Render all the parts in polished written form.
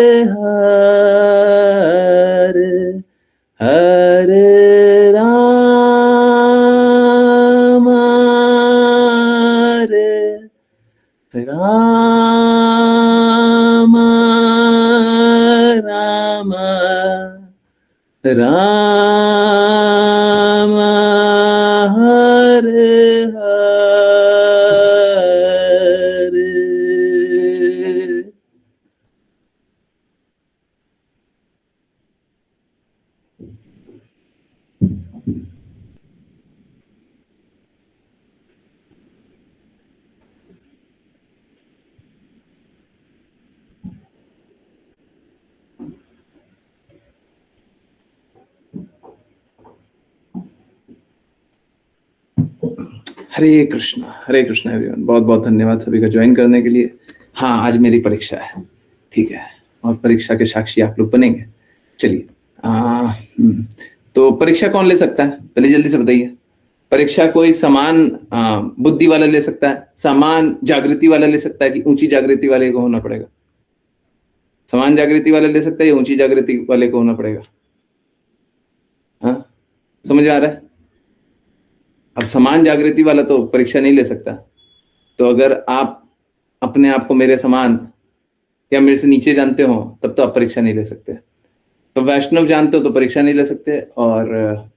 हरे हरे राम हरे राम राम राम हरे हरे। हरे Krishna everyone, बहुत बहुत धन्यवाद सभी का ज्वाइन करने के लिए। हाँ, आज मेरी परीक्षा है, ठीक है, और परीक्षा के साक्षी आप लोग बनेंगे। चलिए, तो परीक्षा कौन ले सकता है, पहले जल्दी से बताइए। परीक्षा कोई समान बुद्धि वाला ले सकता है, समान जागृति वाला ले सकता है कि ऊंची जागृति वाले को होना पड़ेगा? समान जागृति वाला ले सकता है या ऊंची जागृति वाले को होना पड़ेगा? हाँ, समझ आ रहा है? अब समान जागृति वाला तो परीक्षा नहीं ले सकता। तो अगर आप अपने आप को मेरे समान या मेरे से नीचे जानते हो तब तो आप परीक्षा नहीं ले सकते। तो वैष्णव जानते हो तो परीक्षा नहीं ले सकते, और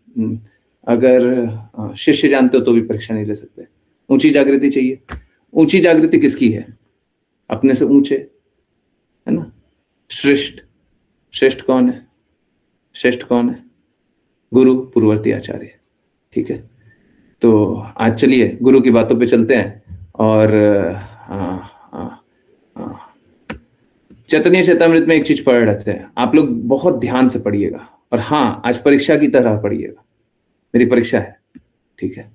अगर शिष्य जानते हो तो भी परीक्षा नहीं ले सकते। ऊंची जागृति चाहिए। ऊंची जागृति किसकी है? अपने से ऊंचे, है ना? श्रेष्ठ। श्रेष्ठ कौन है? श्रेष्ठ कौन है? गुरु पूर्ववर्ती आचार्य, ठीक है। तो आज चलिए गुरु की बातों पे चलते हैं और चैतन्य चेतामृत में एक चीज पढ़ रहे थे, आप लोग बहुत ध्यान से पढ़िएगा। और हाँ, आज परीक्षा की तरह पढ़िएगा, मेरी परीक्षा है, ठीक है।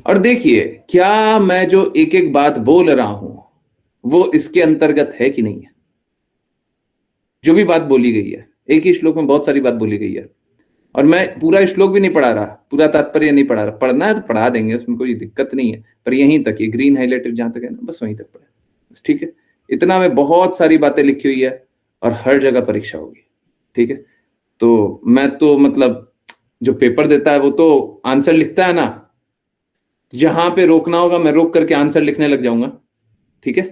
और देखिए, क्या मैं जो एक एक बात बोल रहा हूं वो इसके अंतर्गत है कि नहीं है। जो भी बात बोली गई है, एक ही श्लोक में बहुत सारी बात बोली गई है, और मैं पूरा श्लोक भी नहीं पढ़ा रहा, पूरा तात्पर्य नहीं पढ़ा रहा। पढ़ना है तो पढ़ा देंगे, उसमें कोई दिक्कत नहीं है, पर यहीं तक, ये ग्रीन हाईलाइटेड जहां तक है ना, बस वहीं तक पढ़े, बस, ठीक है। इतना में बहुत सारी बातें लिखी हुई है और हर जगह परीक्षा होगी, ठीक है। तो मैं तो मतलब जो पेपर देता है वो तो आंसर लिखता है ना, जहां पे रोकना होगा मैं रोक करके आंसर लिखने लग जाऊंगा, ठीक है।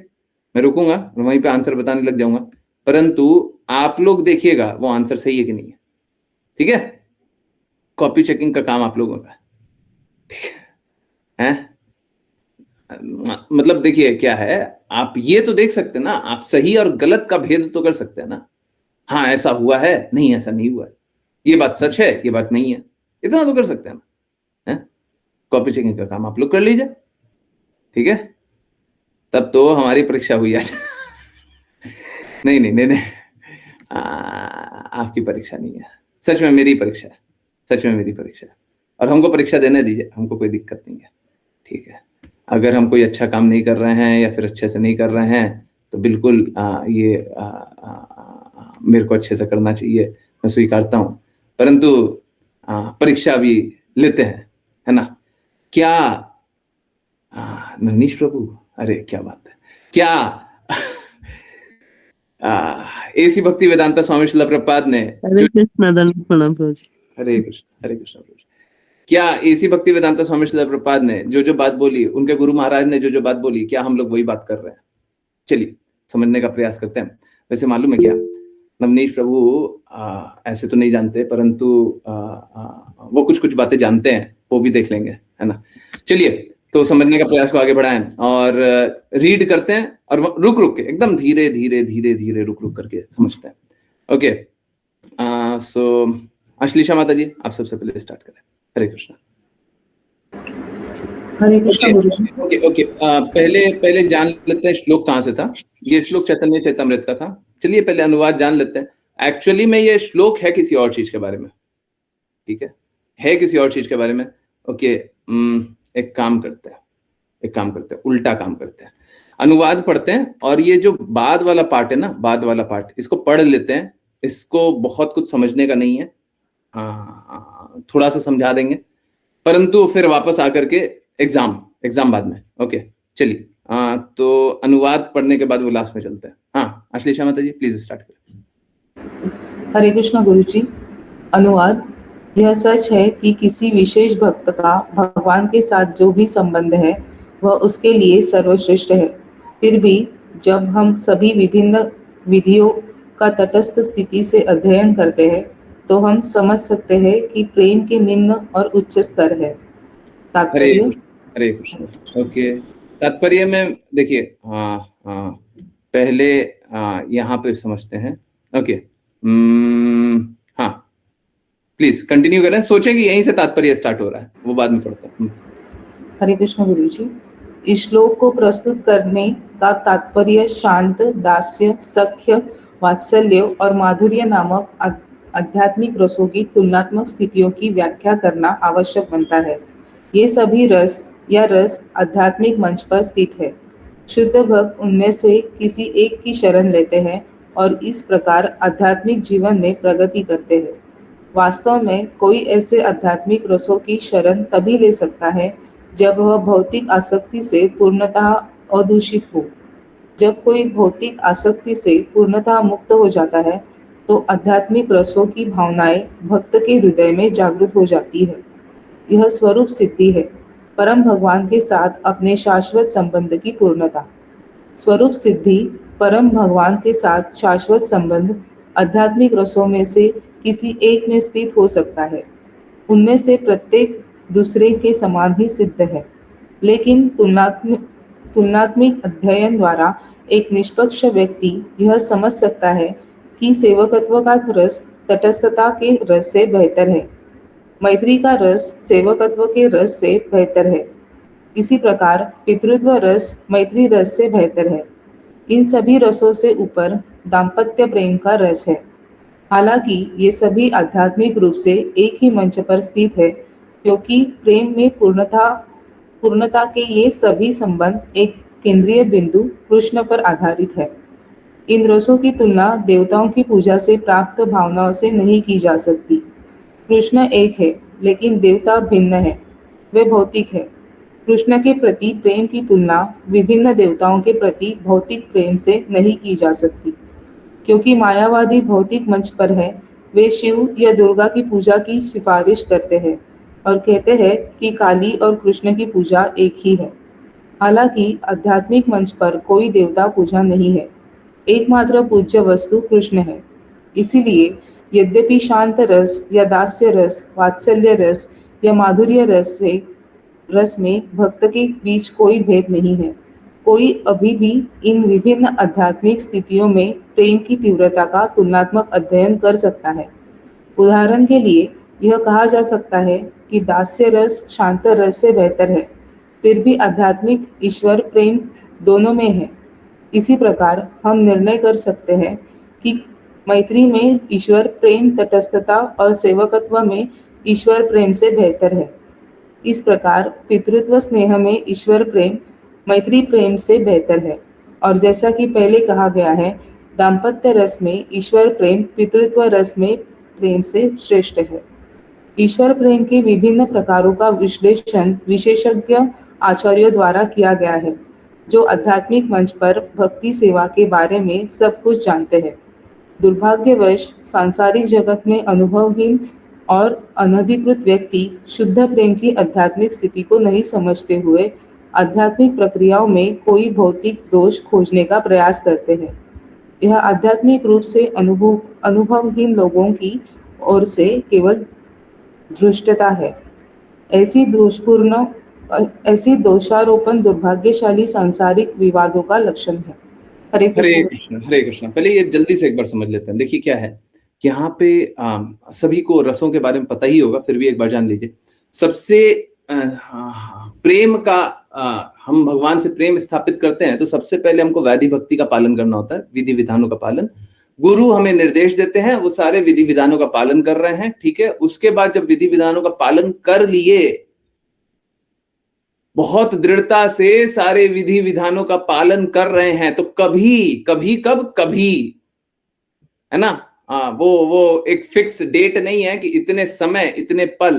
मैं रुकूंगा और वहीं पे आंसर बताने लग जाऊंगा, परंतु आप लोग देखिएगा वो आंसर सही है कि नहीं है, ठीक है। कॉपी चेकिंग का काम आप लोगों का, ठीक है। मतलब देखिए क्या है, आप ये तो देख सकते हैं ना, आप सही और गलत का भेद तो कर सकते हैं ना। हाँ, ऐसा हुआ है, नहीं ऐसा नहीं हुआ है, ये बात सच है, ये बात नहीं है, इतना तो कर सकते हैं ना। कॉपी चेकिंग का काम आप लोग कर लीजिए, ठीक है। तब तो हमारी परीक्षा हुई आज। नहीं नहीं नहीं नहीं, आपकी परीक्षा नहीं है, सच में मेरी परीक्षा है, सच में मेरी परीक्षा है। और हमको परीक्षा देने दीजिए, हमको कोई दिक्कत नहीं है, ठीक है। अगर हम कोई अच्छा काम नहीं कर रहे हैं या फिर अच्छे से नहीं कर रहे हैं तो बिल्कुल मेरे को अच्छे से करना चाहिए, मैं स्वीकारता हूँ। परंतु परीक्षा भी लेते हैं, है ना। क्या ननीश प्रभु, अरे क्या बात है, क्या एसी भक्ति वेदांता स्वामी श्रील प्रभुपाद ने, हरे कृष्ण प्रणाम प्रभु जी। हरे कृष्ण प्रभु जी। क्या एसी भक्ति वेदांता स्वामी श्रील प्रभुपाद ने जो बात बोली, उनके गुरु महाराज ने जो बात बोली, क्या हम लोग वही बात कर रहे हैं? चलिए समझने का प्रयास करते हैं। वैसे मालूम है क्या, नवनीश प्रभु ऐसे तो नहीं जानते, परंतु वो कुछ कुछ बातें जानते हैं, वो भी देख लेंगे, है ना। चलिए, तो समझने का प्रयास को आगे बढ़ाएं और रीड करते हैं, और रुक रुक के एकदम धीरे धीरे धीरे धीरे रुक रुक करके समझते हैं। ओके, सो अश्लीषा माता जी, आप सबसे पहले स्टार्ट करें। हरे कृष्णा। हरे कृष्ण। ओके ओके, पहले जान लेते हैं श्लोक कहाँ से था। ये श्लोक चैतन्य चेतामृत का था। चलिए पहले अनुवाद जान लेते हैं। एक्चुअली में ये श्लोक है किसी और चीज के बारे में, ठीक है किसी और चीज के बारे में। ओके, एक काम करते हैं, उल्टा काम करते हैं, अनुवाद पढ़ते हैं, और ये जो बाद वाला पार्ट है ना, बाद वाला पार्ट, इसको पढ़ लेते हैं। इसको बहुत कुछ समझने का नहीं है, थोड़ा सा समझा देंगे, परंतु फिर वापस आकर के एग्जाम बाद में। ओके, चलिए तो अनुवाद पढ़ने के बाद वो लास्ट में चलता है। हाँ अश्लेषा माता जी प्लीज स्टार्ट करें। हरे कृष्ण गुरु जी। अनुवाद। यह सच है कि किसी विशेष भक्त का भगवान के साथ जो भी संबंध है वह उसके लिए सर्वश्रेष्ठ है। फिर भी जब हम सभी विभिन्न विधियों का तटस्थ स्थिति से अध्ययन करते हैं तो हम समझ सकते हैं कि प्रेम के निम्न और उच्च स्तर है। हरे तात्पर्य। कृष्ण हरे कृष्ण। ओके तात्पर्य में देखिए, हाँ हाँ पहले यहाँ पे समझते हैं। ओके हाँ प्लीज कंटिन्यू करें, सोचें कि यहीं से तात्पर्य स्टार्ट हो रहा है, वो बाद में पढ़ते हैं। हरे कृष्ण गुरु जी। इस श्लोक को प्रस्तुत करने का तात्पर्य शांत, दास्य, सख्य, वात्सल्य और माधुर्य नामक आध्यात्मिक रसों की तुलनात्मक स्थितियों की व्याख्या करना आवश्यक बनता है। ये सभी रस या रस आध्यात्मिक मंच पर स्थित है। शुद्ध भक्त उनमें से किसी एक की शरण लेते हैं और इस प्रकार आध्यात्मिक जीवन में प्रगति करते हैं। वास्तव में कोई ऐसे आध्यात्मिक रसों की शरण तभी ले सकता है जब वह भौतिक आसक्ति से पूर्णतः अदूषित हो। जब कोई भौतिक आसक्ति से पूर्णतः मुक्त हो जाता है तो आध्यात्मिक रसों की भावनाएं भक्त के हृदय में जागृत हो जाती है। यह स्वरूप सिद्धि है, परम भगवान के साथ अपने शाश्वत संबंध की पूर्णता। स्वरूप सिद्धि, परम भगवान के साथ शाश्वत संबंध आध्यात्मिक रसों में से किसी एक में स्थित हो सकता है। उनमें से प्रत्येक दूसरे के समान ही सिद्ध है, लेकिन तुलनात्मक अध्ययन द्वारा एक निष्पक्ष व्यक्ति यह समझ सकता है कि सेवकत्व का रस तटस्थता के रस से बेहतर है, मैत्री का रस सेवकत्व के रस से बेहतर है, इसी प्रकार पितृत्व रस मैत्री रस से बेहतर है। इन सभी रसों से ऊपर दाम्पत्य प्रेम का रस है। हालांकि ये सभी आध्यात्मिक रूप से एक ही मंच पर स्थित है, क्योंकि प्रेम में पूर्णता के ये सभी संबंध एक केंद्रीय बिंदु कृष्ण पर आधारित है। इन रसों की तुलना देवताओं की पूजा से प्राप्त भावनाओं से नहीं की जा सकती। कृष्ण एक है, लेकिन देवता भिन्न है, वे भौतिक है। कृष्ण के प्रति प्रेम की तुलना विभिन्न देवताओं के प्रति भौतिक प्रेम से नहीं की जा सकती, क्योंकि मायावादी भौतिक मंच पर है। वे शिव या दुर्गा की पूजा की सिफारिश करते हैं और कहते हैं कि काली और कृष्ण की पूजा एक ही है। हालांकि आध्यात्मिक मंच पर कोई देवता पूजा नहीं है, एकमात्र पूज्य वस्तु कृष्ण है। इसीलिए यद्यपि शांत रस या दास्य रस, वात्सल्य रस या माधुर्य रस में भक्त के बीच कोई भेद नहीं है, कोई अभी भी इन विभिन्न आध्यात्मिक स्थितियों में प्रेम की तीव्रता का तुलनात्मक अध्ययन कर सकता है। उदाहरण के लिए यह कहा जा सकता है कि दास्य रस शांत रस से बेहतर है, फिर भी आध्यात्मिक ईश्वर प्रेम दोनों में है। इसी प्रकार हम निर्णय कर सकते हैं कि मैत्री में ईश्वर प्रेम तटस्थता और सेवकत्व में ईश्वर प्रेम से बेहतर है। इस प्रकार पितृत्व स्नेह में ईश्वर प्रेम मैत्री प्रेम से बेहतर है, और जैसा कि पहले कहा गया है, दाम्पत्य रस में ईश्वर प्रेम पितृत्व रस में प्रेम से श्रेष्ठ है। ईश्वर प्रेम के विभिन्न प्रकारों का विश्लेषण विशेषज्ञ आचार्यों द्वारा किया गया है, जो आध्यात्मिक मंच पर भक्ति सेवा के बारे में सब कुछ जानते हैं। दुर्भाग्यवश सांसारिक जगत में अनुभवहीन और अनधिकृत व्यक्ति शुद्ध प्रेम की आध्यात्मिक स्थिति को नहीं समझते हुए आध्यात्मिक प्रक्रियाओं में कोई भौतिक दोष खोजने का प्रयास करते हैं। यह आध्यात्मिक रूप से अनुभवहीन लोगों की ओर से केवल धृष्टता है। ऐसी दोषारोपण दुर्भाग्यशाली सांसारिक विवादों का लक्षण है। हरे कृष्ण। हरे कृष्ण। पहले ये जल्दी से एक बार समझ लेते हैं। देखिए क्या है, यहाँ पे सभी को रसों के बारे में पता ही होगा, फिर भी एक बार जान लीजिए। सबसे प्रेम का हम भगवान से प्रेम स्थापित करते हैं तो सबसे पहले हमको वैधि भक्ति का पालन करना होता है, विधि विधानों का पालन। गुरु हमें निर्देश देते हैं, वो सारे विधि विधानों का पालन कर रहे हैं, ठीक है। उसके बाद जब विधि विधानों का पालन कर लिए, बहुत दृढ़ता से सारे विधि विधानों का पालन कर रहे हैं, तो कभी है ना, वो एक फिक्स डेट नहीं है कि इतने समय इतने पल,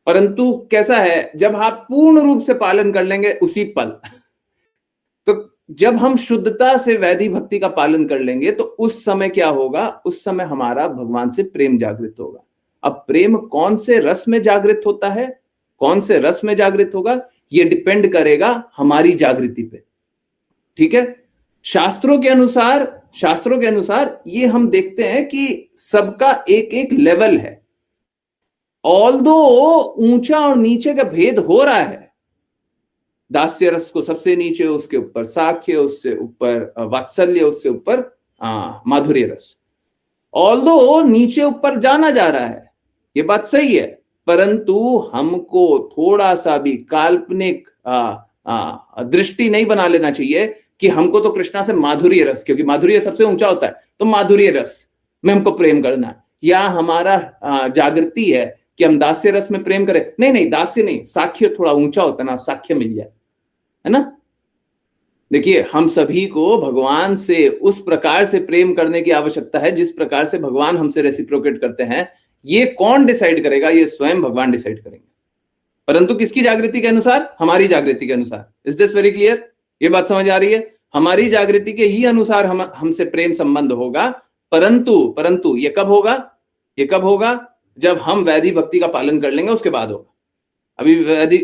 परंतु कैसा है, जब आप पूर्ण रूप से पालन कर लेंगे उसी पल जब हम शुद्धता से वैधि भक्ति का पालन कर लेंगे तो उस समय क्या होगा, उस समय हमारा भगवान से प्रेम जागृत होगा। अब प्रेम कौन से रस में जागृत होता है, कौन से रस में जागृत होगा, ये डिपेंड करेगा हमारी जागृति पे। ठीक है, शास्त्रों के अनुसार ये हम देखते हैं कि सबका एक एक लेवल है। ऑल्दो ऊंचा और नीचे का भेद हो रहा है, दास्य रस को सबसे नीचे, उसके ऊपर साख्य, उससे ऊपर वात्सल्य, उससे ऊपर माधुर्य रस। ऑल्दो नीचे ऊपर जाना जा रहा है, ये बात सही है, परंतु हमको थोड़ा सा भी काल्पनिक दृष्टि नहीं बना लेना चाहिए कि हमको तो कृष्णा से माधुर्य रस, क्योंकि माधुर्य सबसे ऊंचा होता है, तो माधुर्य रस में हमको प्रेम करना है, या हमारा जागृति है कि हम दास्य रस में प्रेम करें। नहीं, दास्य नहीं, साख्य थोड़ा ऊंचा होता है ना, साख्य मिल जाए, है ना। देखिए, हम सभी को भगवान से उस प्रकार से प्रेम करने की आवश्यकता है जिस प्रकार से भगवान हमसे रेसिप्रोकेट करते हैं। ये कौन डिसाइड करेगा, ये स्वयं भगवान डिसाइड करेंगे, परंतु किसकी जागृति के अनुसार, हमारी जागृति के अनुसार। इज दिस वेरी क्लियर, ये बात समझ आ रही है। हमारी जागृति के ही अनुसार हमसे प्रेम संबंध होगा, परंतु ये कब होगा, जब हम वैधि भक्ति का पालन कर लेंगे, उसके बाद होगा। अभी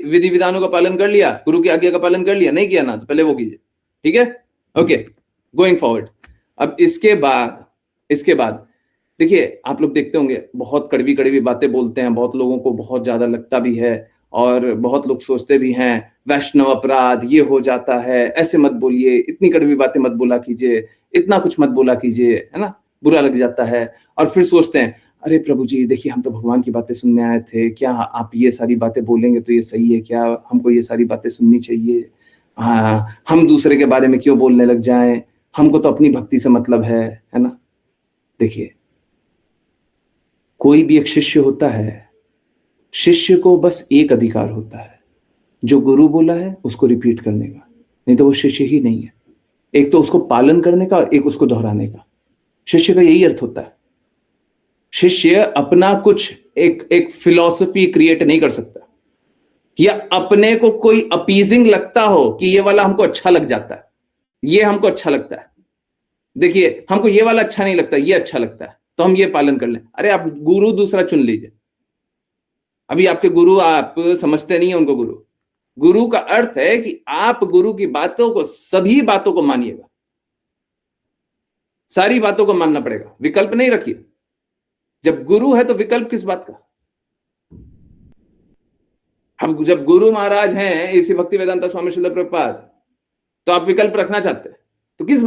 विधि विधानों का पालन कर लिया, गुरु की आज्ञा का पालन कर लिया, नहीं किया ना, तो पहले वो कीजिए। ठीक है, ओके, गोइंग फॉरवर्ड। अब इसके बाद देखिए, आप लोग देखते होंगे बहुत कड़वी बातें बोलते हैं, बहुत लोगों को बहुत ज्यादा लगता भी है, और बहुत लोग सोचते भी हैं वैष्णव अपराध ये हो जाता है, ऐसे मत बोलिए, इतनी कड़वी बातें मत बोला कीजिए, इतना कुछ मत बोला कीजिए, है ना, बुरा लग जाता है। और फिर सोचते हैं, अरे प्रभु जी देखिए, हम तो भगवान की बातें सुनने आए थे, क्या आप ये सारी बातें बोलेंगे तो ये सही है क्या, हमको ये सारी बातें सुननी चाहिए, हाँ, हम दूसरे के बारे में क्यों बोलने लग जाएं, हमको तो अपनी भक्ति से मतलब है ना। देखिए, कोई भी एक शिष्य होता है, शिष्य को बस एक अधिकार होता है, जो गुरु बोला है उसको रिपीट करने का, नहीं तो वो शिष्य ही नहीं है। एक तो उसको पालन करने का, एक उसको दोहराने का। शिष्य का यही अर्थ होता है। शिष्य अपना कुछ एक फिलॉसफी क्रिएट नहीं कर सकता, या अपने को कोई अपीजिंग लगता हो कि ये वाला हमको अच्छा लग जाता है, ये हमको अच्छा लगता है, देखिए हमको ये वाला अच्छा नहीं लगता, ये अच्छा लगता है, तो हम ये पालन कर लें। अरे आप गुरु दूसरा चुन लीजिए। अभी आपके गुरु, आप समझते नहीं है उनको। गुरु का अर्थ है कि आप गुरु की बातों को, सभी बातों को मानिएगा, सारी बातों को मानना पड़ेगा, विकल्प नहीं रखिए। जब गुरु है तो विकल्प किस बात का। हम जब गुरु महाराज हैं इसी भक्ति वेदांता स्वामी श्रील प्रभुपाद, तो आप विकल्प रखना चाहते हैं, तो किस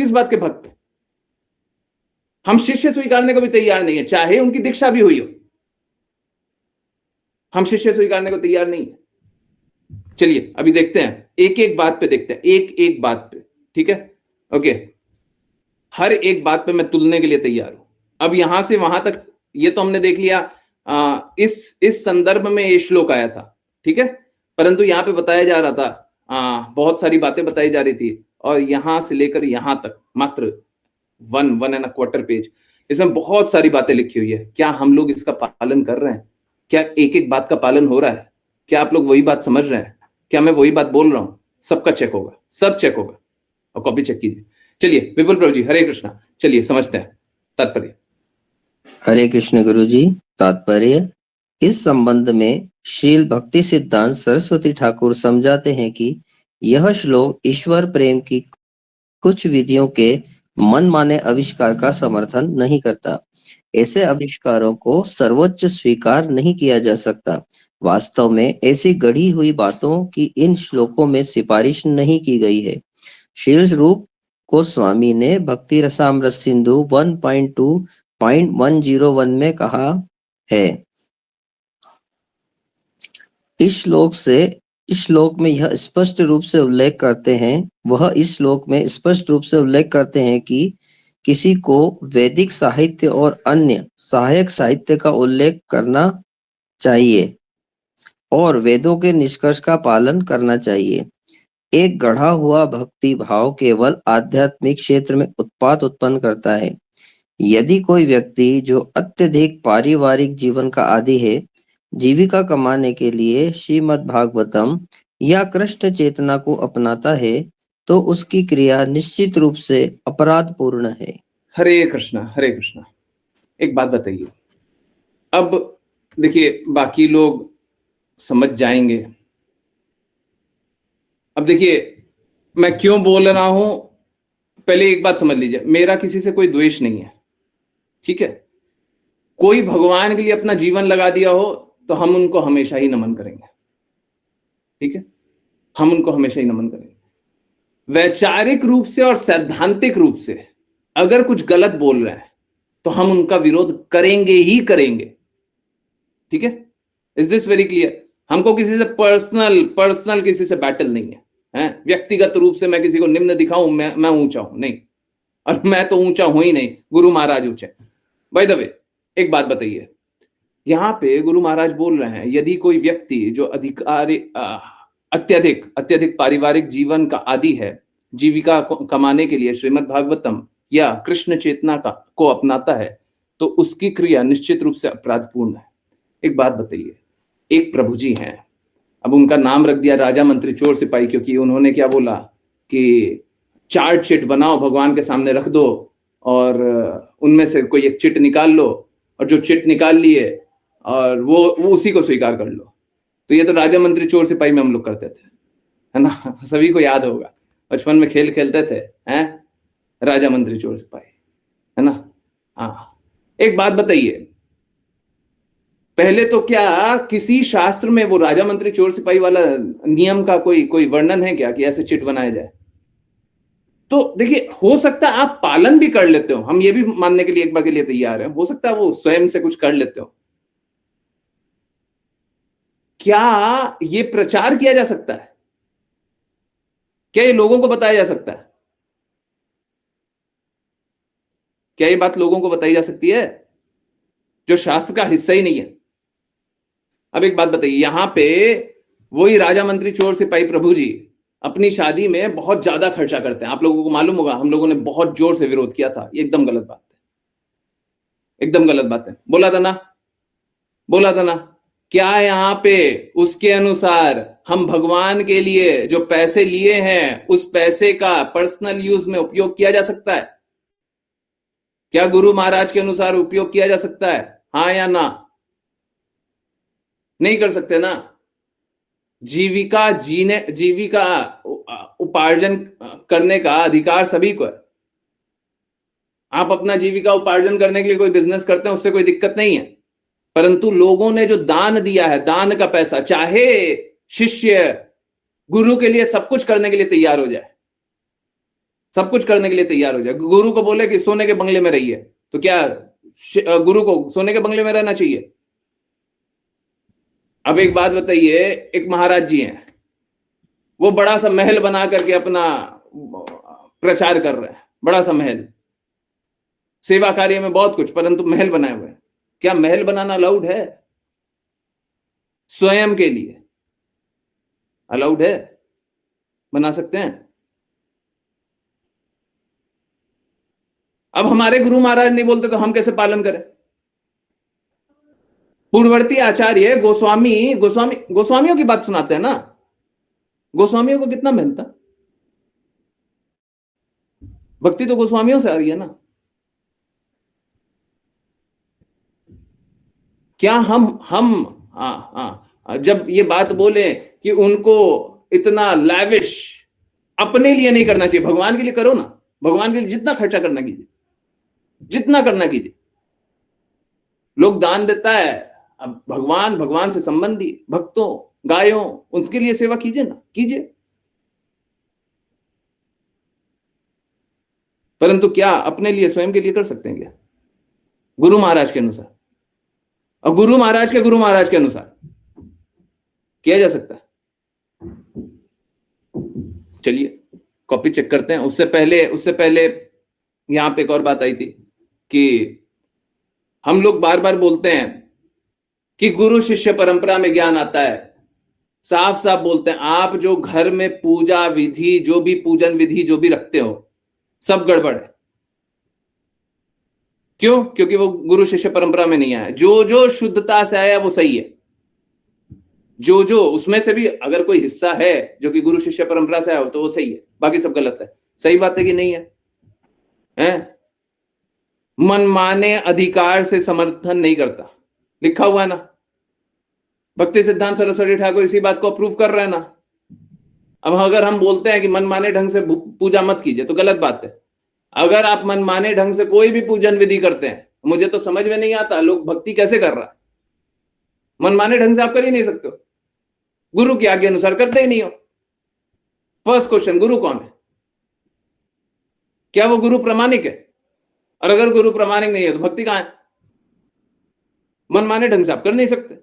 बात के भक्त। हम शिष्य स्वीकारने को भी तैयार नहीं है, चाहे उनकी दीक्षा भी हुई हो, हम शिष्य स्वीकारने को तैयार नहीं है। चलिए अभी देखते हैं, एक एक बात पे देखते हैं, एक बात पे। ठीक है, ओके, हर एक बात पे मैं तुलने के लिए तैयार हूं। अब यहां से वहां तक ये तो हमने देख लिया, इस संदर्भ में ये श्लोक आया था। ठीक है, परंतु यहां पे बताया जा रहा था, बहुत सारी बातें बताई जा रही थी, और यहां से लेकर यहां तक मात्र 1.25 पेज, इसमें बहुत सारी बातें लिखी हुई है। क्या हम लोग इसका पालन कर रहे हैं? क्या एक एक बात का पालन हो रहा है? क्या आप लोग वही बात समझ रहे हैं? क्या मैं वही बात बोल रहा हूं? सबका चेक होगा, सब चेक होगा, और कॉपी चेक कीजिए। चलिए विपुल प्रभु जी, हरे कृष्णा, चलिए समझते हैं तात्पर्य। हरे कृष्ण गुरु जी। तात्पर्य, इस संबंध में श्रील भक्ति सिद्धांत सरस्वती ठाकुर समझाते हैं कि यह श्लोक ईश्वर प्रेम की कुछ विधियों के मन माने आविष्कार का समर्थन नहीं करता। ऐसे आविष्कारों को सर्वोच्च स्वीकार नहीं किया जा सकता। वास्तव में ऐसी गढ़ी हुई बातों की इन श्लोकों में सिफारिश नहीं की गई है। श्री रूप गोस्वामी ने भक्ति रसामृत सिंधु 1.2.101 में कहा है, इस श्लोक में यह स्पष्ट रूप से उल्लेख करते हैं कि किसी को वैदिक साहित्य और अन्य सहायक साहित्य का उल्लेख करना चाहिए और वेदों के निष्कर्ष का पालन करना चाहिए। एक गढ़ा हुआ भक्ति भाव केवल आध्यात्मिक क्षेत्र में उत्पात उत्पन्न करता है। यदि कोई व्यक्ति जो अत्यधिक पारिवारिक जीवन का आदी है, जीविका कमाने के लिए श्रीमद् भागवतम या कृष्ण चेतना को अपनाता है, तो उसकी क्रिया निश्चित रूप से अपराधपूर्ण है। हरे कृष्णा, हरे कृष्णा। एक बात बताइए, अब देखिए बाकी लोग समझ जाएंगे। अब देखिए मैं क्यों बोल रहा हूं, पहले एक बात समझ लीजिए, मेरा किसी से कोई द्वेष नहीं है, ठीक है। कोई भगवान के लिए अपना जीवन लगा दिया हो तो हम उनको हमेशा ही नमन करेंगे, ठीक है, हम उनको हमेशा ही नमन करेंगे। वैचारिक रूप से और सैद्धांतिक रूप से अगर कुछ गलत बोल रहे हैं तो हम उनका विरोध करेंगे ही करेंगे, ठीक है। Is this very clear? हमको किसी से पर्सनल किसी से बैटल नहीं है, व्यक्तिगत रूप से मैं किसी को निम्न दिखाऊं, मैं ऊंचा हूं, नहीं, और मैं तो ऊंचा हूं ही नहीं, गुरु महाराज ऊंचे। बाय द वे एक बात बताइए, यहां पे गुरु महाराज बोल रहे हैं यदि कोई व्यक्ति जो अत्यधिक पारिवारिक जीवन का आदी है, जीविका कमाने के लिए श्रीमद् भागवतम या कृष्ण चेतना को अपनाता है, तो उसकी क्रिया निश्चित रूप से अपराधपूर्ण है। एक बात बताइए, एक प्रभु जी हैं, अब उनका नाम रख दिया राजा मंत्री चोर सिपाही, क्योंकि उन्होंने क्या बोला कि चार्ट शीट बनाओ, भगवान के सामने रख दो और उनमें से कोई एक चिट निकाल लो, और जो चिट निकाल लिए और वो उसी को स्वीकार कर लो। तो ये तो राजा मंत्री चोर सिपाही में हम लोग करते थे, है ना, सभी को याद होगा, बचपन में खेल खेलते थे, हैं, राजा मंत्री चोर सिपाही, है ना। हाँ, एक बात बताइए, पहले तो क्या किसी शास्त्र में वो राजा मंत्री चोर सिपाही वाला नियम का कोई वर्णन है क्या कि ऐसे चिट बनाया जाए? तो देखिए, हो सकता है आप पालन भी कर लेते हो, हम ये भी मानने के लिए एक बार के लिए तैयार हैं, हो सकता है वो स्वयं से कुछ कर लेते हो। क्या ये प्रचार किया जा सकता है? क्या ये लोगों को बताया जा सकता है? क्या ये बात लोगों को बताई जा सकती है जो शास्त्र का हिस्सा ही नहीं है? अब एक बात बताइए, यहां पे वही राजा मंत्री चोर सिपाही प्रभु जी अपनी शादी में बहुत ज्यादा खर्चा करते हैं। आप लोगों को मालूम होगा, हम लोगों ने बहुत जोर से विरोध किया था, ये एकदम गलत बात है, एकदम गलत बात है, बोला था ना, बोला था ना। क्या यहां पे उसके अनुसार हम भगवान के लिए जो पैसे लिए हैं उस पैसे का पर्सनल यूज में उपयोग किया जा सकता है? क्या गुरु महाराज के अनुसार उपयोग किया जा सकता है? हाँ या ना? नहीं कर सकते ना। जीविका उपार्जन करने का अधिकार सभी को है। आप अपना जीविका उपार्जन करने के लिए कोई बिजनेस करते हैं, उससे कोई दिक्कत नहीं है, परंतु लोगों ने जो दान दिया है, दान का पैसा, चाहे शिष्य गुरु के लिए सब कुछ करने के लिए तैयार हो जाए, सब कुछ करने के लिए तैयार हो जाए, गुरु को बोले कि सोने के बंगले में रहिए, तो क्या गुरु को सोने के बंगले में रहना चाहिए? अब एक बात बताइए, एक महाराज जी हैं, वो बड़ा सा महल बना करके अपना प्रचार कर रहे हैं, बड़ा सा महल, सेवा कार्य में बहुत कुछ, परंतु महल बनाए हुए हैं। क्या महल बनाना अलाउड है? स्वयं के लिए अलाउड है? बना सकते हैं? अब हमारे गुरु महाराज नहीं बोलते तो हम कैसे पालन करें? पूर्ववर्ती आचार्य गोस्वामियों की बात सुनाते हैं ना, गोस्वामियों को कितना महल था, भक्ति तो गोस्वामियों से आ रही है ना। क्या हम जब ये बात बोले कि उनको इतना लैविश अपने लिए नहीं करना चाहिए, भगवान के लिए करो ना, भगवान के लिए जितना खर्चा करना कीजिए, जितना करना कीजिए। लोग दान देता है, अब भगवान से संबंधी भक्तों, गायों, उनके लिए सेवा कीजिए ना, कीजिए। परंतु क्या अपने लिए, स्वयं के लिए कर सकते हैं क्या? गुरु महाराज के अनुसार, और गुरु महाराज के अनुसार किया जा सकता है? चलिए कॉपी चेक करते हैं। उससे पहले यहां पे एक और बात आई थी कि हम लोग बार बार बोलते हैं कि गुरु शिष्य परंपरा में ज्ञान आता है, साफ साफ बोलते हैं, आप जो घर में पूजा विधि, जो भी पूजन विधि जो भी रखते हो, सब गड़बड़ है। क्यों? क्योंकि वो गुरु शिष्य परंपरा में नहीं आया। जो शुद्धता से आया वो सही है, जो जो उसमें से भी अगर कोई हिस्सा है जो कि गुरु शिष्य परंपरा से आया हो तो वो सही है, बाकी सब गलत है। सही बात है कि नहीं है? मनमाने अधिकार से समर्थन नहीं करता, लिखा हुआ है ना। भक्ति सिद्धांत सरस्वती ठाकुर इसी बात को अप्रूव कर रहे हैं ना। अब अगर हम बोलते हैं कि मनमाने ढंग से पूजा मत कीजिए तो गलत बात है। अगर आप मनमाने ढंग से कोई भी पूजन विधि करते हैं, मुझे तो समझ में नहीं आता लोग भक्ति कैसे कर रहा है। मनमाने ढंग से आप कर ही नहीं सकते हो, गुरु की आज्ञा अनुसार करते ही नहीं हो। फर्स्ट क्वेश्चन, गुरु कौन है? क्या वो गुरु प्रामाणिक है? और अगर गुरु प्रामाणिक नहीं है तो भक्ति कहां है? मनमाने ढंग से आप कर नहीं सकते,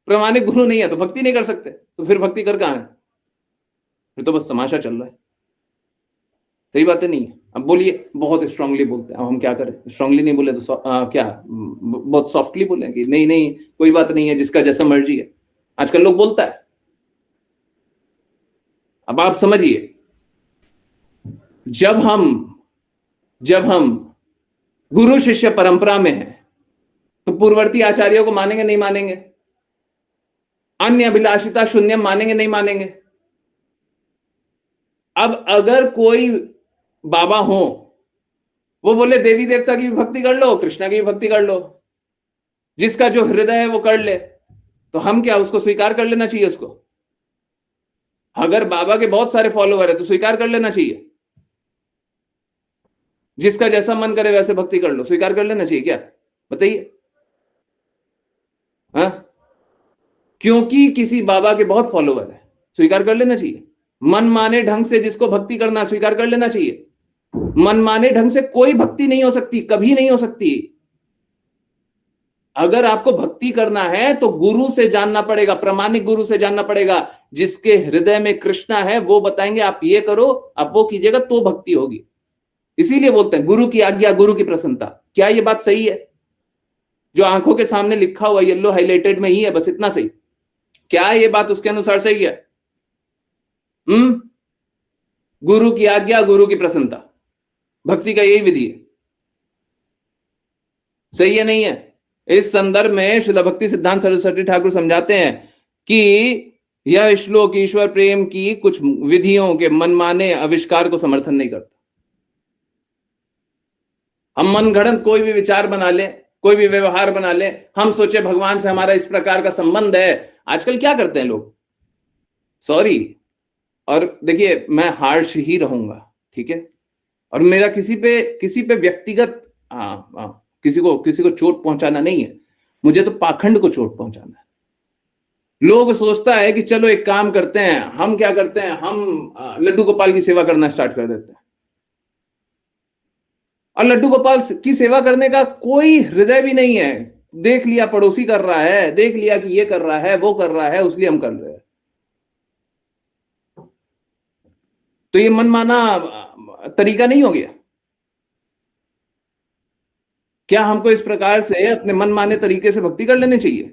प्रामाणिक गुरु नहीं है तो भक्ति नहीं कर सकते, तो फिर भक्ति कर कहां है? फिर तो बस तमाशा चल रहा है। सही बात है नहीं है? अब बोलिए, बहुत स्ट्रांगली बोलते हैं, अब हम क्या करें? स्ट्रांगली नहीं बोले तो क्या बहुत सॉफ्टली बोले कि नहीं नहीं कोई बात नहीं है, जिसका जैसा मर्जी है। आजकल लोग बोलता है। अब आप समझिए, जब हम गुरु शिष्य परंपरा में हैं तो पूर्ववर्ती आचार्यों को मानेंगे नहीं मानेंगे? अन्य अभिलाषिता शून्यम मानेंगे नहीं मानेंगे? अब अगर कोई बाबा हो, वो बोले देवी देवता की भी भक्ति कर लो, कृष्णा की भी भक्ति कर लो, जिसका जो हृदय है वो कर ले, तो हम क्या उसको स्वीकार कर लेना चाहिए उसको? अगर बाबा के बहुत सारे फॉलोवर है तो स्वीकार कर लेना चाहिए। जिसका जैसा मन करे वैसे भक्ति कर लो, स्वीकार कर लेना चाहिए क्या? बताइए। क्योंकि किसी बाबा के बहुत फॉलोवर है, स्वीकार कर लेना चाहिए। मनमाने ढंग से जिसको भक्ति करना स्वीकार कर लेना चाहिए। मनमाने ढंग से कोई भक्ति नहीं हो सकती, कभी नहीं हो सकती। अगर आपको भक्ति करना है तो गुरु से जानना पड़ेगा, प्रामाणिक गुरु से जानना पड़ेगा, जिसके हृदय में कृष्णा है वो बताएंगे आप ये करो, आप वो कीजिएगा तो भक्ति होगी। इसीलिए बोलते हैं गुरु की आज्ञा गुरु की प्रसन्नता। क्या ये बात सही है? जो आंखों के सामने लिखा हुआ येलो हाईलाइटेड में ही है, बस इतना सही। क्या ये बात उसके अनुसार सही है? गुरु की आज्ञा गुरु की प्रसन्नता, भक्ति का यही विधि है। सही है नहीं है? इस संदर्भ में श्रील भक्ति सिद्धांत सरस्वती ठाकुर समझाते हैं कि यह श्लोक ईश्वर प्रेम की कुछ विधियों के मनमाने आविष्कार को समर्थन नहीं करता। हम मनगढ़ंत कोई भी विचार बना ले, कोई भी व्यवहार बना ले, हम सोचे भगवान से हमारा इस प्रकार का संबंध है। आजकल क्या करते हैं लोग, सॉरी, और देखिए मैं हार्श ही रहूंगा, ठीक है, और मेरा किसी पे व्यक्तिगत किसी को चोट पहुंचाना नहीं है, मुझे तो पाखंड को चोट पहुंचाना है। लोग सोचता है कि चलो एक काम करते हैं, हम क्या करते हैं, हम लड्डू गोपाल की सेवा करना स्टार्ट कर देते हैं। और लड्डू गोपाल की सेवा करने का कोई हृदय भी नहीं है। देख लिया पड़ोसी कर रहा है, देख लिया कि ये कर रहा है, वो कर रहा है, उसलिए हम कर रहे हैं। तो ये मनमाना तरीका नहीं हो गया क्या? हमको इस प्रकार से अपने मनमाने तरीके से भक्ति कर लेनी चाहिए।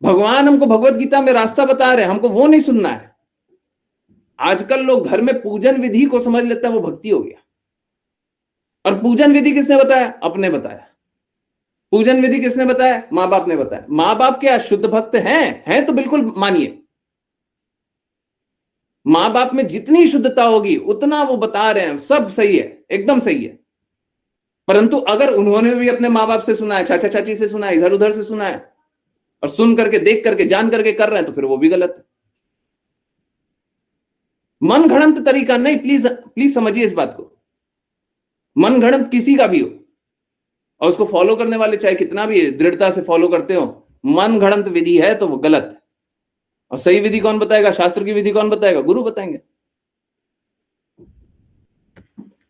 भगवान हमको भगवत गीता में रास्ता बता रहे हैं, हमको वो नहीं सुनना है। आजकल लोग घर में पूजन विधि को समझ लेते हैं वो भक्ति हो गया। और पूजन विधि किसने बताया? अपने बताया। पूजन विधि किसने बताया? मां बाप ने बताया। मां बाप क्या शुद्ध भक्त हैं तो बिल्कुल मानिए। मां बाप में जितनी शुद्धता होगी उतना वो बता रहे हैं, सब सही है, एकदम सही है। परंतु अगर उन्होंने भी अपने मां बाप से सुना है, चाचा चाची से सुना है, इधर उधर से सुना है, और सुन करके, देख करके, जान करके कर रहे हैं, तो फिर वो भी गलत है। मनगढ़ंत तरीका नहीं, प्लीज समझिए इस बात को। मनगढ़ंत किसी का भी हो और उसको फॉलो करने वाले चाहे कितना भी दृढ़ता से फॉलो करते हो, मनगढ़ंत विधि है तो वो गलत है। और सही विधि कौन बताएगा? शास्त्र की विधि कौन बताएगा? गुरु बताएंगे।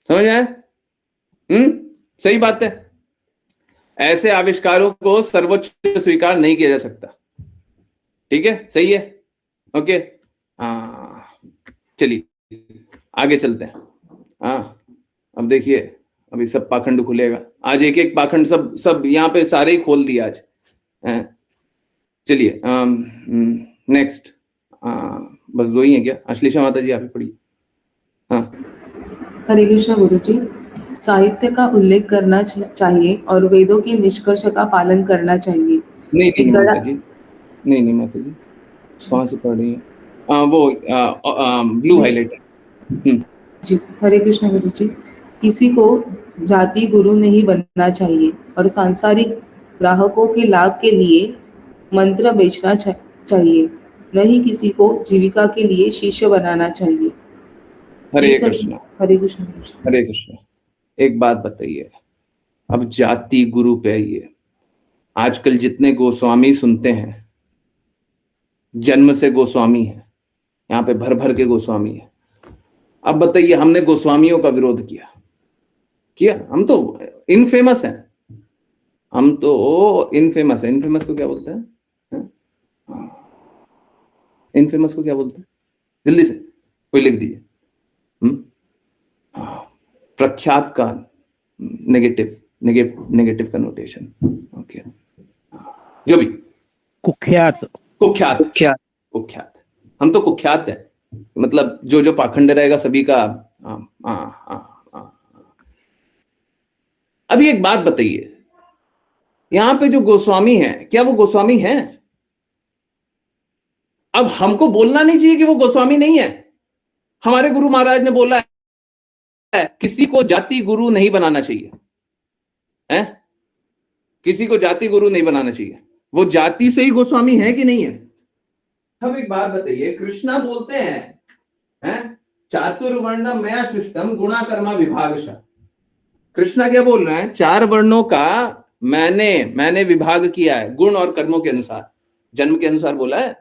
समझ आए? सही बात है। ऐसे आविष्कारों को सर्वोच्च स्वीकार नहीं किया जा सकता। ठीक है, सही है, ओके। चलिए आगे चलते हैं। अब देखिए, अभी सब पाखंड खुलेगा आज, एक एक पाखंड सब यहाँ पे सारे ही खोल दिया आज। चलिए नेक्स्ट, बस दो ही है क्या? अश्लेषा माता जी आप ही पढ़िए। हरे कृष्ण गुरु जी। साहित्य का उल्लेख करना चाहिए और वेदों के निष्कर्ष का पालन करना चाहिए। नहीं माता जी, नहीं नहीं माता जी, कहाँ से पढ़ रही है? वो ब्लू हाईलाइटर। जी, हरे कृष्ण गुरु जी। किसी को जाति गुरु नहीं बनना चाहिए और सांसारिक ग्राहकों के लाभ के लिए मंत्र बेचना चाहिए, न ही किसी को जीविका के लिए शिष्य बनाना चाहिए। ये हरे सब। कृष्णा। हरे कृष्ण गुरु जी। हरे कृष्णा। एक बात बताइए, अब जाति गुरु पे आइए। आजकल जितने गोस्वामी सुनते हैं, जन्म से गोस्वामी है, यहाँ पे भर भर के गोस्वामी है। अब बताइए, हमने गोस्वामियों का विरोध किया किया? हम तो इनफेमस हैं, हम तो इनफेमस है। इनफेमस को क्या बोलते हैं? इनफेमस को क्या बोलते हैं? जल्दी से कोई लिख दीजिए। हम्म? प्रख्यात का negative negative negative connotation. Okay, जो भी। कुख्यात। कुख्यात। क्या कुख्यात। हम तो कुख्यात है, मतलब जो जो पाखंड रहेगा सभी का। हाँ हाँ हाँ। अभी एक बात बताइए, यहां पे जो गोस्वामी है, क्या वो गोस्वामी है? अब हमको बोलना नहीं चाहिए कि वो गोस्वामी नहीं है। हमारे गुरु महाराज ने बोला है किसी को जाति गुरु नहीं बनाना चाहिए, है? किसी को जाति गुरु नहीं बनाना चाहिए। वो जाति से ही गोस्वामी है कि नहीं है? अब एक बात बताइए, कृष्णा बोलते हैं चातुर्वर्ण मया सृष्टम गुणा कर्मा विभागशः। कृष्णा क्या बोल रहे हैं? 4 वर्णों का मैंने विभाग किया है गुण और कर्मों के अनुसार। जन्म के अनुसार बोला है?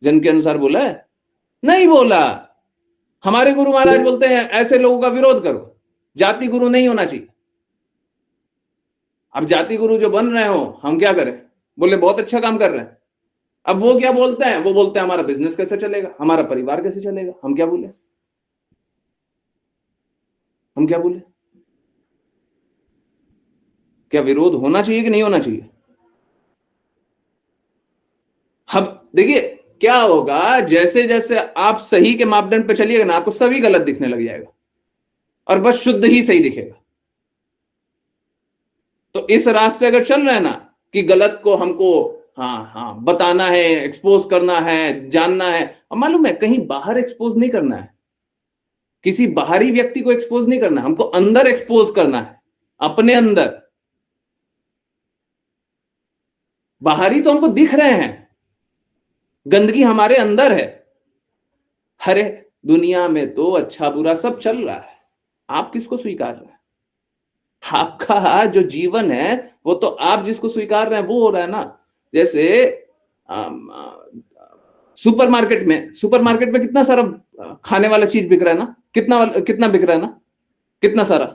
जन्म के अनुसार बोला है? नहीं बोला। हमारे गुरु महाराज बोलते हैं ऐसे लोगों का विरोध करो, जाति गुरु नहीं होना चाहिए। अब जाति गुरु जो बन रहे हो, हम क्या करें? बोले बहुत अच्छा काम कर रहे हैं। अब वो क्या बोलते हैं? वो बोलते हैं हमारा बिजनेस कैसे चलेगा, हमारा परिवार कैसे चलेगा। हम क्या बोले? हम क्या बोले? क्या विरोध होना चाहिए कि नहीं होना चाहिए? अब देखिए क्या होगा, जैसे जैसे आप सही के मापदंड पे चलिएगा ना, आपको सभी गलत दिखने लग जाएगा और बस शुद्ध ही सही दिखेगा। तो इस रास्ते अगर चल रहे हैं ना कि गलत को हमको हाँ हाँ बताना है, एक्सपोज करना है, जानना है। अब मालूम है, कहीं बाहर एक्सपोज नहीं करना है, किसी बाहरी व्यक्ति को एक्सपोज नहीं करना है, हमको अंदर एक्सपोज करना है, अपने अंदर। बाहरी तो हमको दिख रहे हैं, गंदगी हमारे अंदर है। हरे दुनिया में तो अच्छा बुरा सब चल रहा है, आप किसको स्वीकार रहे हैं? आपका जो जीवन है वो तो आप जिसको स्वीकार रहे हैं वो हो रहा है ना। जैसे सुपरमार्केट में कितना सारा खाने वाला चीज बिक रहा है ना, कितना बिक रहा है ना, कितना सारा।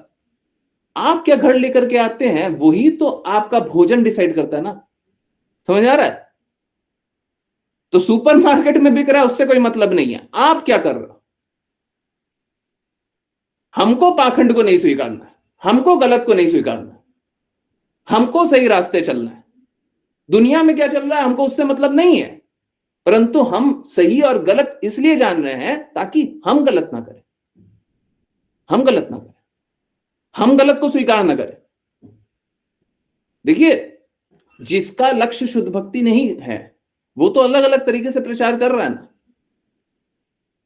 आप क्या घर लेकर के आते हैं वही तो आपका भोजन डिसाइड करता है ना। समझ आ रहा है? तो सुपरमार्केट में बिक रहा है उससे कोई मतलब नहीं है, आप क्या कर रहे हो। हमको पाखंड को नहीं स्वीकारना है, हमको गलत को नहीं स्वीकारना है, हमको सही रास्ते चलना है। दुनिया में क्या चल रहा है हमको उससे मतलब नहीं है, परंतु हम सही और गलत इसलिए जान रहे हैं ताकि हम गलत ना करें, हम गलत ना करें, हम गलत को स्वीकार ना करें। देखिए, जिसका लक्ष्य शुद्ध भक्ति नहीं है वो तो अलग अलग तरीके से प्रचार कर रहा है ना।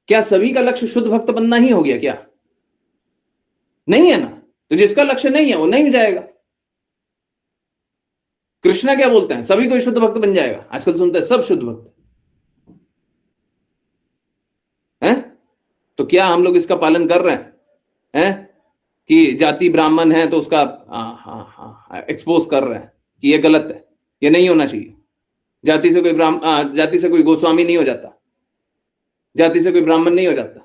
क्या सभी का लक्ष्य शुद्ध भक्त बनना ही हो गया? क्या नहीं है ना? तो जिसका लक्ष्य नहीं है वो नहीं जाएगा। कृष्णा क्या बोलते हैं? सभी कोई शुद्ध भक्त बन जाएगा। आजकल सुनते हैं सब शुद्ध भक्त हैं। तो क्या हम लोग इसका पालन कर रहे हैं कि जाति ब्राह्मण है तो उसका एक्सपोज कर रहे हैं कि ये गलत है, ये नहीं होना चाहिए। जाति से कोई गोस्वामी नहीं हो जाता, जाति से कोई ब्राह्मण नहीं हो जाता।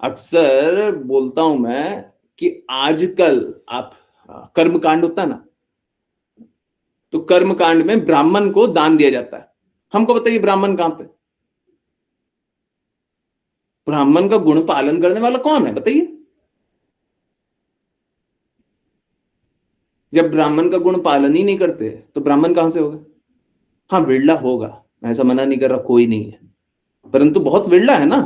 अक्सर बोलता हूं मैं कि आजकल आप कर्मकांड होता है ना, तो कर्मकांड में ब्राह्मण को दान दिया जाता है। हमको बताइए ब्राह्मण कहां पे? ब्राह्मण का गुण पालन करने वाला कौन है बताइए? जब ब्राह्मण का गुण पालन ही नहीं करते तो ब्राह्मण कहां से होगा? हाँ विरला होगा, मैं ऐसा मना नहीं कर रहा, कोई नहीं है, परंतु बहुत विरला है ना।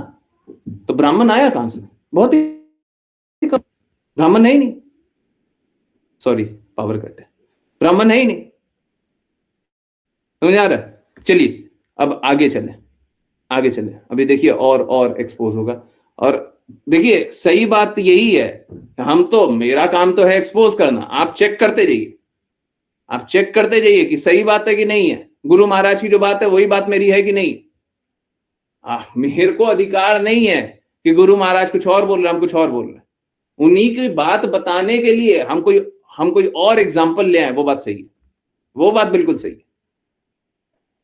तो ब्राह्मण आया कहां से? बहुत ही कम। ब्राह्मण है ही नहीं, सॉरी पावर कट है, ब्राह्मण है ही नहीं। समझ आ रहा है? चलिए अब आगे चले, आगे चले। अभी देखिए और एक्सपोज होगा। और देखिए सही बात यही है, हम तो, मेरा काम तो है एक्सपोज करना, आप चेक करते जाइए, आप चेक करते जाइए कि सही बात है कि नहीं है, गुरु महाराज की जो बात है वही बात मेरी है कि नहीं। मेरे को अधिकार नहीं है कि गुरु महाराज कुछ और बोल रहे हैं, हम कुछ और बोल रहे हैं। उन्हीं की बात बताने के लिए हम कोई और एग्जाम्पल ले आए, वो बात सही है, वो बात बिल्कुल सही है।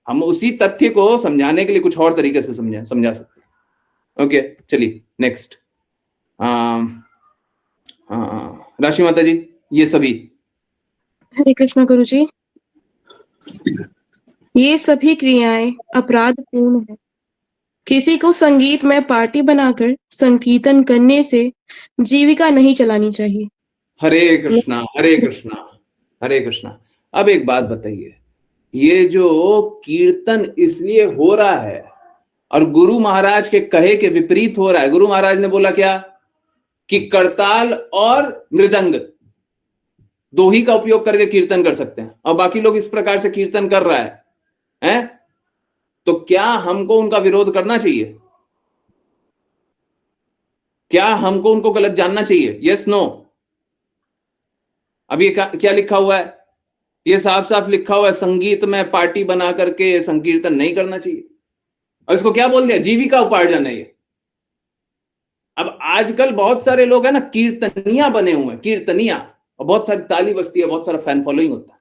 हम उसी तथ्य को समझाने के लिए कुछ और तरीके से समझा सकते हैं। ओके चलिए नेक्स्ट। राशि माता जी, ये सभी हरे कृष्णा गुरुजी। ये सभी क्रियाएं अपराधपूर्ण है। किसी को संगीत में पार्टी बनाकर संकीर्तन करने से जीविका नहीं चलानी चाहिए। हरे कृष्णा हरे कृष्णा हरे कृष्णा। अब एक बात बताइए, ये जो कीर्तन इसलिए हो रहा है और गुरु महाराज के कहे के विपरीत हो रहा है। गुरु महाराज ने बोला क्या कि करताल और मृदंग दो ही का उपयोग करके कीर्तन कर सकते हैं, और बाकी लोग इस प्रकार से कीर्तन कर रहा है? तो क्या हमको उनका विरोध करना चाहिए? क्या हमको उनको गलत जानना चाहिए? Yes no? अब ये क्या लिखा हुआ है? ये साफ साफ लिखा हुआ है, संगीत में पार्टी बना करके संकीर्तन नहीं करना चाहिए। और इसको क्या बोल दिया? जीविका उपार्जन है ये। अब आजकल बहुत सारे लोग हैं ना, कीर्तनिया बने हुए हैं, कीर्तनिया, और बहुत सारी ताली बजती है, बहुत सारा फैन फॉलोइंग होता है।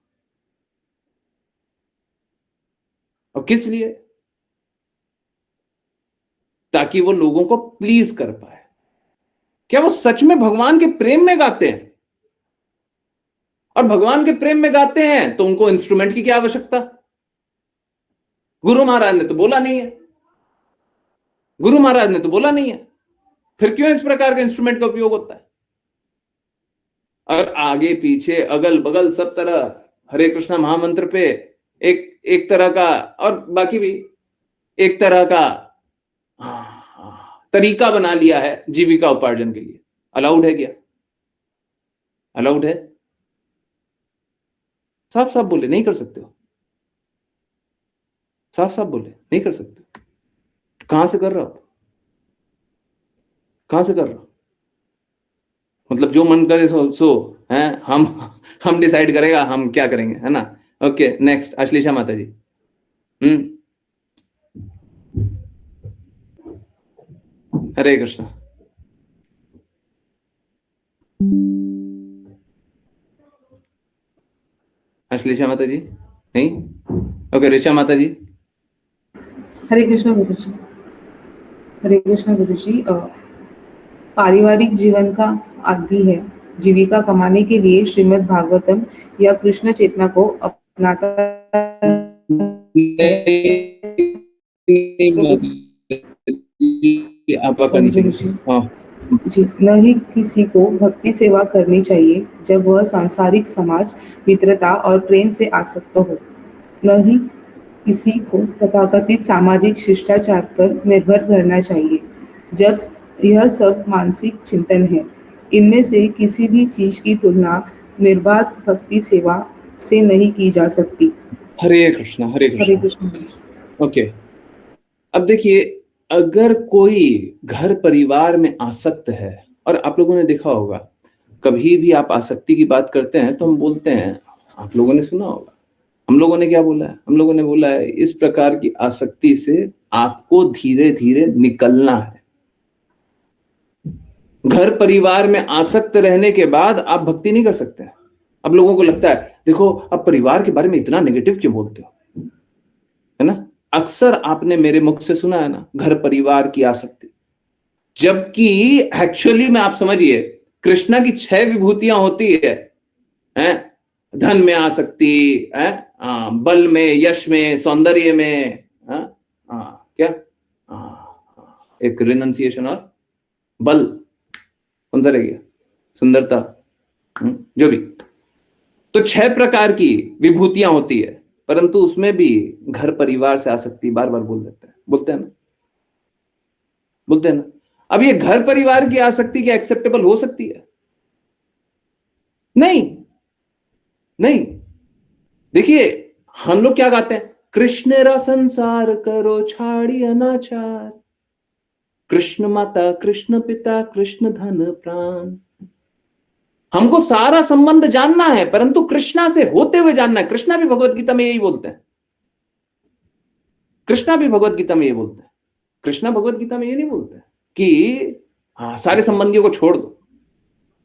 और किस लिए? ताकि वो लोगों को प्लीज कर पाए। क्या वो सच में भगवान के प्रेम में गाते हैं? और भगवान के प्रेम में गाते हैं तो उनको इंस्ट्रूमेंट की क्या आवश्यकता? गुरु महाराज ने तो बोला नहीं है, गुरु महाराज ने तो बोला नहीं है, फिर क्यों इस प्रकार के इंस्ट्रूमेंट का उपयोग होता है? और आगे पीछे अगल बगल सब तरह हरे कृष्णा महामंत्र पे एक तरह का, और बाकी भी एक तरह का तरीका बना लिया है जीविका उपार्जन के लिए। अलाउड है क्या? अलाउड है? साफ साफ बोले नहीं कर सकते हो, साफ साफ बोले नहीं कर सकते। कहां से कर रहा हो? कहां से कर रहा हो? मतलब जो मन करे सो है, हम डिसाइड करेगा हम क्या करेंगे, है ना? ओके नेक्स्ट, अश्लेषा माता जी। हरे कृष्णा। अश्लेषा माता जी नहीं? ओके ऋषा माता जी। हरे कृष्ण गुरुजी। हरे कृष्ण गुरुजी। पारिवारिक जीवन का आदि है, जीविका कमाने के लिए श्रीमद् भागवतम या कृष्ण चेतना को अपनाता आप करनी चाहिए। हाँ जी, न ही किसी को भक्ति सेवा करनी चाहिए जब वह सांसारिक समाज, मित्रता और प्रेम से आसक्त हो। न ही किसी को तथाकथित सामाजिक शिष्टाचार पर निर्भर करना चाहिए जब यह सब मानसिक चिंतन है। इनमें से किसी भी चीज की तुलना निर्बाध भक्ति सेवा से नहीं की जा सकती। हरे कृष्णा हरे हरे कृष्णा। कृष्ण। ओके अब देखिए, अगर कोई घर परिवार में आसक्त है, और आप लोगों ने देखा होगा कभी भी आप आसक्ति की बात करते हैं तो हम बोलते हैं, आप लोगों ने सुना होगा, हम लोगों ने क्या बोला है? हम लोगों ने बोला है इस प्रकार की आसक्ति से आपको धीरे धीरे निकलना है। घर परिवार में आसक्त रहने के बाद आप भक्ति नहीं कर सकते। अब लोगों को लगता है देखो अब परिवार के बारे में इतना नेगेटिव क्यों बोलते हो, है ना? अक्सर आपने मेरे मुख से सुना है ना, घर परिवार की आसक्ति, जबकि एक्चुअली में आप समझिए कृष्णा की 6 विभूतियां होती है? धन में आसक्ति, बल में, यश में, सौंदर्य में, क्या एक रिनंसिएशन और बल, कौन सा रह गया? सुंदरता, जो भी। तो 6 प्रकार की विभूतियां होती है, परंतु उसमें भी घर परिवार से आसक्ति बार बार बोलते हैं ना, बोलते हैं ना। अब ये घर परिवार की आसक्ति क्या एक्सेप्टेबल हो सकती है? नहीं नहीं। देखिए हम लोग क्या गाते हैं? कृष्ण रा संसार करो छाड़ी अनाचार, कृष्ण माता कृष्ण पिता कृष्ण धन प्राण। हमको सारा संबंध जानना है, परंतु कृष्णा से होते हुए जानना है। कृष्णा भी भगवत गीता में यही बोलते हैं, कृष्णा भी भगवत गीता में ये बोलते हैं। कृष्णा भगवत गीता में ये नहीं बोलते कि हाँ सारे संबंधियों को छोड़ दो,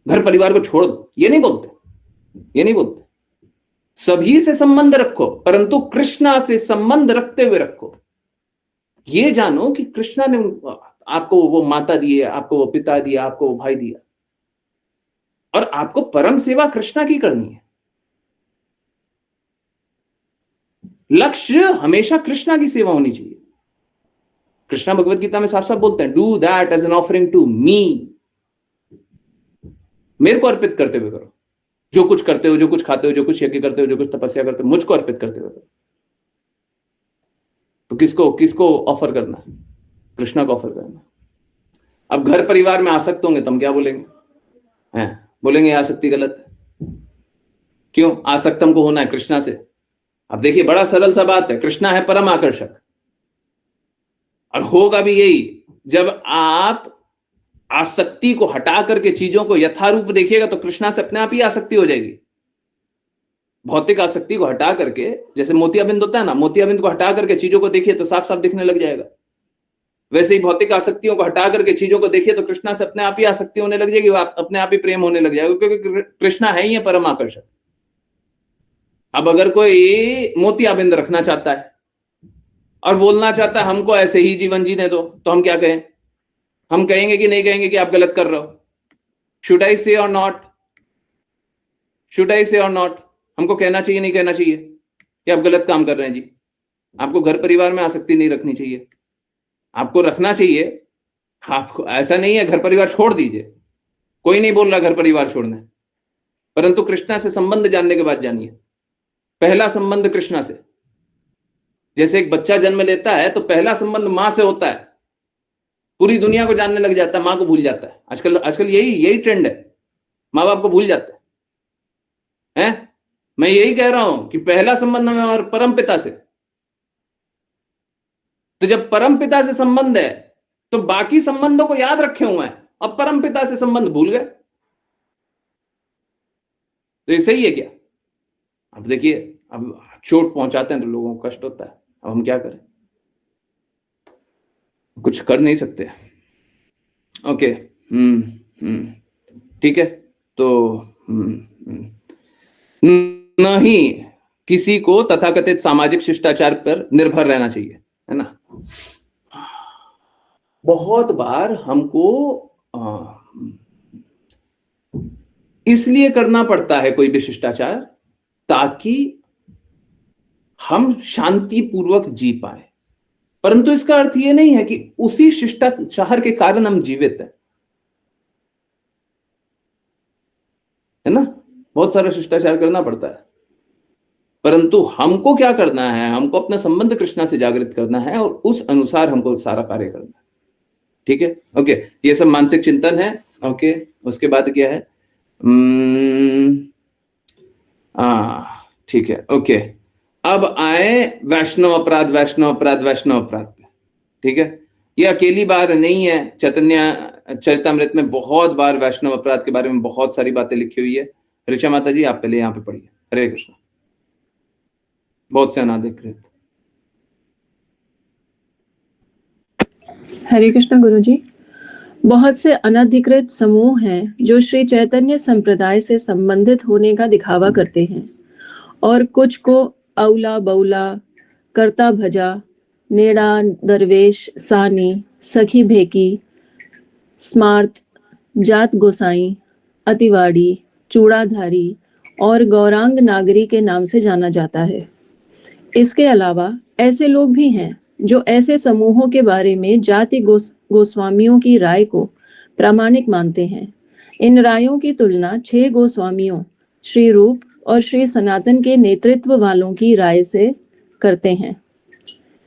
घर परिवार को छोड़ दो, ये नहीं बोलते, ये नहीं बोलते। सभी से संबंध रखो, परंतु कृष्णा से संबंध रखते हुए रखो। ये जानो कि कृष्णा ने आपको वो माता दी है, आपको वो पिता दिया, आपको वो भाई दिया, और आपको परम सेवा कृष्णा की करनी है। लक्ष्य हमेशा कृष्णा की सेवा होनी चाहिए। कृष्णा भगवत गीता में साफ साफ बोलते हैं, do that as an offering to me. मेरे को अर्पित करते हुए करो, जो कुछ करते हो, जो कुछ खाते हो, जो कुछ यज्ञ करते हो, जो कुछ तपस्या करते हो, मुझको अर्पित करते हुए करो। तो किसको ऑफर करना है? कृष्णा को ऑफर करना है। अब घर परिवार में आसक्त होंगे तो हम क्या बोलेंगे? बोलेंगे आसक्ति गलत है। क्यों? आसक्त हमको होना है कृष्णा से। अब देखिए, बड़ा सरल सा बात है, कृष्णा है परम आकर्षक, और होगा भी यही। जब आप आसक्ति को हटा करके चीजों को यथारूप देखिएगा तो कृष्णा से अपने आप ही आसक्ति हो जाएगी। भौतिक आसक्ति को हटा करके, जैसे मोतियाबिंद होता है ना, मोतियाबिंद को हटा करके चीजों को देखिए तो साफ साफ दिखने लग जाएगा। वैसे ही भौतिक आसक्तियों को हटा करके चीजों को देखिए तो कृष्णा से अपने आप ही आसक्ति होने लग जाएगी, अपने आप ही प्रेम होने लग जाएगा, क्योंकि कृष्णा है ही है परम आकर्षक। अब अगर कोई मोतियाबिंद रखना चाहता है और बोलना चाहता है हमको ऐसे ही जीवन जीने दो, तो हम क्या कहें? हम कहेंगे कि नहीं कहेंगे कि आप गलत कर रहे हो? शुड आई से और नॉट? शुड आई से और नॉट? हमको कहना चाहिए नहीं कहना चाहिए कि आप गलत काम कर रहे हैं जी? आपको घर परिवार में आसक्ति नहीं रखनी चाहिए, आपको रखना चाहिए। आपको ऐसा नहीं है घर परिवार छोड़ दीजिए, कोई नहीं बोल रहा घर परिवार छोड़ने, परंतु कृष्णा से संबंध जानने के बाद जानिए। पहला संबंध कृष्णा से। जैसे एक बच्चा जन्म लेता है तो पहला संबंध मां से होता है, पूरी दुनिया को जानने लग जाता है, मां को भूल जाता है। आजकल यही ट्रेंड है, माँ बाप को भूल जाते हैं। मैं यही कह रहा हूं कि पहला संबंध हमें और परम पिता से। तो जब परम पिता से संबंध है तो बाकी संबंधों को याद रखे हुए हैं, अब परम पिता से संबंध भूल गए, तो ये सही है क्या? अब देखिए, अब चोट पहुंचाते हैं तो लोगों को कष्ट होता है, अब हम क्या करें? कुछ कर नहीं सकते। ओके, ठीक है। तो नहीं किसी को तथाकथित सामाजिक शिष्टाचार पर निर्भर रहना चाहिए, है ना। बहुत बार हमको इसलिए करना पड़ता है कोई भी शिष्टाचार ताकि हम शांतिपूर्वक जी पाए, परंतु इसका अर्थ यह नहीं है कि उसी शिष्टाचार के कारण हम जीवित हैं, है ना। बहुत सारा शिष्टाचार करना पड़ता है, परंतु हमको क्या करना है? हमको अपना संबंध कृष्णा से जागृत करना है और उस अनुसार हमको सारा कार्य करना है। ठीक है, ओके। ये सब मानसिक चिंतन है। ओके, उसके बाद क्या है? ठीक है, ओके। अब आए वैष्णव अपराध पे। ठीक है, ये अकेली बार नहीं है, चैतन्य चरितामृत में बहुत बार वैष्णव अपराध के बारे में बहुत सारी बातें लिखी हुई है। ऋचा माता जी, आप पहले यहाँ पे पढ़िए। हरे कृष्ण। बहुत से अनाधिकृत। हरे कृष्ण गुरुजी। बहुत से अनधिकृत समूह हैं जो श्री चैतन्य संप्रदाय से संबंधित होने का दिखावा करते हैं और कुछ को अवला बौला, करता भजा, नेड़ा दरवेश, सानी, सखी भेकी, स्मार्त, जात गोसाई, अतिवाड़ी, चूड़ाधारी और गौरांग नागरी के नाम से जाना जाता है। इसके अलावा ऐसे लोग भी हैं जो ऐसे समूहों के बारे में जाति गोस्वामियों की राय को प्रामाणिक मानते हैं। इन रायों की तुलना 6 गोस्वामियों, श्री रूप और श्री सनातन के नेतृत्व वालों की राय से करते हैं।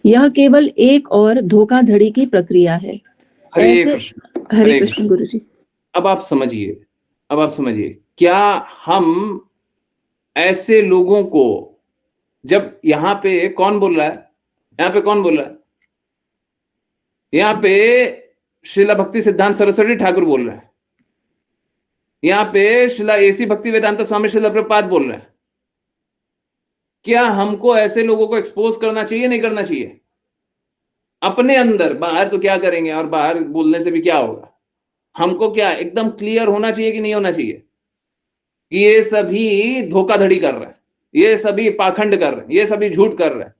यह केवल एक और धोखाधड़ी की प्रक्रिया है। हरे कृष्ण गुरुजी। अब आप समझिए, क्या हम ऐसे लोगों को जब यहां पे कौन बोल रहा है, यहां पे कौन बोल रहा है, यहां पे श्रीला भक्ति सिद्धांत सरस्वती ठाकुर बोल रहे हैं, यहां पे श्रीला एसी भक्ति वेदांत स्वामी श्रीला प्रभुपाद बोल रहे हैं। क्या हमको ऐसे लोगों को एक्सपोज करना चाहिए, नहीं करना चाहिए? अपने अंदर, बाहर तो क्या करेंगे, और बाहर बोलने से भी क्या होगा? हमको क्या एकदम क्लियर होना चाहिए कि नहीं होना चाहिए कि ये सभी धोखाधड़ी कर रहे हैं, ये सभी पाखंड कर रहे हैं, ये सभी झूठ कर रहे हैं।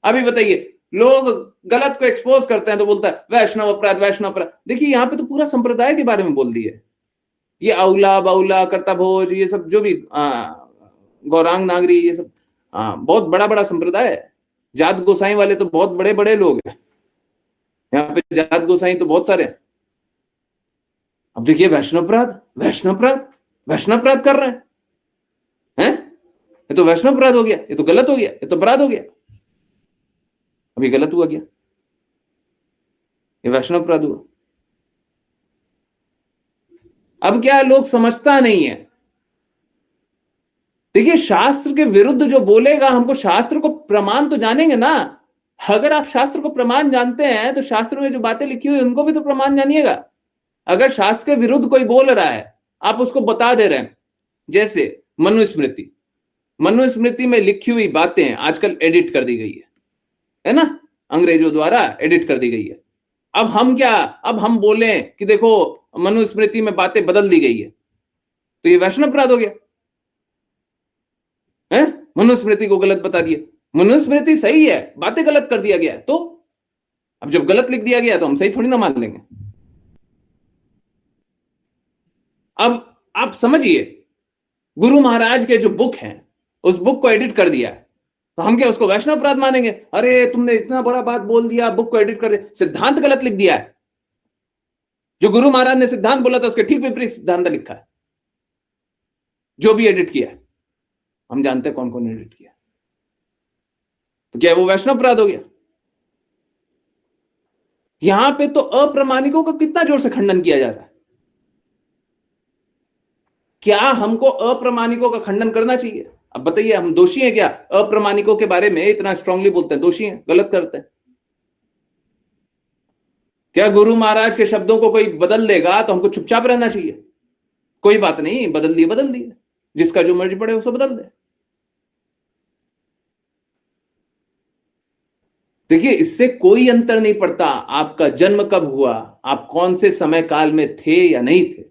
अभी बताइए, लोग गलत को एक्सपोज करते हैं तो बोलता है वैष्णव अपराध, वैष्णव अपराध। देखिए यहां पे तो पूरा संप्रदाय के बारे में बोल दिए, ये अवला बाउला कर्ता भोज, ये सब जो भी गौरांग नागरी, ये सब बहुत बड़ा बड़ा संप्रदाय है। जात गोसाई वाले तो बहुत बड़े बड़े लोग हैं, यहाँ पे जात गोसाई तो बहुत सारे हैं। अब देखिए वैष्णव अपराध, वैष्णव अपराध, वैष्णव अपराध कर रहे हैं, ये तो वैष्णव अपराध हो गया, ये तो गलत हो गया, ये तो अपराध हो गया। अभी गलत हुआ क्या? ये वैष्णव अपराध हुआ। अब क्या लोग समझता नहीं है। देखिए शास्त्र के विरुद्ध जो बोलेगा, हमको शास्त्र को प्रमाण तो जानेंगे ना। अगर आप शास्त्र को प्रमाण जानते हैं तो शास्त्र में जो बातें लिखी हुई उनको भी तो प्रमाण जानिएगा। अगर शास्त्र के विरुद्ध कोई बोल रहा है, आप उसको बता दे रहे हैं। जैसे मनुस्मृति, मनुस्मृति में लिखी हुई बातें आजकल एडिट कर दी गई है ना, अंग्रेजों द्वारा एडिट कर दी गई है। अब हम क्या, अब हम बोले कि देखो मनुस्मृति में बातें बदल दी गई है, तो ये वैष्णव अपराध हो गया है? मनुस्मृति को गलत बता दिया, मनुस्मृति सही है, बातें गलत कर दिया गया है। तो अब जब गलत लिख दिया गया तो हम सही थोड़ी ना मान लेंगे। अब आप समझिए, गुरु महाराज के जो बुक हैं, उस बुक को एडिट कर दिया है, तो हम क्या उसको वैष्णव अपराध मानेंगे? अरे तुमने इतना बड़ा बात बोल दिया, बुक को एडिट कर दिया, सिद्धांत गलत लिख दिया है। जो गुरु महाराज ने सिद्धांत बोला था उसके ठीक विपरीत सिद्धांत लिखा है। जो भी एडिट किया है, हम जानते हैं कौन कौन एडिट किया, तो क्या वो वैष्णव अपराध हो गया? यहां पे तो अप्रमाणिकों का कितना जोर से खंडन किया जा रहा है। क्या हमको अप्रमाणिकों का खंडन करना चाहिए? अब बताइए, हम दोषी हैं क्या? अप्रमाणिकों के बारे में इतना स्ट्रांगली बोलते हैं, दोषी हैं, गलत करते हैं। क्या गुरु महाराज के शब्दों को कोई बदल देगा तो हमको चुपचाप रहना चाहिए? कोई बात नहीं, बदल दिए बदल दिए, जिसका जो मर्जी पड़े उसे बदल दे। देखिए इससे कोई अंतर नहीं पड़ता आपका जन्म कब हुआ, आप कौन से समय काल में थे या नहीं थे।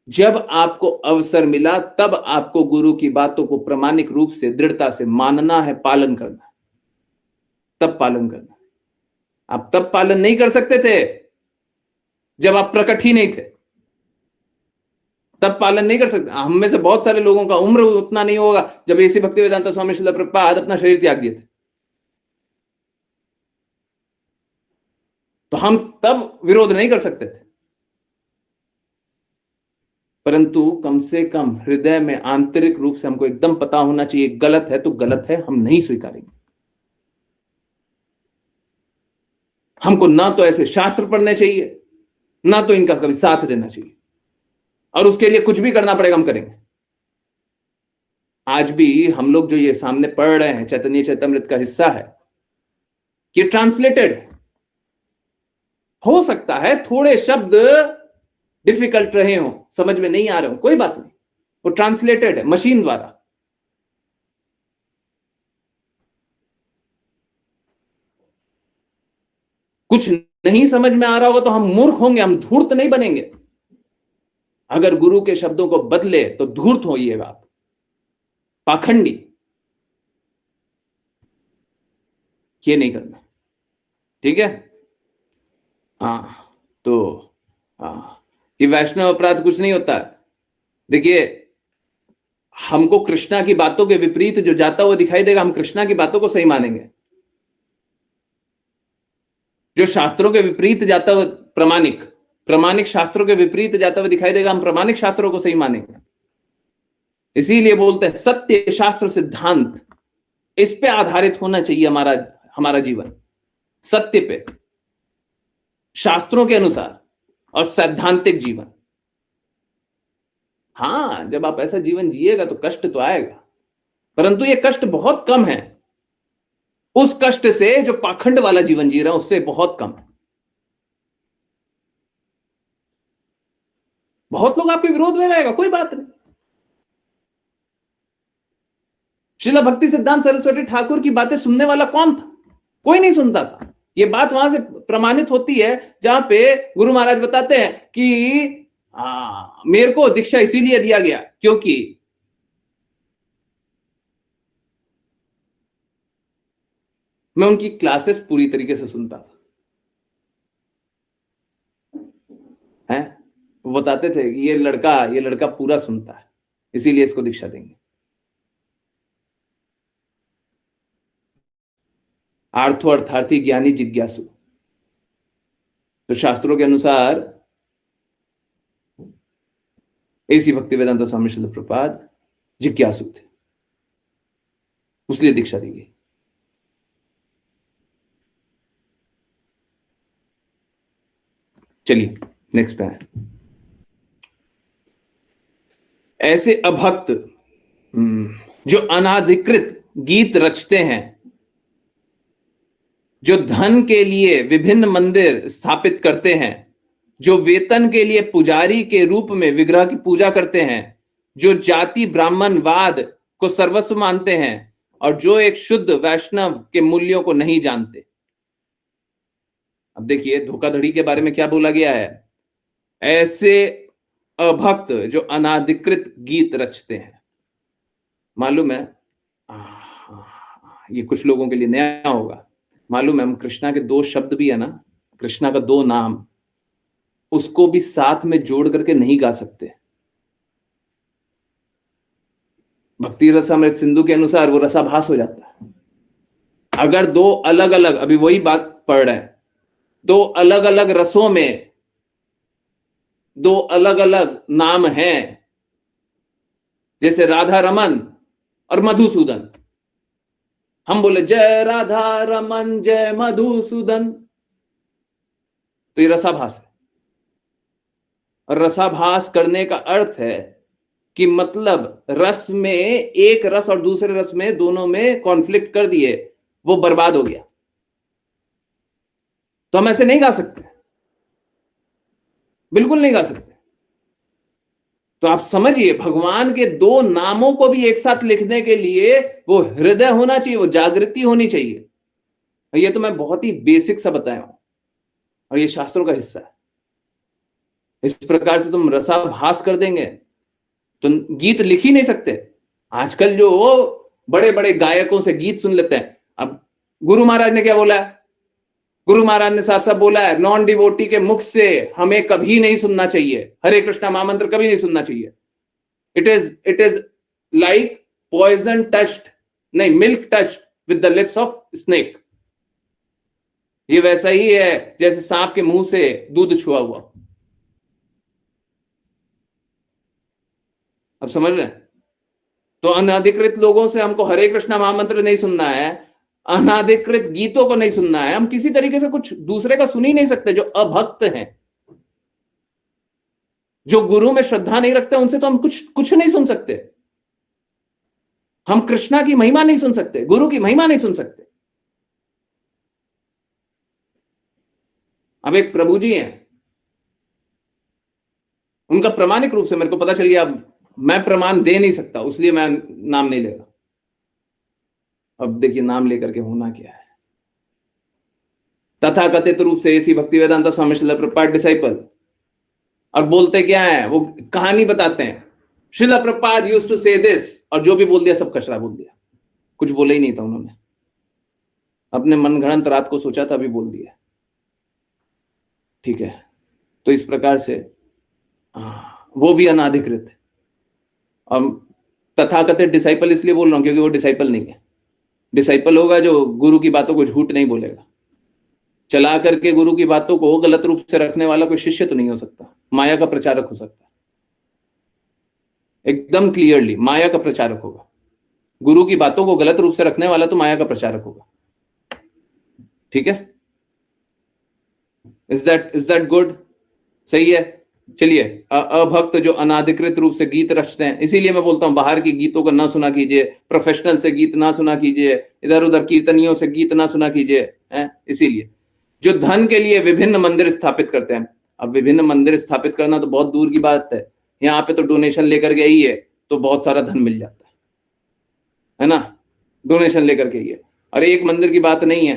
जब आपको अवसर मिला तब आपको गुरु की बातों को प्रामाणिक रूप से दृढ़ता से मानना है, पालन करना, तब पालन करना। आप तब पालन नहीं कर सकते थे जब आप प्रकट ही नहीं थे, तब पालन नहीं कर सकते। हम में से बहुत सारे लोगों का उम्र उतना नहीं होगा जब एसी भक्ति वेदांत स्वामी श्रील प्रभुपाद अपना शरीर त्याग दिए थे, तो हम तब विरोध नहीं कर सकते थे। परंतु कम से कम हृदय में आंतरिक रूप से हमको एकदम पता होना चाहिए, गलत है तो गलत है, हम नहीं स्वीकारेंगे। हमको ना तो ऐसे शास्त्र पढ़ने चाहिए, ना तो इनका कभी साथ देना चाहिए, और उसके लिए कुछ भी करना पड़ेगा हम करेंगे। आज भी हम लोग जो ये सामने पढ़ रहे हैं चैतन्य चैतामृत का हिस्सा है, ये ट्रांसलेटेड है। हो सकता है थोड़े शब्द डिफिकल्ट रहे हो, समझ में नहीं आ रहे हो, कोई बात नहीं, वो ट्रांसलेटेड है मशीन द्वारा। कुछ नहीं समझ में आ रहा होगा तो हम मूर्ख होंगे, हम धूर्त नहीं बनेंगे। अगर गुरु के शब्दों को बदले तो धूर्त होइएगा आप, पाखंडी। ये नहीं करना, ठीक है? तो ये वैष्णव अपराध कुछ नहीं होता। देखिए हमको कृष्णा की बातों के विपरीत जो जाता हुआ दिखाई देगा, हम कृष्णा की बातों को सही मानेंगे। जो शास्त्रों के विपरीत जाता हुआ प्रामाणिक शास्त्रों के विपरीत जाता हुआ दिखाई देगा, हम प्रामाणिक शास्त्रों को सही मानेंगे। इसीलिए बोलते हैं सत्य शास्त्र सिद्धांत, इस पे आधारित होना चाहिए हमारा जीवन, सत्य पे, शास्त्रों के अनुसार और सैद्धांतिक जीवन। हाँ, जब आप ऐसा जीवन जिएगा तो कष्ट तो आएगा, परंतु ये कष्ट बहुत कम है उस कष्ट से जो पाखंड वाला जीवन जी रहा है, उससे बहुत कम है। बहुत लोग आपके विरोध में रहेगा, कोई बात नहीं। श्रीला भक्ति सिद्धांत सरस्वती ठाकुर की बातें सुनने वाला कौन था? कोई नहीं सुनता था। ये बात वहां से प्रमाणित होती है जहां पे गुरु महाराज बताते हैं कि मेरे को दीक्षा इसीलिए दिया गया क्योंकि मैं उनकी क्लासेस पूरी तरीके से सुनता था। हैं? वो बताते थे कि ये लड़का पूरा सुनता है, इसीलिए इसको दीक्षा देंगे। आर्थो अर्थार्थी ज्ञानी जिज्ञासु, तो शास्त्रों के अनुसार ऐसी भक्तिवेदांत स्वामी श्रील प्रभुपाद जिज्ञासु थे, इसलिए दीक्षा दी गई। चलिए नेक्स्ट पे है। ऐसे अभक्त जो अनाधिकृत गीत रचते हैं, जो धन के लिए विभिन्न मंदिर स्थापित करते हैं, जो वेतन के लिए पुजारी के रूप में विग्रह की पूजा करते हैं, जो जाति ब्राह्मणवाद को सर्वस्व मानते हैं और जो एक शुद्ध वैष्णव के मूल्यों को नहीं जानते। अब देखिए धोखाधड़ी के बारे में क्या बोला गया है। ऐसे अभक्त जो अनाधिकृत गीत रचते हैं। मालूम है ये कुछ लोगों के लिए नया होगा। मालूम है हम कृष्णा के 2 शब्द भी है ना, कृष्णा का 2 नाम, उसको भी साथ में जोड़ करके नहीं गा सकते। भक्ति रसामृत सिंधु के अनुसार वो रसाभास हो जाता है। अगर 2 अलग अलग, अभी वही बात पढ़ रहे हैं, 2 अलग अलग रसों में 2 अलग अलग नाम हैं, जैसे राधा रमन और मधुसूदन। हम बोले जय राधा रमन जय मधुसूदन, तो ये रसाभास है। और रसाभास करने का अर्थ है कि मतलब रस में एक रस और दूसरे रस में दोनों में कॉन्फ्लिक्ट कर दिए, वो बर्बाद हो गया। तो हम ऐसे नहीं गा सकते, बिल्कुल नहीं गा सकते। तो आप समझिए भगवान के 2 नामों को भी एक साथ लिखने के लिए वो हृदय होना चाहिए, वो जागृति होनी चाहिए। ये तो मैं बहुत ही बेसिक सा बताया हूं और ये शास्त्रों का हिस्सा है। इस प्रकार से तुम रसाभास कर देंगे तो गीत लिख ही नहीं सकते। आजकल जो बड़े बड़े गायकों से गीत सुन लेते हैं। अब गुरु महाराज ने क्या बोला है? गुरु महाराज ने साफ साफ बोला है, नॉन डिवोटी के मुख से हमें कभी नहीं सुनना चाहिए, हरे कृष्णा महामंत्र कभी नहीं सुनना चाहिए। It is like poison touched, नहीं milk touched with the lips of snake. ये वैसा ही है जैसे सांप के मुंह से दूध छुआ हुआ। अब समझ रहे हैं? तो अनाधिकृत लोगों से हमको हरे कृष्णा महामंत्र नहीं सुनना है, अनाधिकृत गीतों को नहीं सुनना है, हम किसी तरीके से कुछ दूसरे का सुन ही नहीं सकते। जो अभक्त हैं, जो गुरु में श्रद्धा नहीं रखते, उनसे तो हम कुछ नहीं सुन सकते। हम कृष्णा की महिमा नहीं सुन सकते, गुरु की महिमा नहीं सुन सकते। अब एक प्रभु जी हैं, उनका प्रमाणिक रूप से मेरे को पता चल गया, मैं प्रमाण दे नहीं सकता, इसलिए मैं नाम नहीं ले रहा। अब देखिए नाम लेकर के होना क्या है। तथाकथित रूप से ऐसी भक्तिवेदांत स्वामी श्रील प्रभुपाद डिसाइपल, और बोलते क्या है, वो कहानी बताते हैं, श्रील प्रभुपाद यूज्ड टू से दिस, और जो भी बोल दिया सब कचरा बोल दिया, कुछ बोला ही नहीं था उन्होंने। अपने मनगढ़ंत रात को सोचा था, अभी बोल दिया। ठीक है, तो इस प्रकार से वो भी अनाधिकृत है। और तथाकथित डिसाइपल इसलिए बोल रहा हूं क्योंकि वो डिसाइपल नहीं है। डिसाइपल होगा जो गुरु की बातों को झूठ नहीं बोलेगा। चला करके गुरु की बातों को गलत रूप से रखने वाला कोई शिष्य तो नहीं हो सकता, माया का प्रचारक हो सकता है। एकदम क्लियरली माया का प्रचारक होगा। गुरु की बातों को गलत रूप से रखने वाला तो माया का प्रचारक होगा। ठीक है, इज दैट गुड? सही है। चलिए, अभक्त जो अनाधिकृत रूप से गीत रचते हैं, इसीलिए मैं बोलता हूं बाहर के गीतों को ना सुना कीजिए, प्रोफेशनल से गीत ना सुना कीजिए, इधर उधर कीर्तनियों से गीत ना सुना कीजिए, इसीलिए जो धन के लिए विभिन्न मंदिर स्थापित करते हैं। अब विभिन्न मंदिर स्थापित करना तो बहुत दूर की बात है, यहाँ पे तो डोनेशन लेकर के ही है तो बहुत सारा धन मिल जाता है ना, डोनेशन लेकर के ही है। और एक मंदिर की बात नहीं है,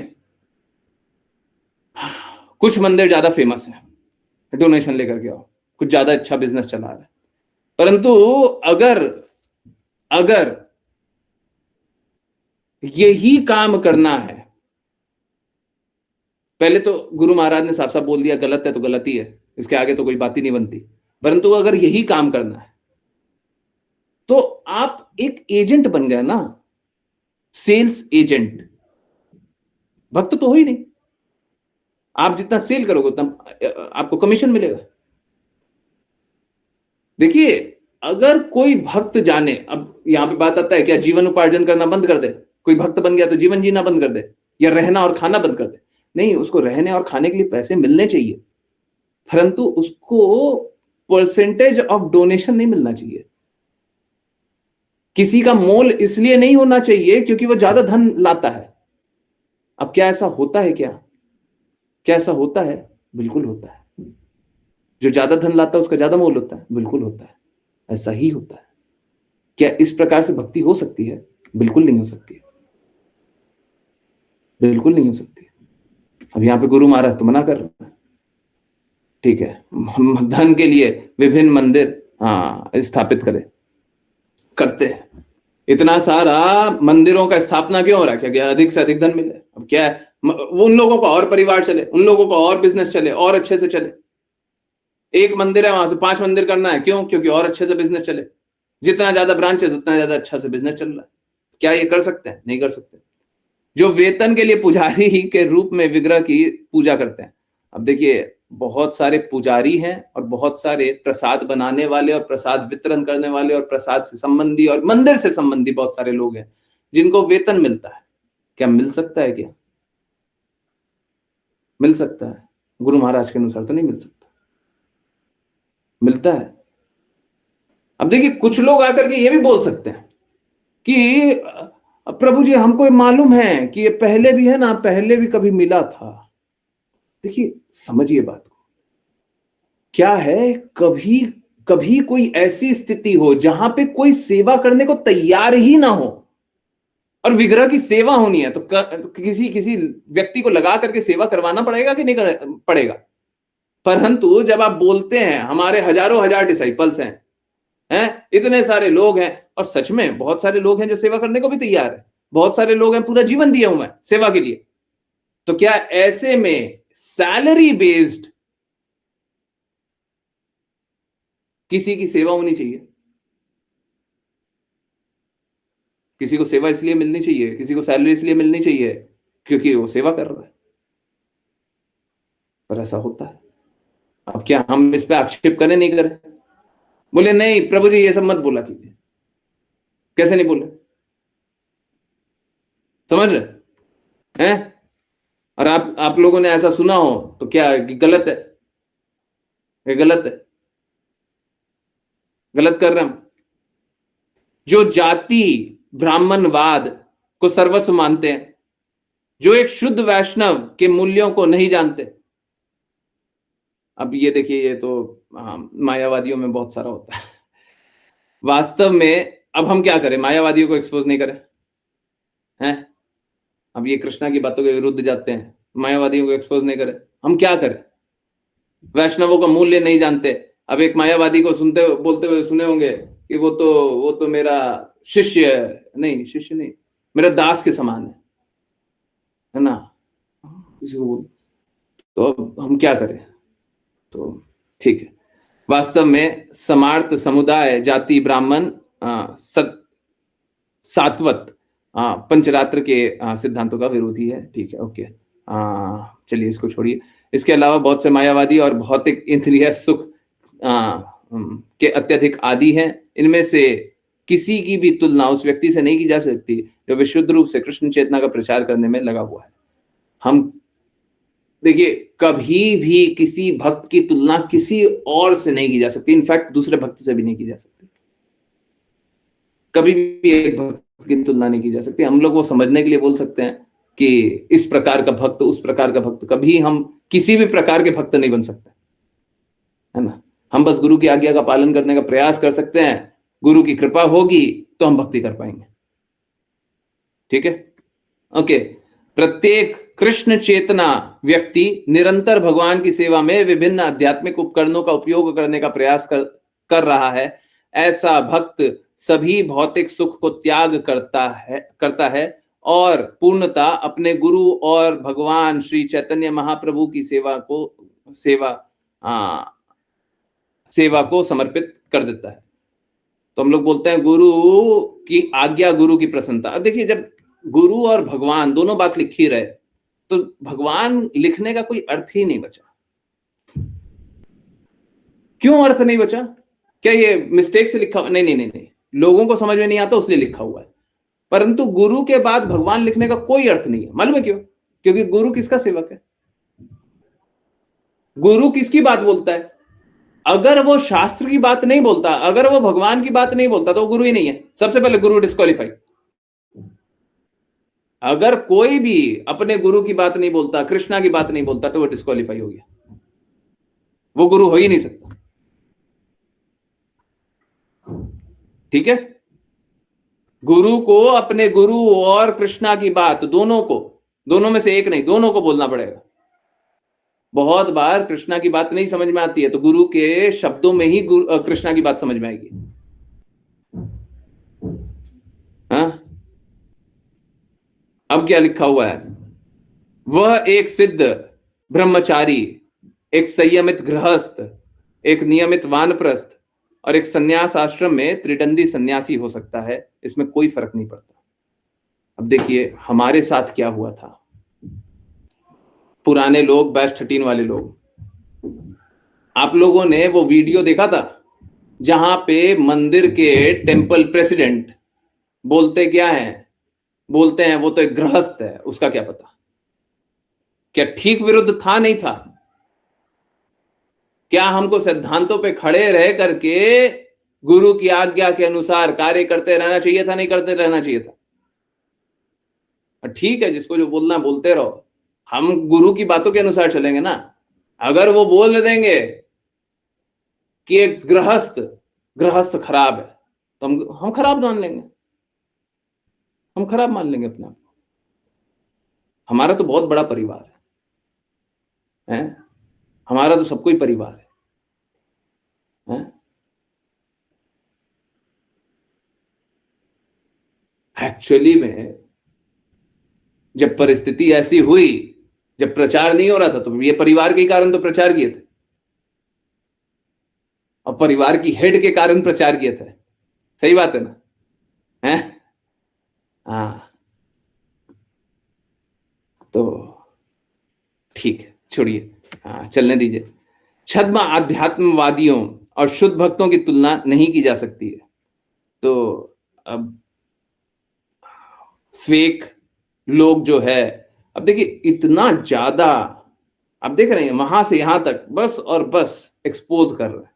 कुछ मंदिर ज्यादा फेमस है, डोनेशन लेकर के आओ, कुछ ज्यादा अच्छा बिजनेस चला रहा है। परंतु अगर यही काम करना है, पहले तो गुरु महाराज ने साफ साफ बोल दिया गलत है तो गलत ही है, इसके आगे तो कोई बात ही नहीं बनती। परंतु अगर यही काम करना है तो आप एक एजेंट बन गए ना, सेल्स एजेंट। भक्त तो हो ही नहीं, आप जितना सेल करोगे उतना आपको कमीशन मिलेगा। देखिए, अगर कोई भक्त जाने, अब यहां पे बात आता है क्या जीवन उपार्जन करना बंद कर दे, कोई भक्त बन गया तो जीवन जीना बंद कर दे या रहना और खाना बंद कर दे? नहीं, उसको रहने और खाने के लिए पैसे मिलने चाहिए, परंतु उसको परसेंटेज ऑफ डोनेशन नहीं मिलना चाहिए। किसी का मोल इसलिए नहीं होना चाहिए क्योंकि वो ज्यादा धन लाता है। अब क्या ऐसा होता है? क्या ऐसा होता है? बिल्कुल होता है। जो ज्यादा धन लाता है उसका ज्यादा मोल होता है, बिल्कुल होता है, ऐसा ही होता है। क्या इस प्रकार से भक्ति हो सकती है? बिल्कुल नहीं हो सकती है, बिल्कुल नहीं हो सकती। अब यहाँ पे गुरु महाराज तो मना कर रहे हैं, ठीक है, धन के लिए विभिन्न मंदिर स्थापित करते हैं। इतना सारा मंदिरों का स्थापना क्यों हो रहा है? क्या अधिक से अधिक धन मिले? अब क्या है, वो उन लोगों का और परिवार चले, उन लोगों का और बिजनेस चले, और अच्छे से चले। एक मंदिर है, वहां से 5 मंदिर करना है, क्यों? क्योंकि और अच्छे से बिजनेस चले। जितना ज्यादा ब्रांचेस उतना ज्यादा अच्छा से बिजनेस चल रहा है। क्या ये कर सकते हैं? नहीं कर सकते। जो वेतन के लिए पुजारी के रूप में विग्रह की पूजा करते हैं। अब देखिए, बहुत सारे पुजारी हैं और बहुत सारे प्रसाद बनाने वाले और प्रसाद वितरण करने वाले और प्रसाद से संबंधी और मंदिर से संबंधी बहुत सारे लोग हैं जिनको वेतन मिलता है। क्या मिल सकता है? क्या मिल सकता है? गुरु महाराज के अनुसार तो नहीं मिल सकता, मिलता है। अब देखिए, कुछ लोग आकर के ये भी बोल सकते हैं कि प्रभु जी हमको मालूम है कि ये पहले भी है ना, पहले भी कभी मिला था। देखिए, समझिए बात को। क्या है, कभी कभी कोई ऐसी स्थिति हो जहां पे कोई सेवा करने को तैयार ही ना हो और विग्रह की सेवा होनी है, तो किसी व्यक्ति को लगा करके सेवा करवाना पड़ेगा कि नहीं पड़ेगा? परंतु जब आप बोलते हैं हमारे हजारों हजार डिसाइपल्स हैं, इतने सारे लोग हैं, और सच में बहुत सारे लोग हैं जो सेवा करने को भी तैयार है, बहुत सारे लोग हैं पूरा जीवन दिए हुए हैं सेवा के लिए, तो क्या ऐसे में सैलरी बेस्ड किसी की सेवा होनी चाहिए? किसी को सेवा इसलिए मिलनी चाहिए, किसी को सैलरी इसलिए मिलनी चाहिए क्योंकि वो सेवा कर रहा है, पर ऐसा होता है। अब क्या हम इस पे आक्षेप करें? नहीं करें? बोले नहीं प्रभु जी ये सब मत बोला कीजिए। कैसे नहीं बोले? समझ रहे हैं? और आप लोगों ने ऐसा सुना हो तो क्या गलत है? ये गलत है, गलत कर रहे हम। जो जाति ब्राह्मणवाद को सर्वस्व मानते हैं, जो एक शुद्ध वैष्णव के मूल्यों को नहीं जानते। अब ये देखिए, ये तो मायावादियों में बहुत सारा होता है। वास्तव में अब हम क्या करें? मायावादियों को एक्सपोज नहीं करें हैं? अब ये कृष्णा की बातों के विरुद्ध जाते हैं, मायावादियों को एक्सपोज नहीं करें, हम क्या करें? वैष्णवों का मूल्य नहीं जानते। अब एक मायावादी को बोलते हुए सुने होंगे कि वो तो मेरा शिष्य नहीं, मेरा दास के समान है ना, किसी को बोल, तो अब हम क्या करें? तो ठीक है, वास्तव में समार्थ समुदाय जाति ब्राह्मण सात्वत पंचरात्र के सिद्धांतों का विरोधी है। ठीक है, ओके, चलिए इसको छोड़िए। इसके अलावा बहुत से मायावादी और भौतिक इंद्रिय सुख के अत्यधिक आदी हैं। इनमें से किसी की भी तुलना उस व्यक्ति से नहीं की जा सकती जो विशुद्ध रूप से कृष्ण चेतना का प्रचार करने में लगा हुआ है। हम देखिए, कभी भी किसी भक्त की तुलना किसी और से नहीं की जा सकती, इनफैक्ट दूसरे भक्त से भी नहीं की जा सकती। कभी भी एक भक्त की तुलना नहीं की जा सकती। हम लोग वो समझने के लिए बोल सकते हैं कि इस प्रकार का भक्त, उस प्रकार का भक्त, कभी हम किसी भी प्रकार के भक्त नहीं बन सकते, है ना। हम बस गुरु की आज्ञा का पालन करने का प्रयास कर सकते हैं, गुरु की कृपा होगी तो हम भक्ति कर पाएंगे। ठीक है, ओके। प्रत्येक कृष्ण चेतना व्यक्ति निरंतर भगवान की सेवा में विभिन्न आध्यात्मिक उपकरणों का उपयोग करने का प्रयास कर रहा है। ऐसा भक्त सभी भौतिक सुख को त्याग करता है और पूर्णता अपने गुरु और भगवान श्री चैतन्य महाप्रभु की सेवा को समर्पित कर देता है। तो हम लोग बोलते हैं गुरु की आज्ञा, गुरु की प्रसन्नता। अब देखिए, जब गुरु और भगवान दोनों बात लिखी रहे तो भगवान लिखने का कोई अर्थ ही नहीं बचा। क्यों अर्थ नहीं बचा? क्या ये मिस्टेक से लिखा? नहीं नहीं नहीं नहीं, लोगों को समझ में नहीं आता उसलिए लिखा हुआ है। परंतु गुरु के बाद भगवान लिखने का कोई अर्थ नहीं है। मालूम है क्यों? क्योंकि गुरु किसका सेवक है? गुरु किसकी बात बोलता है? अगर वो शास्त्र की बात नहीं बोलता, अगर वो भगवान की बात नहीं बोलता तो वो गुरु ही नहीं है। सबसे पहले गुरु डिस्क्वालीफाई। अगर कोई भी अपने गुरु की बात नहीं बोलता, कृष्णा की बात नहीं बोलता, तो वो डिस्क्वालीफाई हो गया, वो गुरु हो ही नहीं सकता। ठीक है, गुरु को अपने गुरु और कृष्णा की बात दोनों में से एक नहीं, दोनों को बोलना पड़ेगा। बहुत बार कृष्णा की बात नहीं समझ में आती है तो गुरु के शब्दों में ही कृष्णा की बात समझ में आएगी। हाँ, अब क्या लिखा हुआ है? वह एक सिद्ध ब्रह्मचारी, एक संयमित गृहस्थ, एक नियमित वानप्रस्थ और एक संन्यास आश्रम में त्रिदंडी सन्यासी हो सकता है, इसमें कोई फर्क नहीं पड़ता। अब देखिए हमारे साथ क्या हुआ था। पुराने लोग, बैच 13 वाले लोग, आप लोगों ने वो वीडियो देखा था जहां पे मंदिर के टेंपल प्रेसिडेंट बोलते क्या हैं? बोलते हैं वो तो एक गृहस्थ है, उसका क्या पता। क्या ठीक विरुद्ध था? नहीं था। क्या हमको सिद्धांतों पे खड़े रह करके गुरु की आज्ञा के अनुसार कार्य करते रहना चाहिए था? नहीं करते रहना चाहिए था? ठीक है, जिसको जो बोलना बोलते रहो, हम गुरु की बातों के अनुसार चलेंगे ना। अगर वो बोल देंगे कि एक गृहस्थ खराब है तो हम खराब मान लेंगे, हम खराब मान लेंगे अपने आप को। हमारा तो बहुत बड़ा परिवार है, हमारा तो सबको ही परिवार है? एक्चुअली में जब परिस्थिति ऐसी हुई, जब प्रचार नहीं हो रहा था, तो ये परिवार के कारण तो प्रचार किए थे और परिवार की हेड के कारण प्रचार किए थे। सही बात है ना? हैं? हाँ, तो ठीक है, छोड़िए, हाँ चलने दीजिए। छद्म आध्यात्मवादियों और शुद्ध भक्तों की तुलना नहीं की जा सकती है। तो अब फेक लोग जो है, अब देखिए इतना ज्यादा आप देख रहे हैं, वहां से यहां तक बस और बस एक्सपोज कर रहे हैं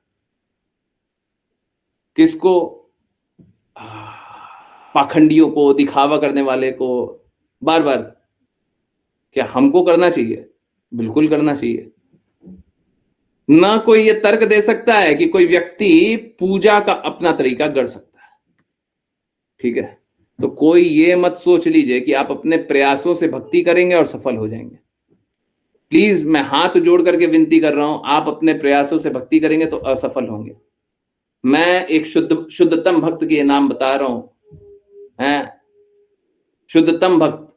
किसको? पाखंडियों को, दिखावा करने वाले को, बार बार। क्या हमको करना चाहिए? बिल्कुल करना चाहिए। ना कोई ये तर्क दे सकता है कि कोई व्यक्ति पूजा का अपना तरीका गढ़ सकता है। ठीक है, तो कोई ये मत सोच लीजिए कि आप अपने प्रयासों से भक्ति करेंगे और सफल हो जाएंगे। प्लीज, मैं हाथ जोड़ करके विनती कर रहा हूं, आप अपने प्रयासों से भक्ति करेंगे तो असफल होंगे। मैं एक शुद्धतम भक्त के नाम बता रहा हूं, हैं? शुद्धतम भक्त,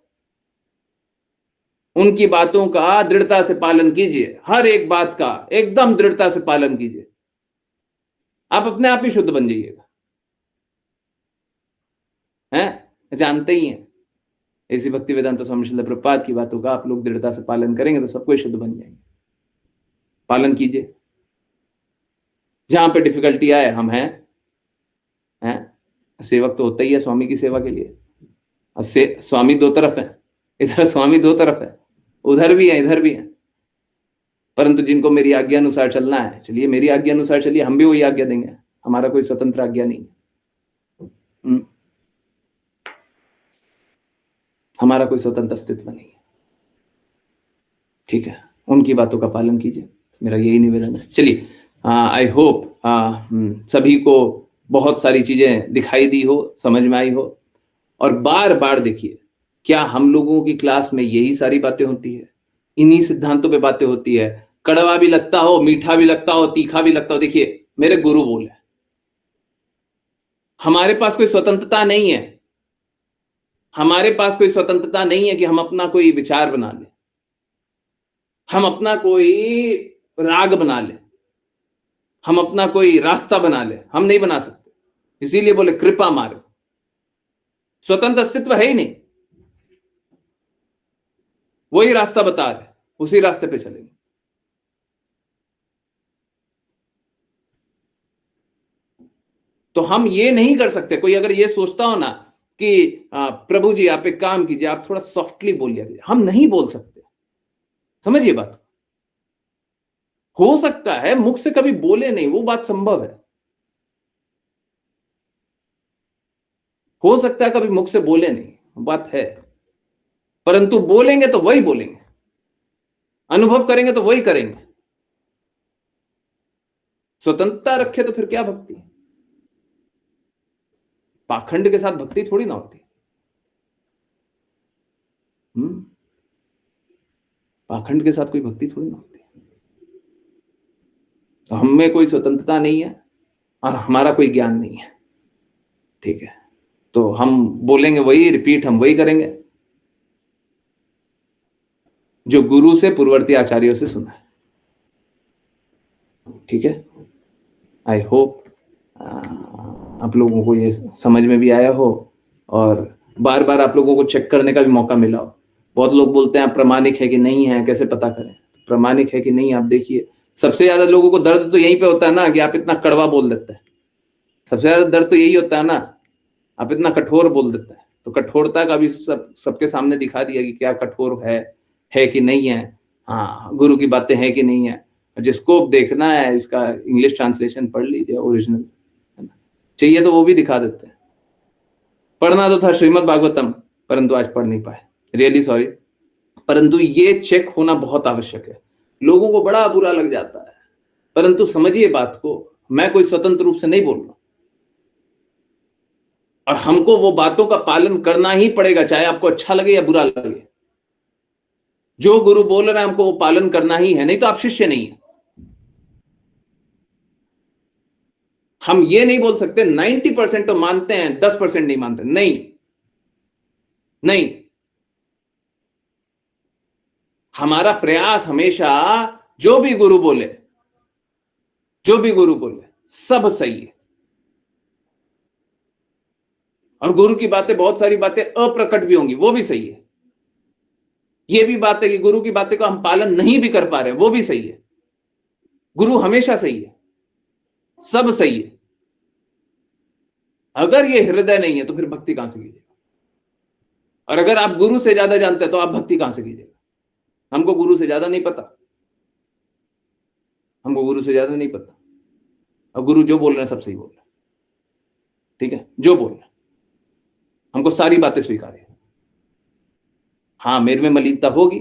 उनकी बातों का दृढ़ता से पालन कीजिए, हर एक बात का एकदम दृढ़ता से पालन कीजिए, आप अपने आप ही शुद्ध बन जाइएगा। हैं? जानते ही हैं, ऐसी भक्ति वेदांत स्वामी श्रील प्रभुपाद की बातों का आप लोग दृढ़ता से पालन करेंगे तो सबको शुद्ध बन जाएंगे। पालन कीजिए। जहां पे डिफिकल्टी आए, हम हैं? सेवक तो होता ही है स्वामी की सेवा के लिए। स्वामी दो तरफ है, इधर स्वामी दो तरफ है, उधर भी है इधर भी है। परंतु जिनको मेरी आज्ञा अनुसार चलना है, चलिए मेरी आज्ञा अनुसार चलिए, हम भी वही आज्ञा देंगे। हमारा कोई स्वतंत्र आज्ञा नहीं है, हमारा कोई स्वतंत्र अस्तित्व नहीं है। ठीक है, उनकी बातों का पालन कीजिए, मेरा यही निवेदन है। चलिए, आई होप सभी को बहुत सारी चीजें दिखाई दी हो, समझ में आई हो। और बार बार देखिए, क्या हम लोगों की क्लास में यही सारी बातें होती है, इन्हीं सिद्धांतों पे बातें होती है। कड़वा भी लगता हो, मीठा भी लगता हो, तीखा भी लगता हो। देखिए, मेरे गुरु बोले, हमारे पास कोई स्वतंत्रता नहीं है, हमारे पास कोई स्वतंत्रता नहीं है कि हम अपना कोई विचार बना ले, हम अपना कोई राग बना ले, हम अपना कोई रास्ता बना ले। हम नहीं बना सकते, इसीलिए बोले कृपा मार्ग। स्वतंत्र अस्तित्व है ही नहीं, वही रास्ता बता रहे, उसी रास्ते पे चलेंगे। तो हम ये नहीं कर सकते। कोई अगर ये सोचता हो ना कि प्रभु जी आप एक काम कीजिए, आप थोड़ा सॉफ्टली बोलिए, हम नहीं बोल सकते। समझिए बात, हो सकता है मुख से कभी बोले नहीं, वो बात संभव है। हो सकता है कभी मुख से बोले नहीं, बात है, परंतु बोलेंगे तो वही बोलेंगे, अनुभव करेंगे तो वही करेंगे। स्वतंत्रता रखे तो फिर क्या भक्ति? पाखंड के साथ भक्ति थोड़ी ना होती। पाखंड के साथ कोई भक्ति थोड़ी ना होती। तो हम में कोई स्वतंत्रता नहीं है और हमारा कोई ज्ञान नहीं है। ठीक है, तो हम बोलेंगे वही, रिपीट हम वही करेंगे जो गुरु से, पूर्ववर्ती आचार्यों से सुना है। ठीक है, आई होप आप लोगों को ये समझ में भी आया हो और बार बार आप लोगों को चेक करने का भी मौका मिला हो। बहुत लोग बोलते हैं आप प्रामाणिक है कि नहीं है, कैसे पता करें? प्रामाणिक है कि नहीं, आप देखिए, सबसे ज्यादा लोगों को दर्द तो यहीं पे होता है ना कि आप इतना कड़वा बोल देते हैं। सबसे ज्यादा दर्द तो यही होता है ना, आप इतना कठोर बोल देते हैं। तो कठोरता का भी सबके सामने दिखा दिया कि क्या कठोर है कि नहीं है। हाँ, गुरु की बातें हैं कि नहीं है। जिसको देखना है इसका इंग्लिश ट्रांसलेशन पढ़ लीजिए, ओरिजिनल चाहिए तो वो भी दिखा देते हैं। पढ़ना तो था श्रीमद् भागवतम, परंतु आज पढ़ नहीं पाए, रियली सॉरी। परंतु ये चेक होना बहुत आवश्यक है। लोगों को बड़ा बुरा लग जाता है, परंतु समझिए बात को, मैं कोई स्वतंत्र रूप से नहीं बोल रहा, और हमको वो बातों का पालन करना ही पड़ेगा, चाहे आपको अच्छा लगे या बुरा लगे। जो गुरु बोल रहा है हमको वो पालन करना ही है, नहीं तो आप शिष्य नहीं है। हम ये नहीं बोल सकते 90% तो मानते हैं, 10% नहीं मानते। नहीं, हमारा प्रयास हमेशा जो भी गुरु बोले सब सही है। और गुरु की बातें, बहुत सारी बातें अप्रकट भी होंगी, वो भी सही है। ये भी बात है कि गुरु की बातें को हम पालन नहीं भी कर पा रहे, वो भी सही है। गुरु हमेशा सही है, सब सही है। अगर ये हृदय नहीं है तो फिर भक्ति कहां से कीजिएगा? और अगर आप गुरु से ज्यादा जानते हैं तो आप भक्ति कहां से कीजिएगा? हमको गुरु से ज्यादा नहीं पता, हमको गुरु से ज्यादा नहीं पता। और गुरु जो बोल रहे हैं सब सही बोल रहे हैं। ठीक है, जो बोल रहे हैं हमको सारी बातें स्वीकार है। हाँ, मेरे में मलिनता होगी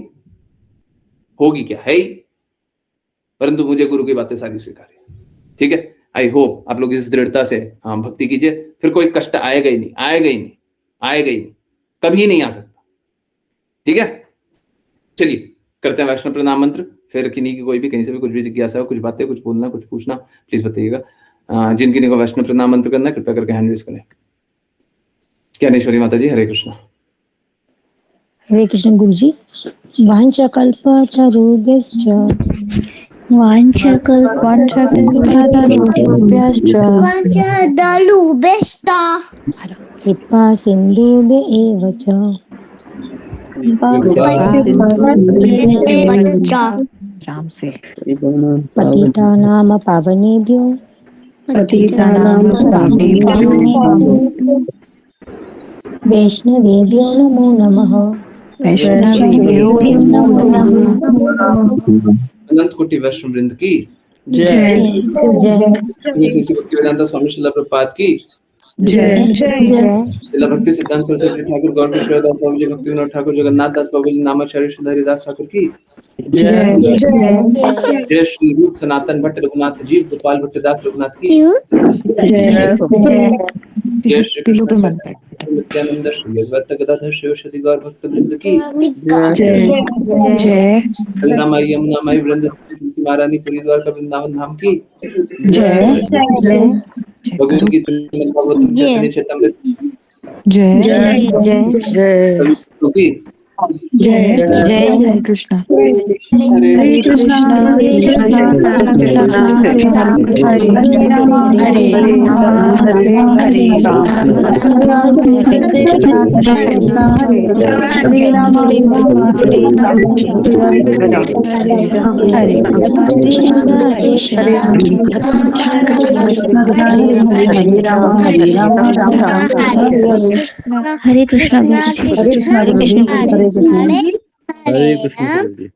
क्या, है ही, परंतु मुझे गुरु की बातें सारी स्वीकार है। ठीक है, आई होप आप लोग इस दृढ़ता से हाँ भक्ति कीजिए, फिर कोई कष्ट आएगा ही नहीं, कभी नहीं आ सकता। ठीक है, चलिए करते हैं वैष्णव प्रणाम मंत्र। फिर किन्हीं की कोई भी कहीं से भी कुछ भी जिज्ञासा हो, कुछ बातें, कुछ बोलना, कुछ पूछना, प्लीज बताइएगा। जिन किन्हीं को वैष्णव प्रणाम मंत्र करना है कृपया करके हैंड रेज करें। ज्ञानेश्वरी माता जी, हरे कृष्णा। हरे कृष्ण गुरु जी। वाञ्छाकल्पतरुभ्यश्च कृपा सिन्धुभ्य एव च पतितानां पावनेभ्यो वैष्णवेभ्यो नमो नमः। अनंत कोटि वैष्णव वृंद की, जय श्री भक्तिवेदांत स्वामी श्रील प्रभुपाद की, श्रील भक्ति सिद्धांत सरस्वती ठाकुर गौर किशोर दास बाबू जी, भक्ति विनोद ठाकुर, जगन्नाथ दास बाबू जी, नामाचार्य श्री हरिदास ठाकुर की, जय श्री रूप सनातन भट्ट रघुनाथ जी, गोपाल भट्टदास रघुनाथ की, जय श्री कृष्ण नित्यानंद श्री अद्वैत गदाधर शिवशति गौर भक्त वृंद की, गंगामाई यमुनामाई वृंद तुलसी महारानी पुरी द्वारका वृंदावन धाम की, भगवत गीता श्रीमद् भागवतम चैतन्य चैतन्यमृत की, हरे कृष्णा हरे कृष्णा हरे कृष्णा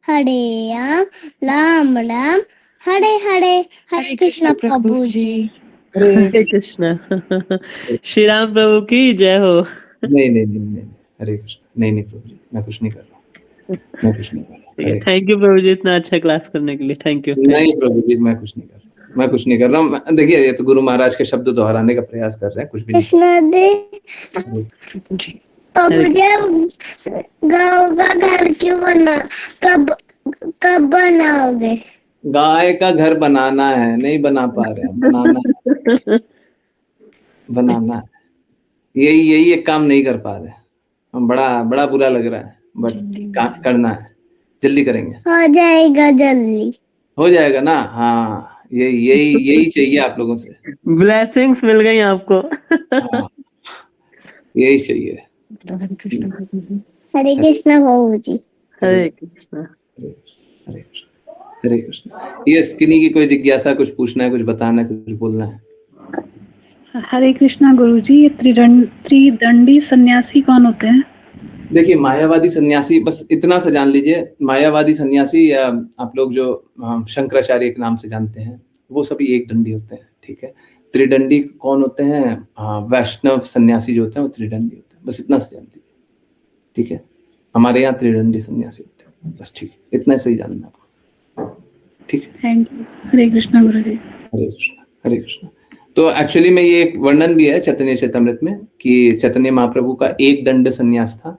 हरे राम राम राम हरे हरे हरे कृष्ण प्रभु जी। हरे कृष्णा। श्री राम प्रभु की जय हो। नहीं, हरे कृष्ण। नहीं प्रभु जी, मैं कुछ नहीं कर रहा, मैं कुछ नहीं कर रहा। थैंक यू प्रभु जी इतना अच्छा क्लास करने के लिए, थैंक यू। नहीं प्रभु जी, मैं कुछ नहीं कर रहा, मैं कुछ नहीं कर रहा हूँ। देखिए, ये तो गुरु महाराज के शब्द दोहराने का प्रयास कर रहे हैं, कुछ भी नहीं। गाँव का घर क्यों बना, कब बनाओगे? गाय का घर बनाना है, नहीं बना पा रहे हैं, बनाना है। यही एक काम नहीं कर पा रहे हैं हम। बड़ा बुरा लग रहा है, बट करना है, जल्दी करेंगे। हो जाएगा, जल्दी हो जाएगा ना। हाँ, यही चाहिए आप लोगों से। ब्लेसिंग्स मिल गई आपको। हाँ, यही चाहिए। हरे कृष्ण प्रभु जी। हरे कृष्णा। हरे कृष्ण, हरे कृष्ण। ये किन्हीं की कोई जिज्ञासा, कुछ पूछना है, कुछ बताना है, कुछ बोलना है? हरे कृष्णा गुरुजी, ये त्रिदंडी सन्यासी कौन होते हैं? देखिए, मायावादी सन्यासी, बस इतना सा जान लीजिए, मायावादी सन्यासी या आप लोग जो शंकराचार्य के नाम से जानते हैं, वो सभी एक दंडी होते हैं, ठीक है। त्रिदंडी कौन होते हैं? वैष्णव सन्यासी जो होते हैं वो त्रिदंडी होते हैं, बस इतना सा जान लीजिए, ठीक है। हमारे यहाँ त्रिदंडी सन्यासी होते हैं, बस, ठीक है, इतना सही जानना आपको, ठीक है। Thank you. हरे कृष्णा गुरुजी। हरे कृष्णा, हरे कृष्णा। तो एक्चुअली में ये एक वर्णन भी है चैतन्य चैतामृत में कि चैतन्य महाप्रभु का एक दंड संन्यास था,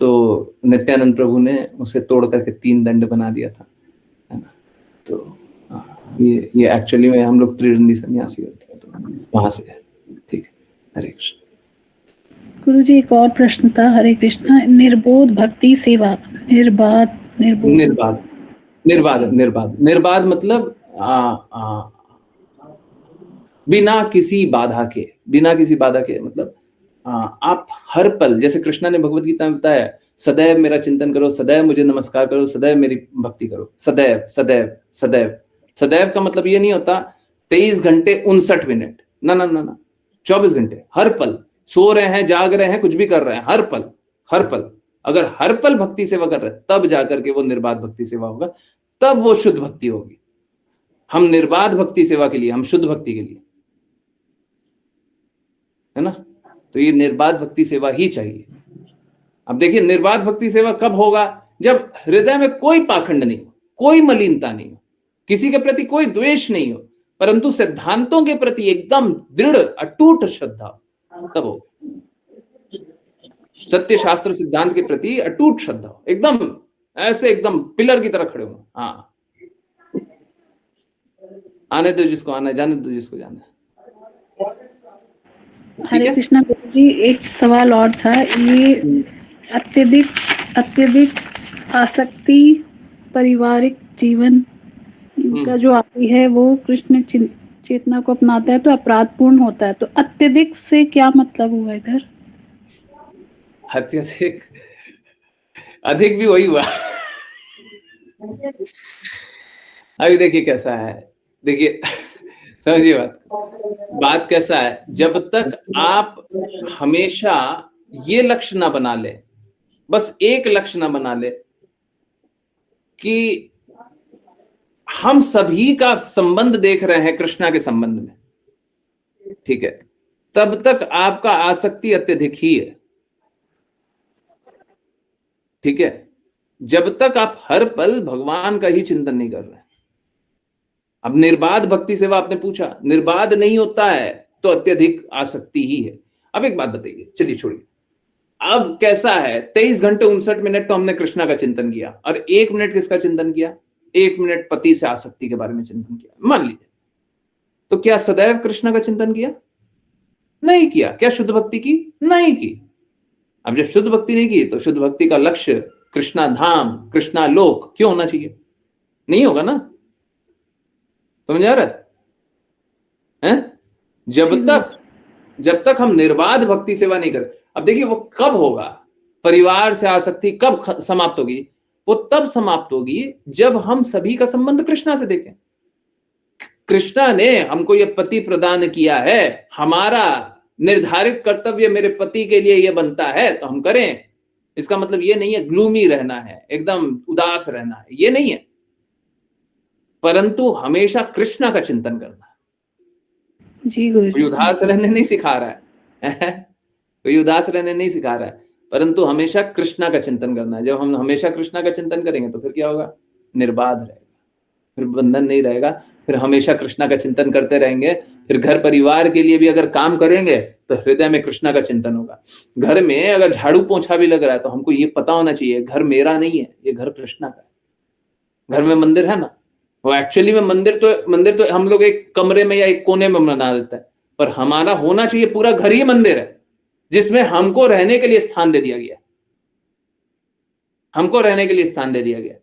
तो नित्यानंद प्रभु ने उसे तोड़ करके 3 दंड बना दिया था, है ना। तो ये एक्चुअली में हम लोग त्रिदंडी सन्यासी होते हैं, तो वहां से है, ठीक है। हरे कृष्ण। गुरुजी, एक और प्रश्न था। हरे कृष्णा, निर्बोध भक्ति सेवा, निर्बाध मतलब बिना किसी बाधा के मतलब आप हर पल, जैसे कृष्णा ने भगवत गीता में बताया, सदैव मेरा चिंतन करो, सदैव मुझे नमस्कार करो, सदैव मेरी भक्ति करो, सदैव सदैव सदैव। सदैव का मतलब ये नहीं होता 23 घंटे 59 मिनट, ना, 24 घंटे, हर पल, सो रहे हैं, जाग रहे हैं, कुछ भी कर रहे हैं, हर पल। अगर हर पल भक्ति सेवा कर रहे हैं, तब जाकर के वो निर्बाध भक्ति सेवा होगा, तब वो शुद्ध भक्ति होगी। हम निर्बाध भक्ति सेवा के लिए, हम शुद्ध भक्ति के लिए, है ना। तो ये निर्बाध भक्ति सेवा ही चाहिए। अब देखिए, निर्बाध भक्ति सेवा कब होगा? जब हृदय में कोई पाखंड नहीं हो, कोई मलिनता नहीं हो, किसी के प्रति कोई द्वेष नहीं हो, परंतु सिद्धांतों के प्रति एकदम दृढ़ अटूट श्रद्धा, तब हो। सत्य शास्त्र सिद्धांत के प्रति अटूट श्रद्धा हो, एकदम ऐसे, एकदम पिलर की तरह खड़े हो। हाँ, आने दो जिसको आना है, जाने दो जिसको जाना है। हरे कृष्णा गुरुजी, एक सवाल और था। ये अत्यधिक आसक्ति पारिवारिक जीवन का जो आदि है, वो कृष्ण चेतना को अपनाता है तो अपराधपूर्ण होता है, तो अत्यधिक से क्या मतलब हुआ इधर? अत्यधिक, अधिक भी वही हुआ। अभी देखिए कैसा है, देखिए समझिए बात कैसा है। जब तक आप हमेशा ये लक्ष्य ना बना ले, बस एक लक्ष्य ना बना ले कि हम सभी का संबंध देख रहे हैं कृष्णा के संबंध में, ठीक है, तब तक आपका आसक्ति अत्यधिक ही है, ठीक है, जब तक आप हर पल भगवान का ही चिंतन नहीं कर रहे। अब निर्बाध भक्ति सेवा आपने पूछा, निर्बाध नहीं होता है तो अत्यधिक आसक्ति ही है। अब एक बात बताइए, चलिए छोड़िए, अब कैसा है, 23 घंटे 59 मिनट तो हमने कृष्णा का चिंतन किया और 1 मिनट किसका चिंतन किया? 1 मिनट पति से आसक्ति के बारे में चिंतन किया, मान लीजिए, तो क्या सदैव कृष्णा का चिंतन किया? नहीं किया। क्या शुद्ध भक्ति की? नहीं की। अब जब शुद्ध भक्ति नहीं की तो शुद्ध भक्ति का लक्ष्य कृष्णा धाम, कृष्णा लोक क्यों होना चाहिए? नहीं होगा ना, समझ आ रहा है? जब तक हम निर्बाध भक्ति सेवा नहीं करें। अब देखिए वो कब होगा, परिवार से आसक्ति कब समाप्त होगी? वो तब समाप्त होगी जब हम सभी का संबंध कृष्णा से देखें। कृष्णा ने हमको ये पति प्रदान किया है, हमारा निर्धारित कर्तव्य मेरे पति के लिए ये बनता है तो हम करें। इसका मतलब ये नहीं है ग्लूमी रहना है, एकदम उदास रहना है, ये नहीं है, परंतु हमेशा कृष्णा का चिंतन करना। जी गुरु जी। कोई उदास रहने नहीं सिखा रहा है कोई उदास रहने नहीं सिखा रहा है, परंतु हमेशा कृष्णा का चिंतन करना है। जब हम हमेशा कृष्णा का चिंतन करेंगे तो फिर क्या होगा? निर्बाध रहेगा, फिर बंधन नहीं रहेगा, फिर हमेशा कृष्णा का चिंतन करते रहेंगे। फिर घर परिवार के लिए भी अगर काम करेंगे तो हृदय में कृष्णा का चिंतन होगा। घर में अगर झाड़ू पोंछा भी लग रहा है तो हमको ये पता होना चाहिए घर मेरा नहीं है, ये घर कृष्णा का है। घर में मंदिर है ना, वो एक्चुअली में मंदिर तो हम लोग एक कमरे में या एक कोने में बना देता है, पर हमारा होना चाहिए पूरा घर ही मंदिर है, जिसमें हमको रहने के लिए स्थान दे दिया गया, हमको रहने के लिए स्थान दे दिया गया।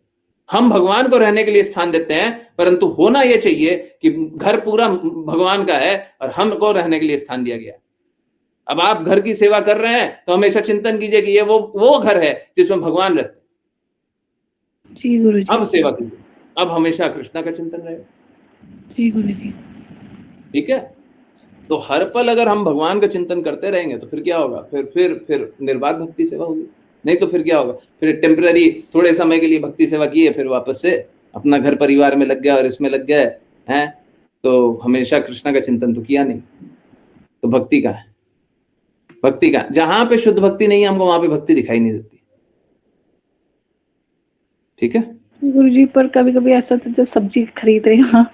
हम भगवान को रहने के लिए स्थान देते हैं, परंतु होना यह चाहिए कि घर पूरा भगवान का है और हमको रहने के लिए स्थान दिया गया। अब आप घर की सेवा कर रहे हैं तो हमेशा चिंतन कीजिए कि ये वो घर है जिसमें भगवान रहते हैं। जी गुरु जी। अब सेवा कीजिए, अब हमेशा कृष्णा का चिंतन रहेगा। जी गुरु जी। ठीक है, तो हर पल अगर हम भगवान का चिंतन करते रहेंगे तो फिर क्या होगा? फिर निर्बाध भक्ति सेवा होगी। नहीं तो फिर क्या होगा? फिर टेम्पररी थोड़े समय के लिए भक्ति सेवा की है, फिर वापस से अपना घर परिवार में लग गया और इसमें लग गए हैं, तो हमेशा कृष्णा का चिंतन तो किया नहीं। तो भक्ति का है, भक्ति का जहां पे शुद्ध भक्ति नहीं है हमको वहां पे भक्ति दिखाई नहीं देती। ठीक है गुरु जी, पर कभी कभी ऐसा होता है जब सब्जी खरीद रहे हैं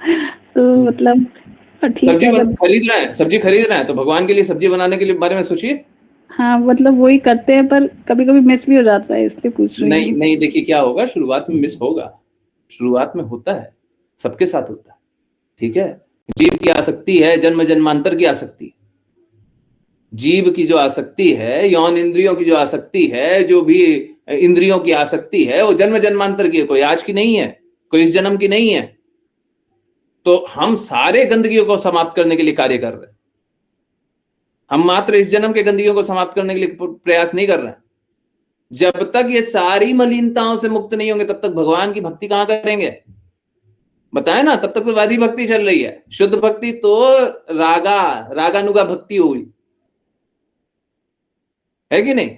तो मतलब ठीक सब्जी है, सब्जी खरीद रहे हैं तो भगवान के लिए सब्जी बनाने के लिए बारे में सोचिए। हाँ मतलब वही करते हैं, पर कभी कभी मिस भी हो जाता है, इसलिए पूछ रही हूँ। नहीं, देखिए क्या होगा, शुरुआत में मिस होगा, शुरुआत में होता है, सबके साथ होता है। ठीक है, जीव की आसक्ति है जन्म जन्मांतर की आसक्ति। जीव की जो आसक्ति है, यौन इंद्रियों की जो आसक्ति है, जो भी इंद्रियों की आसक्ति है, वो जन्म जन्मांतर की है, कोई आज की नहीं है, कोई इस जन्म की नहीं है। तो हम सारे गंदगियों को समाप्त करने के लिए कार्य कर रहे हैं। हम मात्र इस जन्म के गंदगियों को समाप्त करने के लिए प्रयास नहीं कर रहे हैं। जब तक ये सारी मलिनताओं से मुक्त नहीं होंगे तब तक भगवान की भक्ति कहां करेंगे? बताए ना, तब तक तो वादी भक्ति चल रही है। शुद्ध भक्ति तो रागानुगा भक्ति हुई है कि नहीं?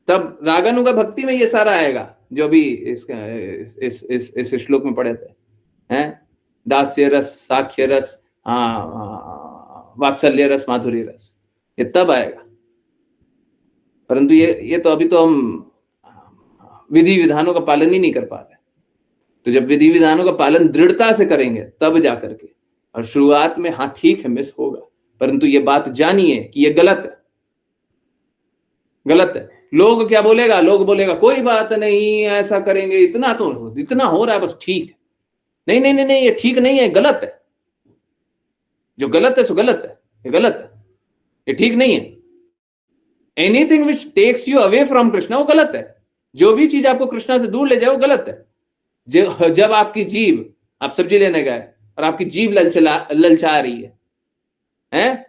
तब रागानुगा भक्ति में ये सारा आएगा जो भी इस श्लोक में पढ़े थे, हैं? दास्य रस, साख्य रस, वात्सल्य रस, माधुर्य रस, ये तब आएगा। परंतु ये तो अभी तो हम विधि विधानों का पालन ही नहीं कर पा रहे। तो जब विधि विधानों का पालन दृढ़ता से करेंगे तब जा करके, और शुरुआत में हाँ ठीक है मिस होगा, परंतु ये बात जानिए कि ये गलत है, गलत है। लोग क्या बोलेगा? लोग बोलेगा कोई बात नहीं, ऐसा करेंगे, इतना हो रहा है बस, ठीक है। नहीं नहीं नहीं नहीं, ये ठीक नहीं है, गलत है। जो गलत है सो गलत है, ये गलत है, ये ठीक नहीं है। Anything which takes you away from Krishna वो गलत है। जो भी चीज आपको कृष्णा से दूर ले जाए वो गलत है। जब आपकी जीभ, आप सब्जी लेने गए और आपकी जीभ ललचा रही है,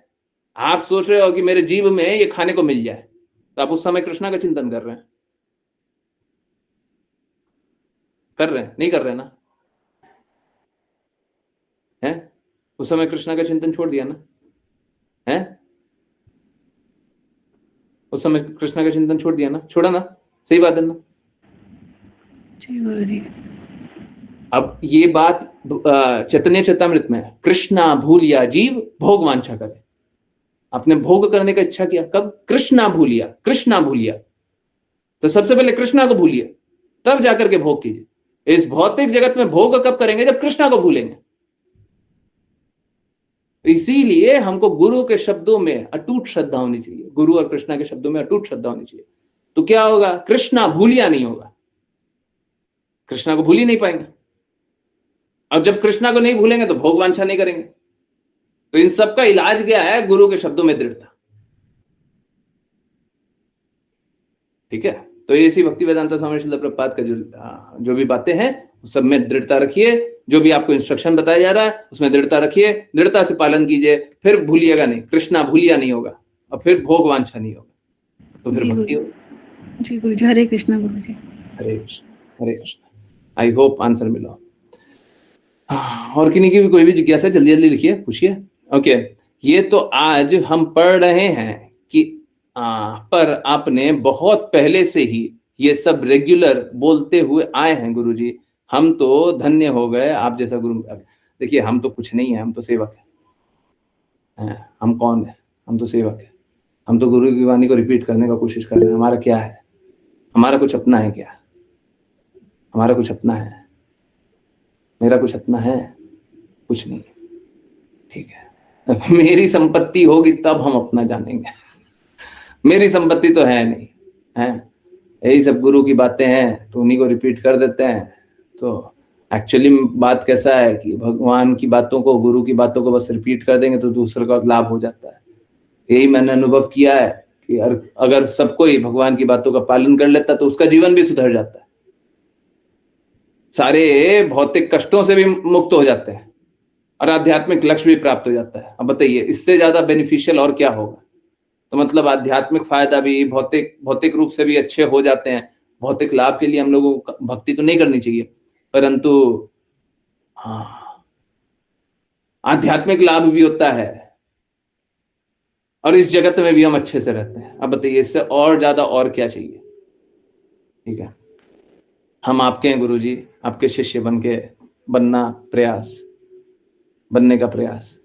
आप सोच रहे हो कि मेरे जीभ में ये खाने को मिल जाए, तो आप उस समय कृष्णा का चिंतन कर रहे हैं? कर रहे हैं? नहीं कर रहे ना? है? उस समय कृष्णा का चिंतन छोड़ दिया ना? है? उस समय कृष्णा का चिंतन छोड़ दिया ना? छोड़ा ना? सही बात है ना? जी गुरु जी। अब ये बात चैतन्य चेतामृत में है, कृष्णा भूलिया जीव भोग वांछा करे। आपने भोग करने का इच्छा किया, कब? कृष्णा भूलिया, कृष्णा भूलिया। तो सबसे पहले कृष्णा को भूलिए, तब जाकर के भोग कीजिए। इस भौतिक जगत में भोग कब करेंगे? जब कृष्णा को भूलेंगे। इसीलिए हमको गुरु के शब्दों में अटूट श्रद्धा होनी चाहिए, गुरु और कृष्णा के शब्दों में अटूट श्रद्धा होनी चाहिए। तो क्या होगा? कृष्णा भूलिया नहीं होगा, कृष्णा को भूल ही नहीं पाएंगे। अब जब कृष्णा को नहीं भूलेंगे तो भोग वांछा नहीं करेंगे। तो इन सब का इलाज क्या है? गुरु के शब्दों में दृढ़ता। ठीक है, तो ऐसी भक्ति वेदांता स्वामी श्रील प्रभुपाद का जो भी बातें हैं उस सब में दृढ़ता रखिए। जो भी आपको इंस्ट्रक्शन बताया जा रहा है उसमें दृढ़ता रखिए, दृढ़ता से पालन कीजिए, फिर भूलिएगा नहीं, कृष्णा भूलिया नहीं होगा और फिर भोग वांछा नहीं होगा, तो फिर भक्ति होगी। जी गुरु जी, हरे कृष्णा गुरु जी। हरे कृष्ण, हरे कृष्ण। आई होप आंसर मिला। और किन्हीं की भी कोई भी जिज्ञासा जल्दी जल्दी लिखिए, पूछिए। ओके, ये तो आज हम पढ़ रहे हैं कि पर आपने बहुत पहले से ही ये सब रेगुलर बोलते हुए आए हैं गुरुजी, हम तो धन्य हो गए आप जैसा गुरु। देखिए, हम तो कुछ नहीं है, हम तो सेवक हैं। हम कौन है? हम तो सेवक है। हम तो गुरु की वाणी को रिपीट करने का कोशिश कर रहे हैं। हमारा क्या है? हमारा कुछ अपना है क्या? हमारा कुछ अपना है? मेरा कुछ अपना है? कुछ नहीं। ठीक है, मेरी संपत्ति होगी तब हम अपना जानेंगे। मेरी संपत्ति तो है नहीं है, यही सब गुरु की बातें हैं तो उन्हीं को रिपीट कर देते हैं। तो एक्चुअली बात कैसा है कि भगवान की बातों को, गुरु की बातों को बस रिपीट कर देंगे तो दूसरे का लाभ हो जाता है। यही मैंने अनुभव किया है कि अगर सब कोई भगवान की बातों का पालन कर लेता तो उसका जीवन भी सुधर जाता है, सारे भौतिक कष्टों से भी मुक्त हो जाते हैं और आध्यात्मिक लक्ष्य भी प्राप्त हो जाता है। अब बताइए, इससे ज्यादा बेनिफिशियल और क्या होगा? तो मतलब आध्यात्मिक फायदा भी, भौतिक रूप से भी अच्छे हो जाते हैं। भौतिक लाभ के लिए हम लोगों को भक्ति तो नहीं करनी चाहिए, परंतु हाँ, आध्यात्मिक लाभ भी होता है और इस जगत में भी हम अच्छे से रहते हैं। अब बताइए, इससे और ज्यादा और क्या चाहिए? ठीक है, हम आपके हैं गुरुजी, आपके शिष्य बनने का प्रयास।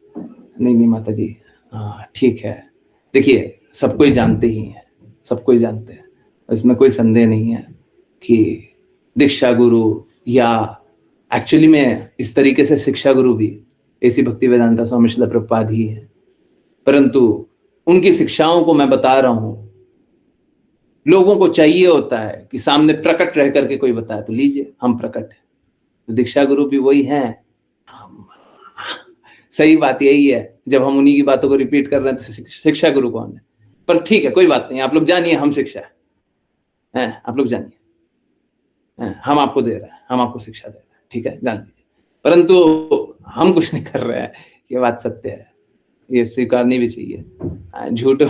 नहीं माता जी, हाँ ठीक है। देखिए, सबको ही जानते ही हैं, सबको ही जानते हैं, इसमें कोई संदेह नहीं है कि दीक्षा गुरु या एक्चुअली में इस तरीके से शिक्षा गुरु भी ऐसी भक्ति वेदांता स्वामी श्रील प्रभुपाद ही है। परंतु उनकी शिक्षाओं को मैं बता रहा हूं, लोगों को चाहिए होता है कि सामने प्रकट रह करके कोई बताए तो लीजिए, हम प्रकट है। तो दीक्षा गुरु भी वही हैं। सही बात यही है, जब हम उन्हीं की बातों को रिपीट कर रहे हैं तो शिक्षा गुरु कौन है? पर ठीक है, कोई बात नहीं, आप लोग जानिए हम शिक्षा है, आप लोग जानिए, हम आपको दे रहे हैं, हम आपको शिक्षा दे रहे हैं, ठीक है, जान लीजिए। परंतु हम कुछ नहीं कर रहे हैं, ये बात सत्य है, ये स्वीकारनी भी चाहिए। झूठा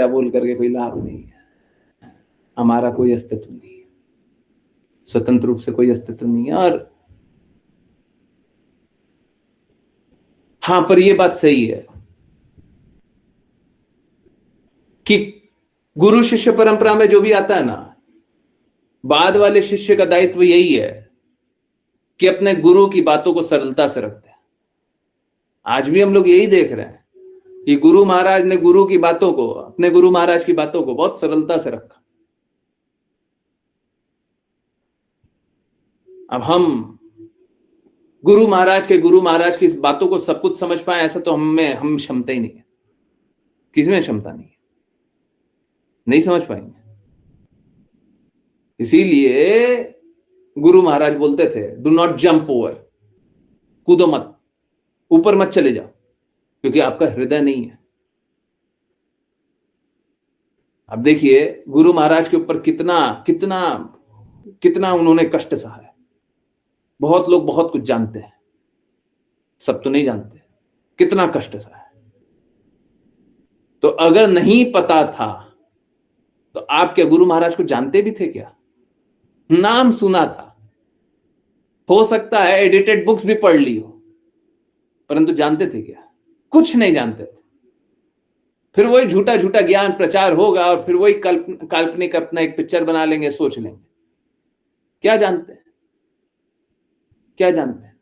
बोल करके कोई लाभ नहीं है। हमारा कोई अस्तित्व नहीं है, स्वतंत्र रूप से कोई अस्तित्व नहीं है। और हाँ, पर ये बात सही है कि गुरु शिष्य परंपरा में जो भी आता है ना, बाद वाले शिष्य का दायित्व यही है कि अपने गुरु की बातों को सरलता से रखते हैं। आज भी हम लोग यही देख रहे हैं कि गुरु महाराज ने गुरु की बातों को, अपने गुरु महाराज की बातों को बहुत सरलता से रखा। अब हम गुरु महाराज की इस बातों को सब कुछ समझ पाए, ऐसा तो हम क्षमता ही नहीं है, किसमें क्षमता नहीं है, नहीं समझ पाएंगे। इसीलिए गुरु महाराज बोलते थे, डू नॉट जंप ओवर, कूदो मत, ऊपर मत चले जाओ, क्योंकि आपका हृदय नहीं है। अब देखिए, गुरु महाराज के ऊपर कितना उन्होंने कष्ट सहा है। बहुत लोग बहुत कुछ जानते हैं, सब तो नहीं जानते, कितना कष्ट सहा है। तो अगर नहीं पता था तो आप क्या गुरु महाराज को जानते भी थे क्या? नाम सुना था, हो सकता है एडिटेड बुक्स भी पढ़ ली हो, परंतु जानते थे क्या? कुछ नहीं जानते थे। फिर वही झूठा ज्ञान प्रचार होगा और फिर वही काल्पनिक अपना एक पिक्चर बना लेंगे, सोच लेंगे। क्या जानते हैं? क्या जानते हैं?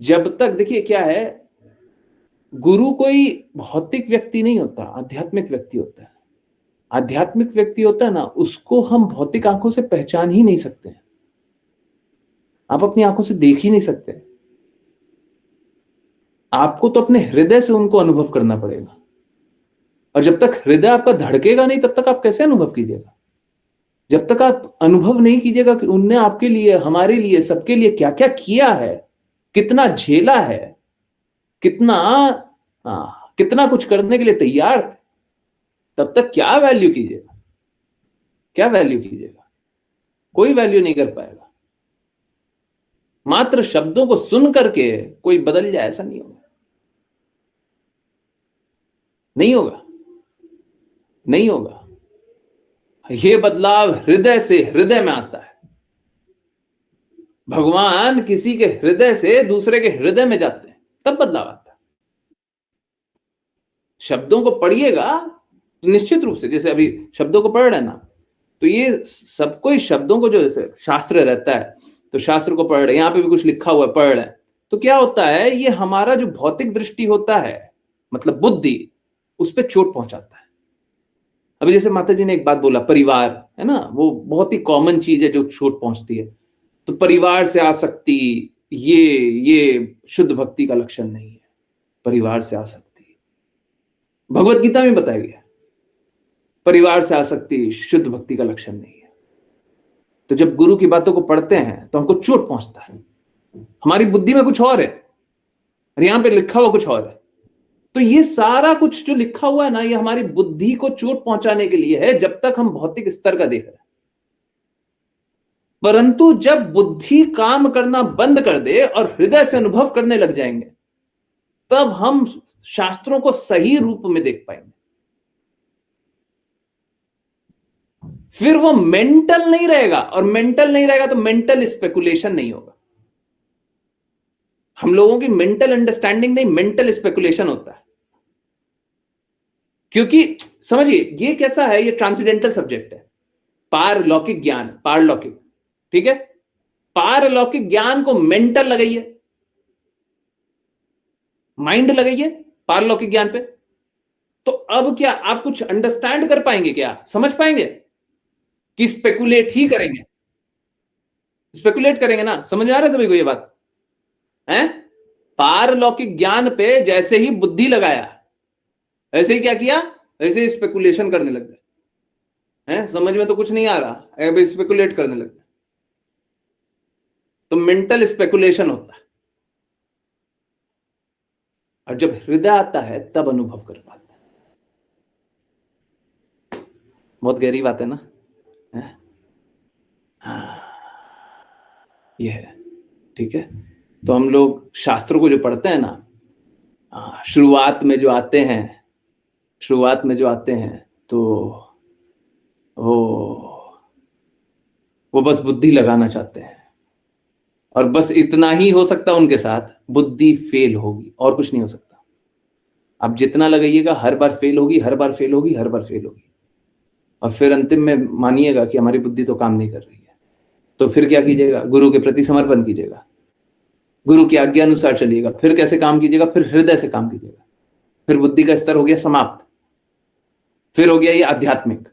जब तक, देखिए क्या है, गुरु कोई भौतिक व्यक्ति नहीं होता, आध्यात्मिक व्यक्ति होता है। आध्यात्मिक व्यक्ति होता है ना, उसको हम भौतिक आंखों से पहचान ही नहीं सकते हैं। आप अपनी आंखों से देख ही नहीं सकते, आपको तो अपने हृदय से उनको अनुभव करना पड़ेगा। और जब तक हृदय आपका धड़केगा नहीं, तब तक आप कैसे अनुभव कीजिएगा? जब तक आप अनुभव नहीं कीजिएगा कि उनने आपके लिए, हमारे लिए, सबके लिए क्या क्या किया है, कितना झेला है, कितना कुछ करने के लिए तैयार थे, तब तक क्या वैल्यू कीजिएगा? क्या वैल्यू कीजिएगा? कोई वैल्यू नहीं कर पाएगा। मात्र शब्दों को सुन करके कोई बदल जाए, ऐसा नहीं होगा। नहीं होगा, नहीं होगा। यह बदलाव हृदय से हृदय में आता है। भगवान किसी के हृदय से दूसरे के हृदय में जाते हैं, तब बदलाव आता है। शब्दों को पढ़िएगा निश्चित रूप से, जैसे अभी शब्दों को पढ़ रहे हैं ना, तो ये सब कोई शब्दों को, जो जैसे शास्त्र रहता है तो शास्त्र को पढ़ रहे हैं, यहां पे भी कुछ लिखा हुआ है, पढ़ रहे हैं, तो क्या होता है, ये हमारा जो भौतिक दृष्टि होता है, मतलब बुद्धि, उस पर चोट पहुंचाता है। अभी जैसे माता जी ने एक बात बोला, परिवार है ना, वो बहुत ही कॉमन चीज है जो चोट पहुंचती है। तो परिवार से आसक्ति, ये शुद्ध भक्ति का लक्षण नहीं है। परिवार से आसक्ति भगवत गीता में बताया गया, परिवार से आसक्ति शुद्ध भक्ति का लक्षण नहीं है। तो जब गुरु की बातों को पढ़ते हैं तो हमको चोट पहुंचता है, हमारी बुद्धि में कुछ और है और यहां पे लिखा हुआ कुछ और है। तो ये सारा कुछ जो लिखा हुआ है ना, ये हमारी बुद्धि को चोट पहुंचाने के लिए है, जब तक हम भौतिक स्तर का देख रहे हैं। परंतु जब बुद्धि काम करना बंद कर दे और हृदय से अनुभव करने लग जाएंगे, तब हम शास्त्रों को सही रूप में देख पाएंगे। फिर वो मेंटल नहीं रहेगा, और मेंटल नहीं रहेगा तो मेंटल स्पेकुलेशन नहीं होगा। हम लोगों की मेंटल अंडरस्टैंडिंग नहीं, मेंटल स्पेकुलेशन होता है। क्योंकि समझिए ये कैसा है, ये ट्रांसेंडेंटल सब्जेक्ट है, पारलौकिक ज्ञान, पारलौकिक, ठीक है। पारलौकिक ज्ञान को मेंटल लगाइए, माइंड लगाइए पारलौकिक ज्ञान पे, तो अब क्या आप कुछ अंडरस्टैंड कर पाएंगे? क्या समझ पाएंगे? कि स्पेकुलेट ही करेंगे, स्पेकुलेट करेंगे ना। समझ में आ रहा है सभी को ये बात है? पारलौकिक ज्ञान पे जैसे ही बुद्धि लगाया, ऐसे ही क्या किया, ऐसे ही स्पेकुलेशन करने लग गए हैं। समझ में तो कुछ नहीं आ रहा, अब स्पेकुलेट करने लग गए। तो मेंटल स्पेकुलेशन होता है, और जब हृदय आता है तब अनुभव कर पाता है। बहुत गहरी बात है ना, है? ये है, ठीक है। तो हम लोग शास्त्रों को जो पढ़ते हैं ना, शुरुआत में जो आते हैं तो वो बस बुद्धि लगाना चाहते हैं, और बस इतना ही हो सकता है उनके साथ, बुद्धि फेल होगी, और कुछ नहीं हो सकता। आप जितना लगाइएगा, हर बार फेल होगी, हर बार फेल होगी, हर बार फेल होगी, और फिर अंतिम में मानिएगा कि हमारी बुद्धि तो काम नहीं कर रही है। तो फिर क्या कीजिएगा? गुरु के प्रति समर्पण कीजिएगा, गुरु की आज्ञा अनुसार चलिएगा। फिर कैसे काम कीजिएगा? फिर हृदय से काम कीजिएगा। फिर बुद्धि का स्तर हो गया समाप्त, फिर हो गया ये आध्यात्मिक।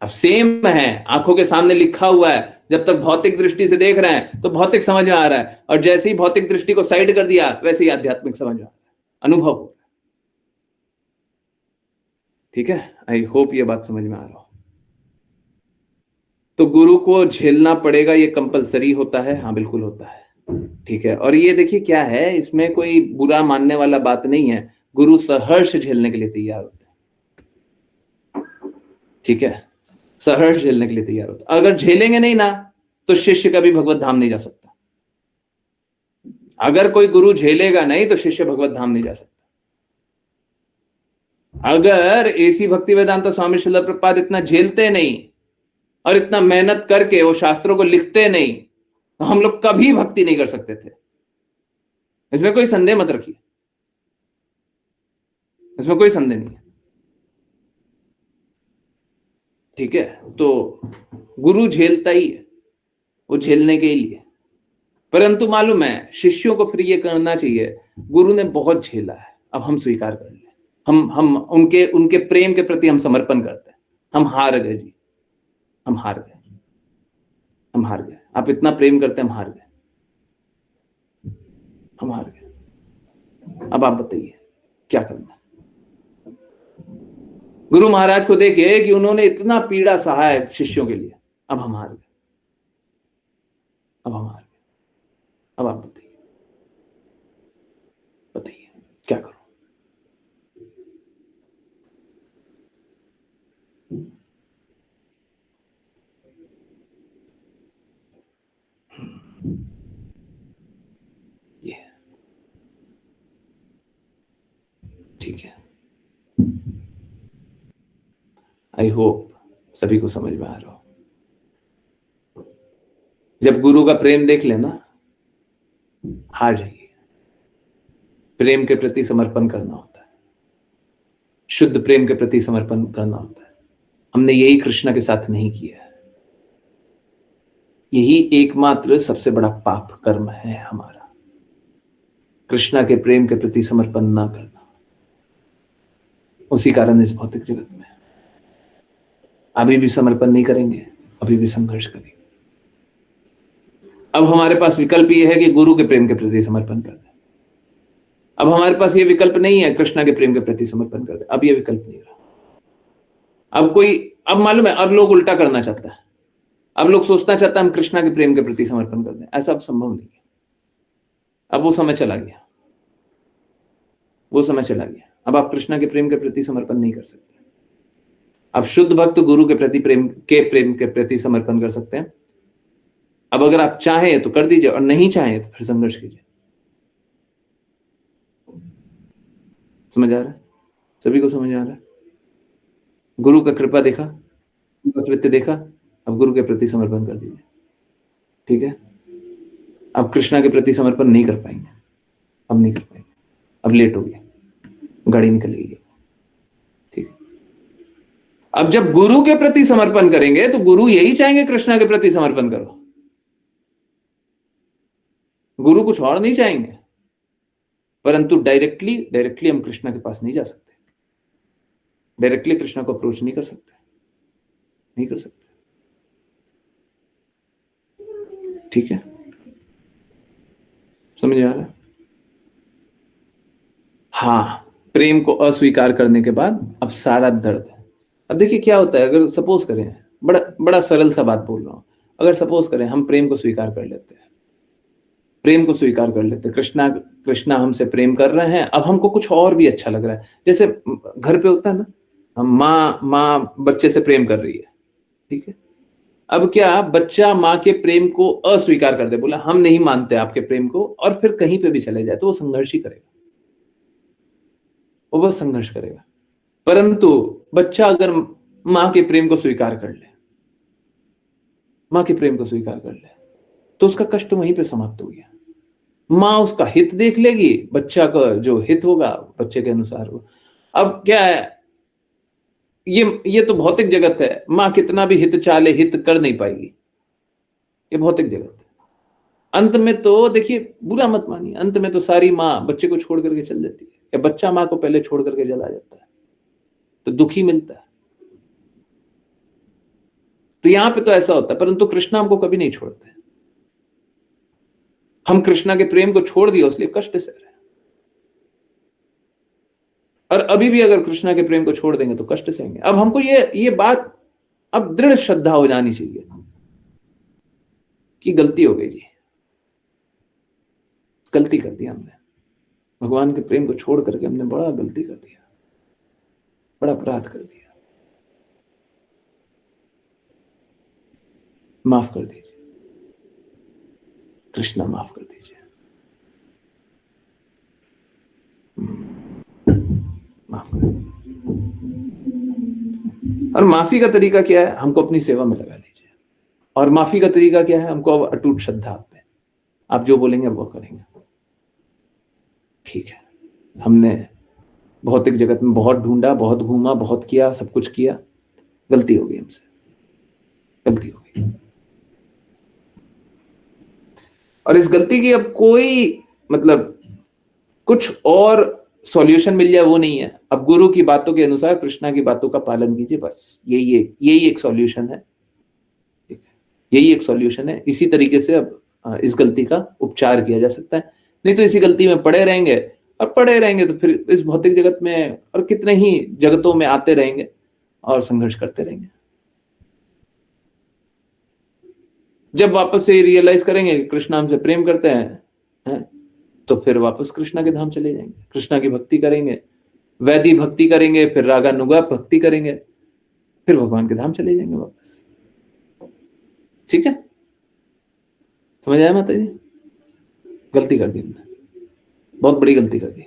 अब सेम है, आंखों के सामने लिखा हुआ है, जब तक भौतिक दृष्टि से देख रहे हैं तो भौतिक समझ में आ रहा है, और जैसे ही भौतिक दृष्टि को साइड कर दिया, वैसे ही आध्यात्मिक समझ में आ रहा है, अनुभव हो रहा है। ठीक है, आई होप ये बात समझ में आ रहा हो। तो गुरु को झेलना पड़ेगा, ये कंपलसरी होता है? हाँ बिल्कुल होता है, ठीक है। और ये देखिए क्या है, इसमें कोई बुरा मानने वाला बात नहीं है। गुरु सहर्ष झेलने के लिए तैयार होते हैं, ठीक है, सहर्ष झेलने के लिए तैयार होते हैं। अगर झेलेंगे नहीं ना, तो शिष्य कभी भगवत धाम नहीं जा सकता। अगर कोई गुरु झेलेगा नहीं तो शिष्य भगवत धाम नहीं जा सकता। अगर एसी भक्ति वेदांत स्वामी श्रील प्रभुपाद इतना झेलते नहीं और इतना मेहनत करके वो शास्त्रों को लिखते नहीं, तो हम लोग कभी भक्ति नहीं कर सकते थे। इसमें कोई संदेह मत रखिए, इसमें कोई संदेह नहीं है, ठीक है। तो गुरु झेलता ही है, वो झेलने के ही लिए। परंतु मालूम है शिष्यों को फिर ये करना चाहिए, गुरु ने बहुत झेला है, अब हम स्वीकार कर लें, हम उनके उनके प्रेम के प्रति हम समर्पण करते हैं। हम हार गए जी, हम हार गए, हम हार गए। आप इतना प्रेम करते हैं, हम हार गए, हम हार गए। अब आप बताइए क्या करना। गुरु महाराज को देखिए कि उन्होंने इतना पीड़ा सहा है शिष्यों के लिए, अब हम हार गए, अब हम हार गए। अब आप बताइए, बताइए क्या करूं। ये ठीक है। आई होप सभी को समझ में आ रहा हो। जब गुरु का प्रेम देख लेना, हार जाइए। प्रेम के प्रति समर्पण करना होता है, शुद्ध प्रेम के प्रति समर्पण करना होता है। हमने यही कृष्णा के साथ नहीं किया है। यही एकमात्र सबसे बड़ा पाप कर्म है हमारा, कृष्णा के प्रेम के प्रति समर्पण ना करना। उसी कारण इस भौतिक जगत में अभी भी समर्पण नहीं करेंगे, अभी भी संघर्ष करेंगे। अब हमारे पास विकल्प यह है कि गुरु के प्रेम के प्रति समर्पण कर दें। अब हमारे पास यह विकल्प नहीं है कृष्णा के प्रेम के प्रति समर्पण कर दें, अब यह विकल्प नहीं रहा। अब मालूम है, अब लोग उल्टा करना चाहता है। अब लोग सोचना चाहता है हम कृष्णा के प्रेम के प्रति समर्पण कर दें। ऐसा अब संभव नहीं है। अब वो समय चला गया, वो समय चला गया। अब आप कृष्णा के प्रेम के प्रति समर्पण नहीं कर सकते। अब शुद्ध भक्त गुरु के प्रति प्रेम के प्रति समर्पण कर सकते हैं। अब अगर आप चाहें तो कर दीजिए, और नहीं चाहें तो फिर संघर्ष कीजिए। समझ आ रहा है? सभी को समझ आ रहा है? गुरु का कृपा देखा, गुरु का कृत्य देखा, अब गुरु के प्रति समर्पण कर दीजिए। ठीक है? अब कृष्णा के प्रति समर्पण नहीं कर पाएंगे, अब नहीं कर पाएंगे, अब लेट हो गया, गाड़ी निकल गई। ठीक है? अब जब गुरु के प्रति समर्पण करेंगे तो गुरु यही चाहेंगे कृष्णा के प्रति समर्पण करो। गुरु कुछ और नहीं चाहेंगे। परंतु डायरेक्टली हम कृष्णा के पास नहीं जा सकते, डायरेक्टली कृष्णा को अप्रोच नहीं कर सकते, नहीं कर सकते। ठीक है? समझ आ रहा है? हाँ, प्रेम को अस्वीकार करने के बाद अब सारा दर्द है। अब देखिए क्या होता है, अगर सपोज करें, बड़ा सरल सा बात बोल रहा हूं, अगर सपोज करें हम प्रेम को स्वीकार कर लेते हैं, प्रेम को स्वीकार कर लेते हैं, कृष्णा हमसे प्रेम कर रहे हैं, अब हमको कुछ और भी अच्छा लग रहा है। जैसे घर पे होता है ना, माँ बच्चे से प्रेम कर रही है, ठीक है? अब क्या बच्चा माँ के प्रेम को अस्वीकार कर दे, बोला हम नहीं मानते आपके प्रेम को, और फिर कहीं पे भी चले जाए, तो वो संघर्ष ही करेगा, वो बस संघर्ष करेगा। परंतु बच्चा अगर माँ के प्रेम को स्वीकार कर ले, माँ के प्रेम को स्वीकार कर ले, तो उसका कष्ट वहीं पे समाप्त हो गया। माँ उसका हित देख लेगी, बच्चा का जो हित होगा बच्चे के अनुसार होगा। अब क्या है, ये तो भौतिक जगत है, माँ कितना भी हित चाले हित कर नहीं पाएगी, ये भौतिक जगत है। अंत में तो देखिए, बुरा मत मानिए, अंत में तो सारी माँ बच्चे को छोड़ करके चल जाती है, या बच्चा माँ को पहले छोड़ करके चला जाता है, तो दुखी मिलता है। तो यहां पे तो ऐसा होता है, परंतु कृष्णा हमको कभी नहीं छोड़ते। हम कृष्णा के प्रेम को छोड़ दिया, इसलिए कष्ट से रहे, और अभी भी अगर कृष्णा के प्रेम को छोड़ देंगे तो कष्ट सहेंगे। अब हमको ये बात अब दृढ़ श्रद्धा हो जानी चाहिए कि गलती हो गई जी, गलती कर दी हमने, भगवान के प्रेम को छोड़ करके हमने बड़ा गलती कर दिया, बड़ा अपराध कर दिया, माफ कर दीजिए कृष्णा, माफ कर दीजिए, माफ कर दीजिए। और माफी का तरीका क्या है, हमको अपनी सेवा में लगा लीजिए। और माफी का तरीका क्या है, हमको अब अटूट श्रद्धा आप पे, आप जो बोलेंगे वो करेंगे। ठीक है, हमने भौतिक जगत में बहुत ढूंढा, बहुत घूमा, बहुत किया, सब कुछ किया, गलती हो गई हमसे, गलती हो गई। और इस गलती की अब कोई मतलब कुछ और सॉल्यूशन मिल जाए वो नहीं है। अब गुरु की बातों के अनुसार कृष्णा की बातों का पालन कीजिए, बस यही एक सॉल्यूशन है। ठीक है, यही एक सॉल्यूशन है। इसी तरीके से अब इस गलती का उपचार किया जा सकता है। नहीं तो इसी गलती में पड़े रहेंगे और पड़े रहेंगे तो फिर इस भौतिक जगत में और कितने ही जगतों में आते रहेंगे और संघर्ष करते रहेंगे। जब वापस से रियलाइज करेंगे कि कृष्ण हमसे प्रेम करते हैं तो फिर वापस कृष्णा के धाम चले जाएंगे, कृष्णा की भक्ति करेंगे, वैदिक भक्ति करेंगे, फिर रागानुगा भक्ति करेंगे, फिर भगवान के धाम चले जाएंगे वापस। ठीक है, समझ आया माता जी? गलती कर दी हमने, बहुत बड़ी गलती कर दी।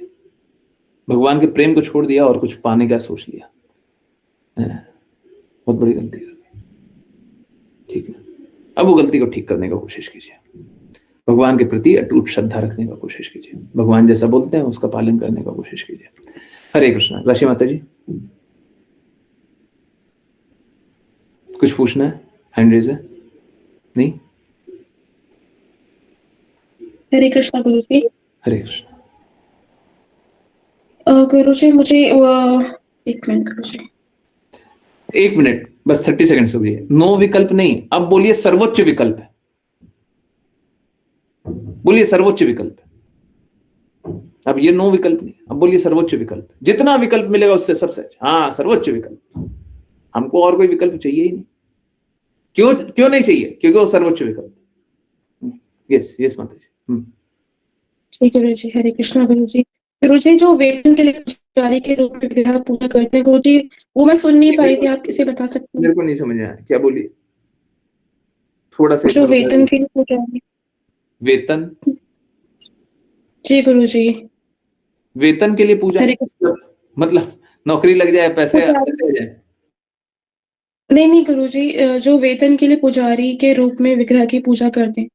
भगवान के प्रेम को छोड़ दिया और कुछ पाने का सोच लिया, बहुत बड़ी गलती कर दी। ठीक है, अब वो गलती को ठीक करने का कोशिश कीजिए। भगवान के प्रति अटूट श्रद्धा रखने का कोशिश कीजिए। भगवान जैसा बोलते हैं उसका पालन करने का कोशिश कीजिए। हरे कृष्णा। राशि माता जी कुछ पूछना है? हैंड रेज है? नहीं? हरे कृष्णा गुरु जी। हरे कृष्णा। गुरु जी मुझे एक मिनट गुरु जी। 1 मिनट बस, 30 सेकंड से बोलिए। नो विकल्प नहीं, अब बोलिए सर्वोच्च विकल्प है। बोलिए सर्वोच्च विकल्प। अब ये नो विकल्प नहीं, अब बोलिए सर्वोच्च विकल्प। जितना विकल्प मिलेगा उससे सबसे अच्छा। हाँ, सर्वोच्च विकल्प। हमको और कोई विकल्प चाहिए ही नहीं। क्यों नहीं चाहिए? क्योंकि वो सर्वोच्च विकल्प। यस यस माता जी। ठीक है गुरु जी। हरे कृष्णा गुरु जी। गुरु जी जो वेतन के लिए पुजारी के रूप में विग्रह पूजा करते हैं गुरु जी, वो मैं सुन नहीं पाई थी, आप किसे बता सकते हैं? मेरे को नहीं समझ आया, क्या बोलिए? थोड़ा सा जो वेतन के लिए पुजारी। वेतन? जी गुरु जी। वेतन के लिए पूजा मतलब नौकरी लग जाए, पैसे आ जाए? नहीं गुरु जी, जो वेतन के लिए पुजारी के रूप में विग्रह की पूजा करते हैं,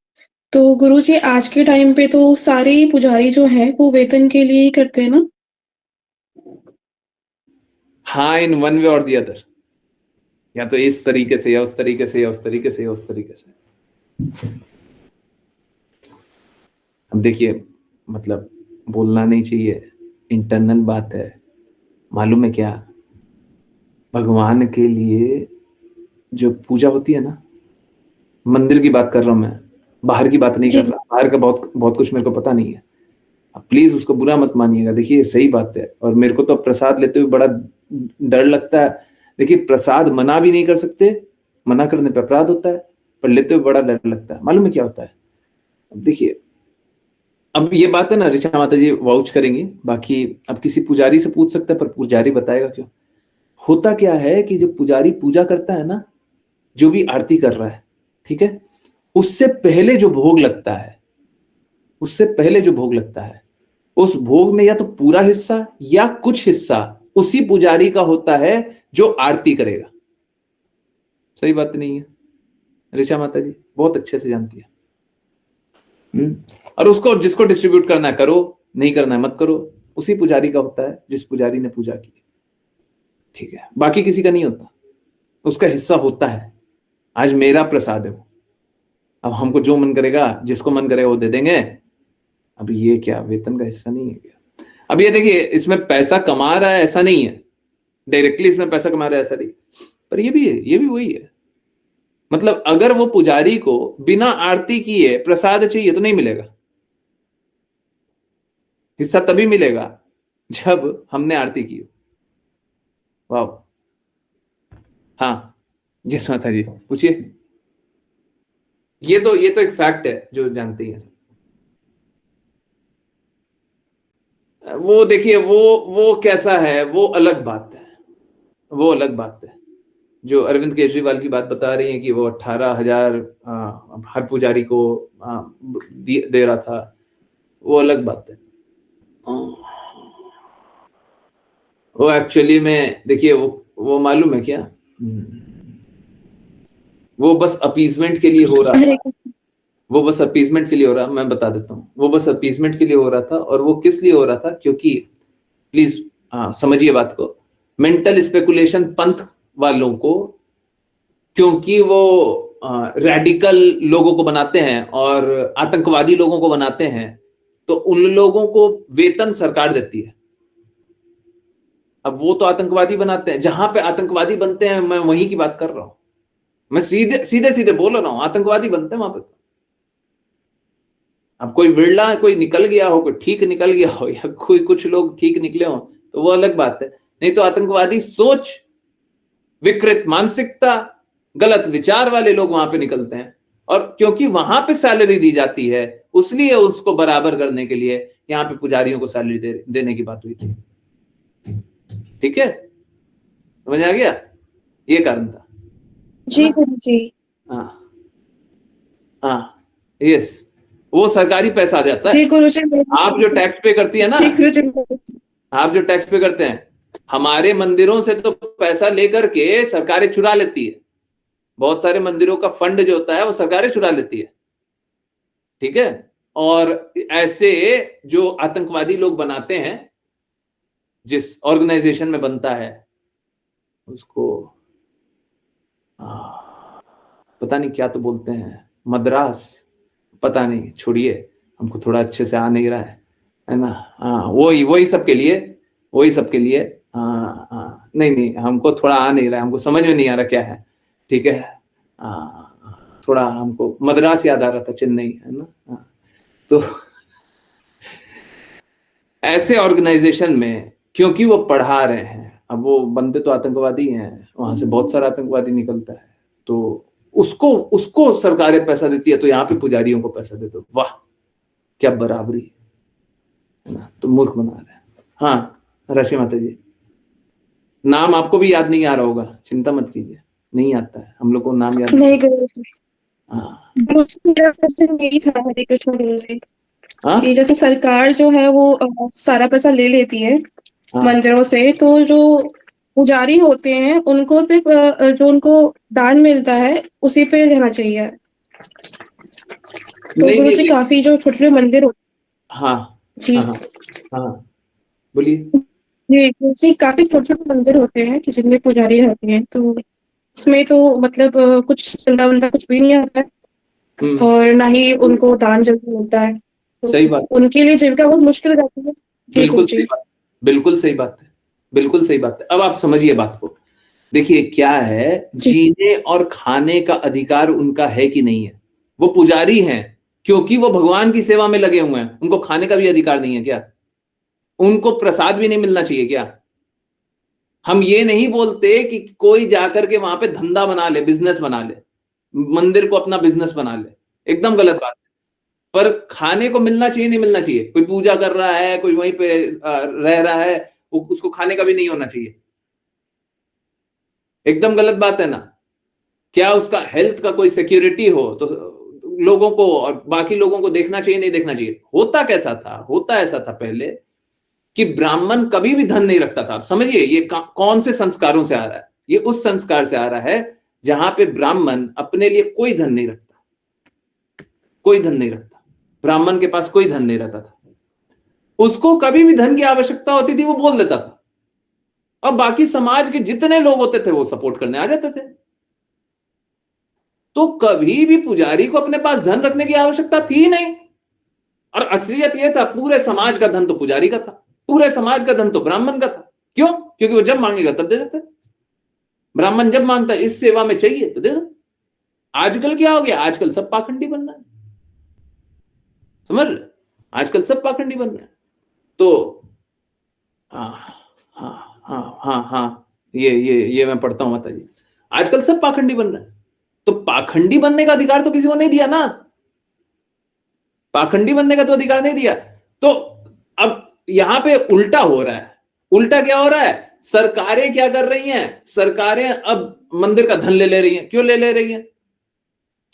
तो गुरु जी आज के टाइम पे तो सारे ही पुजारी जो हैं वो वेतन के लिए ही करते हैं ना? हाँ, इन वन वे और दी अदर, या तो इस तरीके से या उस तरीके से या उस तरीके से या उस तरीके से। अब देखिए, मतलब बोलना नहीं चाहिए, इंटरनल बात है। मालूम है क्या, भगवान के लिए जो पूजा होती है ना, मंदिर की बात कर रहा हूं मैं, बाहर की बात नहीं कर रहा। बाहर का बहुत कुछ मेरे को पता नहीं है, अब प्लीज उसको बुरा मत मानिएगा। देखिए सही बात है, और मेरे को तो प्रसाद लेते हुए बड़ा डर लगता है। देखिए प्रसाद मना भी नहीं कर सकते, मना करने पे अपराध होता है, पर लेते हुए बड़ा डर लगता है। मालूम है क्या होता है? अब देखिए, अब ये बात है ना, ऋचा माता जी वाउच करेंगी, बाकी अब किसी पुजारी से पूछ सकते हैं, पर पुजारी बताएगा क्यों। होता क्या है कि जो पुजारी पूजा करता है ना, जो भी आरती कर रहा है, ठीक है, उससे पहले जो भोग लगता है, उससे पहले जो भोग लगता है, उस भोग में या तो पूरा हिस्सा या कुछ हिस्सा उसी पुजारी का होता है जो आरती करेगा। सही बात नहीं है? ऋचा माता जी बहुत अच्छे से जानती है। और उसको जिसको डिस्ट्रीब्यूट करना है करो, नहीं करना है मत करो। उसी पुजारी का होता है जिस पुजारी ने पूजा की, ठीक है, बाकी किसी का नहीं होता। उसका हिस्सा होता है। आज मेरा प्रसाद है वो, अब हमको जो मन करेगा, जिसको मन करेगा वो दे देंगे। अब ये क्या वेतन का हिस्सा नहीं है क्या? अब ये देखिए, इसमें पैसा कमा रहा है ऐसा नहीं है, डायरेक्टली इसमें पैसा कमा रहा है ऐसा नहीं, पर ये भी है, ये भी वही है। मतलब अगर वो पुजारी को बिना आरती किए प्रसाद चाहिए तो नहीं मिलेगा। हिस्सा तभी मिलेगा जब हमने आरती की हो। वाह, हाँ यस माता जी पूछिए। ये तो एक फैक्ट है जो जानते ही हैं। वो देखिए, वो कैसा है वो अलग बात है, वो अलग बात है। जो अरविंद केजरीवाल की बात बता रही है कि वो 18,000 हर पुजारी को दे रहा था, वो अलग बात है। वो एक्चुअली में देखिए, वो मालूम है क्या, वो बस अपीजमेंट के लिए हो रहा था। वो बस अपीजमेंट के लिए हो रहा, मैं बता देता हूँ, वो बस अपीजमेंट के लिए हो रहा था। और वो किस लिए हो रहा था? क्योंकि प्लीज समझिए बात को, मेंटल स्पेकुलेशन पंथ वालों को, क्योंकि वो रैडिकल लोगों को बनाते हैं और आतंकवादी लोगों को बनाते हैं, तो उन लोगों को वेतन सरकार देती है। अब वो तो आतंकवादी बनाते हैं, जहां पे आतंकवादी बनते हैं मैं वहीं की बात कर रहा हूं, मैं सीधे सीधे सीधे बोल रहा हूं, आतंकवादी बनते हैं वहां पे। अब कोई विरला कोई निकल गया हो, कोई ठीक निकल गया हो, या कोई कुछ लोग ठीक निकले हो तो वो अलग बात है, नहीं तो आतंकवादी सोच, विकृत मानसिकता, गलत विचार वाले लोग वहां पे निकलते हैं। और क्योंकि वहां पे सैलरी दी जाती है, उसलिए उसको बराबर करने के लिए यहाँ पे पुजारियों को सैलरी देने की बात हुई थी। ठीक है, समझ आ गया? ये कारण था। जी गुरुजी। हाँ हाँ, यस, वो सरकारी पैसा आ जाता है। जी गुरुजी। आप जो टैक्स पे करती है ना, जी गुरुजी। आप जो टैक्स पे करते हैं, हमारे मंदिरों से तो पैसा लेकर के सरकारें चुरा लेती है। बहुत सारे मंदिरों का फंड जो होता है वो सरकारें चुरा लेती है। ठीक है, और ऐसे जो आतंकवादी लोग बनाते हैं, जिस ऑर्गेनाइजेशन में बनता है उसको पता नहीं क्या तो बोलते हैं, मद्रास, पता नहीं, छोड़िए, हमको थोड़ा अच्छे से आ नहीं रहा है ना। हाँ, वही सबके लिए, वही सबके लिए। हाँ हाँ, नहीं, हमको थोड़ा आ नहीं रहा है, हमको समझ में नहीं आ रहा क्या है। ठीक है, थोड़ा हमको मद्रास याद आ रहा था, चेन्नई है ना। हाँ, तो ऐसे ऑर्गेनाइजेशन में क्योंकि वो पढ़ा रहे हैं, अब वो बंदे तो आतंकवादी हैं, वहां से बहुत सारा आतंकवादी निकलता है, तो उसको सरकारें पैसा देती है, तो यहाँ पे पुजारियों को पैसा दे दो। वाह, क्या बराबरी है ना, तो मूर्ख बना रहे हैं। हाँ राशि माता जी, नाम आपको भी याद नहीं आ रहा होगा, चिंता मत कीजिए, नहीं आता है, हम लोग को नाम याद नहीं गुरुजी। हाँ मेरा क्वेश्चन यही था, हरे कृष्ण गुरुजी, हाँ कि जैसे सरकार जो है वो सारा पैसा ले लेती है हाँ। मंदिरों से, तो जो पुजारी होते हैं उनको सिर्फ जो उनको दान मिलता है उसी पे रहना चाहिए। तो नहीं गुरुजी काफी जो छोटे छोटे मंदिर होते हाँ जी हाँ हाँ, बोलिए। जी गुरुजी, काफी छोटे छोटे मंदिर होते हैं कि जिनमें पुजारी रहते हैं, तो इसमें तो मतलब कुछ चंदा वंदा कुछ भी नहीं आता है, और ना ही उनको दान जल्दी मिलता है, तो सही बात, उनके लिए जीविका बहुत मुश्किल हो जाती है। जी बिल्कुल गुरुजी। सही बात, बिल्कुल सही बात है, बिल्कुल सही बात है। अब आप समझिए बात को, देखिए क्या है, जीने और खाने का अधिकार उनका है कि नहीं है? वो पुजारी हैं, क्योंकि वो भगवान की सेवा में लगे हुए हैं, उनको खाने का भी अधिकार नहीं है क्या? उनको प्रसाद भी नहीं मिलना चाहिए क्या? हम ये नहीं बोलते कि कोई जाकर के वहां पे धंधा बना ले, बिजनेस बना ले, मंदिर को अपना बिजनेस बना ले, एकदम गलत बात है। पर खाने को मिलना चाहिए, नहीं मिलना चाहिए? कोई पूजा कर रहा है, कोई वहीं पे रह रहा है, उसको खाने का भी नहीं होना चाहिए, एकदम गलत बात है ना। क्या उसका हेल्थ का कोई सिक्योरिटी हो तो लोगों को और बाकी लोगों को देखना चाहिए, नहीं देखना चाहिए? होता कैसा था, होता ऐसा था पहले कि ब्राह्मण कभी भी धन नहीं रखता था। आप समझिए ये कौन से संस्कारों से आ रहा है? ये उस संस्कार से आ रहा है जहां पे ब्राह्मण अपने लिए कोई धन नहीं रखता, कोई धन नहीं रखता, ब्राह्मण के पास कोई धन नहीं रहता था। उसको कभी भी धन की आवश्यकता होती थी वो बोल देता था, और बाकी समाज के जितने लोग होते थे वो सपोर्ट करने आ जाते थे। तो कभी भी पुजारी को अपने पास धन रखने की आवश्यकता थी ही नहीं। और असलियत यह था, पूरे समाज का धन तो पुजारी का था, पूरे समाज का धन तो ब्राह्मण का था। क्यों? क्योंकि वो जब मांगेगा तब दे देते। ब्राह्मण जब मांगता है इस सेवा में चाहिए तो दे दो। आजकल क्या हो गया? आजकल सब पाखंडी बन रहा है, समझ रहे? आजकल सब पाखंडी बन रहे हैं। तो हाँ हाँ हाँ हाँ हाँ, ये मैं पढ़ता हूं माता जी, आजकल सब पाखंडी बन रहे हैं। तो पाखंडी बनने का अधिकार तो किसी को नहीं दिया ना, पाखंडी बनने का तो अधिकार नहीं दिया। तो अब यहां पे उल्टा हो रहा है। उल्टा क्या हो रहा है? सरकारें क्या कर रही हैं? सरकारें अब मंदिर का धन ले रही हैं। क्यों ले रही हैं?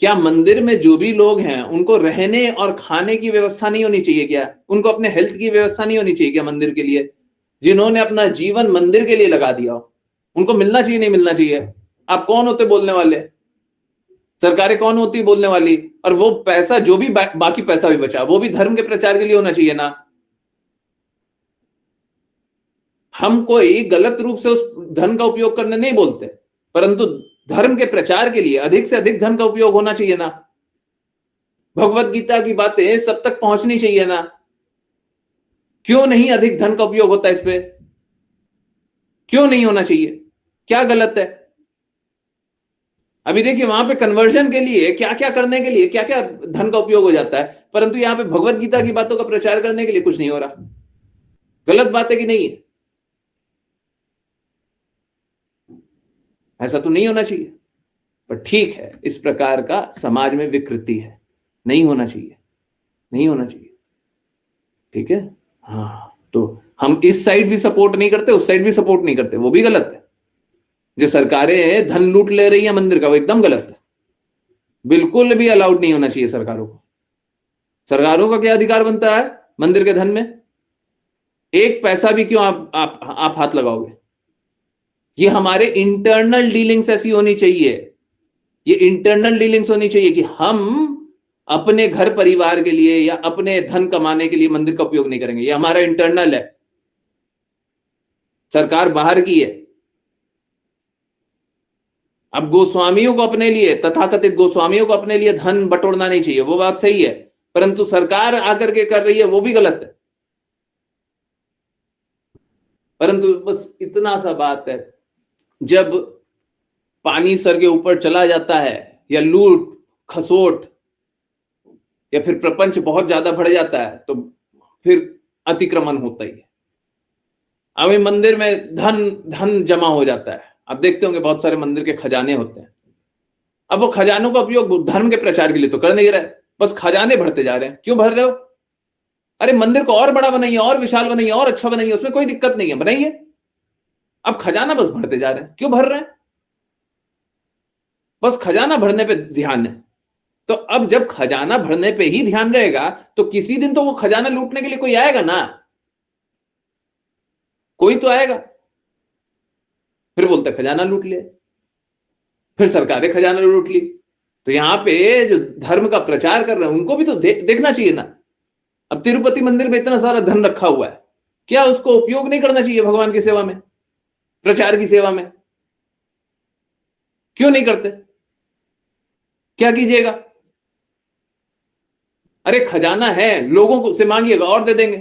क्या मंदिर में जो भी लोग हैं उनको रहने और खाने की व्यवस्था नहीं होनी चाहिए क्या? उनको अपने हेल्थ की व्यवस्था नहीं होनी चाहिए क्या मंदिर के लिए? जिन्होंने अपना जीवन मंदिर के लिए लगा दिया उनको मिलना चाहिए, नहीं मिलना चाहिए? आप कौन होते बोलने वाले? सरकारें कौन होती बोलने वाली? और वो पैसा जो भी बाकी पैसा भी बचा वो भी धर्म के प्रचार के लिए होना चाहिए ना। हम कोई गलत रूप से उस धन का उपयोग करने नहीं बोलते, परंतु धर्म के प्रचार के लिए अधिक से अधिक धन का उपयोग होना चाहिए ना, भगवत गीता की बातें सब तक पहुंचनी चाहिए ना, क्यों नहीं अधिक धन का उपयोग होता इस पे, क्यों नहीं होना चाहिए, क्या गलत है? अभी देखिए वहां पे कन्वर्जन के लिए क्या क्या करने के लिए क्या क्या धन का उपयोग हो जाता है, परंतु यहां पे भगवत गीता की बातों का प्रचार करने के लिए कुछ नहीं हो रहा। गलत बात है कि नहीं है? ऐसा तो नहीं होना चाहिए, पर ठीक है, इस प्रकार का समाज में विकृति है, नहीं होना चाहिए, नहीं होना चाहिए, ठीक है। हाँ, तो हम इस साइड भी सपोर्ट नहीं करते, उस साइड भी सपोर्ट नहीं करते, वो भी गलत है। जो सरकारें धन लूट ले रही है मंदिर का, वो एकदम गलत है, बिल्कुल भी अलाउड नहीं होना चाहिए सरकारों को। सरकारों का क्या अधिकार बनता है मंदिर के धन में? एक पैसा भी क्यों आप हाथ लगाओगे? ये हमारे इंटरनल डीलिंग्स ऐसी होनी चाहिए, ये इंटरनल डीलिंग्स होनी चाहिए कि हम अपने घर परिवार के लिए या अपने धन कमाने के लिए मंदिर का उपयोग नहीं करेंगे। ये हमारा इंटरनल है, सरकार बाहर की है। अब गोस्वामियों को अपने लिए, तथाकथित गोस्वामियों को अपने लिए धन बटोरना नहीं चाहिए, वो बात सही है, परंतु सरकार आकर के कर रही है वो भी गलत है। परंतु बस इतना सा बात है, जब पानी सर के ऊपर चला जाता है या लूट खसोट या फिर प्रपंच बहुत ज्यादा बढ़ जाता है तो फिर अतिक्रमण होता ही है। अभी मंदिर में धन जमा हो जाता है, आप देखते होंगे बहुत सारे मंदिर के खजाने होते हैं। अब वो खजानों का उपयोग धर्म के प्रचार के लिए तो कर नहीं रहे, बस खजाने भरते जा रहे हैं। क्यों भर रहे हो? अरे मंदिर को और बड़ा बनाइए, और विशाल बनाइए, और अच्छा बनाइए, उसमें कोई दिक्कत नहीं है, बनाइए। अब खजाना बस भरते जा रहे हैं, क्यों भर रहे हैं? बस खजाना भरने पे ध्यान है। तो अब जब खजाना भरने पे ही ध्यान रहेगा तो किसी दिन तो वो खजाना लूटने के लिए कोई आएगा ना, कोई तो आएगा। फिर बोलते खजाना लूट लिया, फिर सरकारें खजाना लूट ली। तो यहां पे जो धर्म का प्रचार कर रहे हैं उनको भी तो देखना चाहिए ना। अब तिरुपति मंदिर में इतना सारा धन रखा हुआ है, क्या उसको उपयोग नहीं करना चाहिए भगवान की सेवा में, प्रचार की सेवा में? क्यों नहीं करते? क्या कीजिएगा? अरे खजाना है, लोगों को से मांगिएगा और दे देंगे।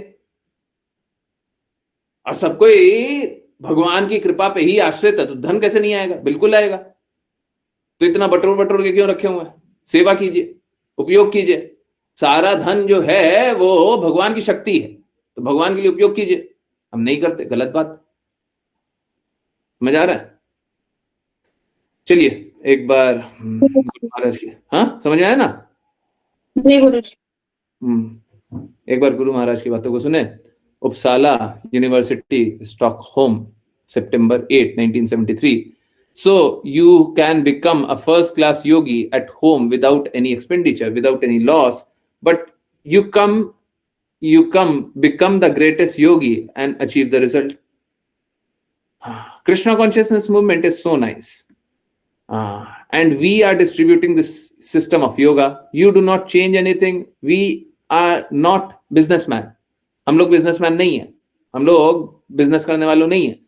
और सब कोई भगवान की कृपा पे ही आश्रित है तो धन कैसे नहीं आएगा? बिल्कुल आएगा। तो इतना बटोर बटोर के क्यों रखे हुए हैं? सेवा कीजिए, उपयोग कीजिए। सारा धन जो है वो भगवान की शक्ति है, तो भगवान के लिए उपयोग कीजिए। हम नहीं करते, गलत बात। मजा आ रहा है? चलिए एक बार महाराज की, हाँ समझ में आया ना? जी गुरुजी। एक बार गुरु महाराज की बातों को सुने। Uppsala university, Stockholm, September 8, 1973. So you can become a first class yogi at home without any expenditure, without any loss, but you become the greatest yogi and achieve the result. Krishna consciousness movement is so nice. And we are distributing this system of yoga. You do not change anything. We are not businessman. हम लोग businessman नहीं है, हम लोग business करने वालों नहीं है।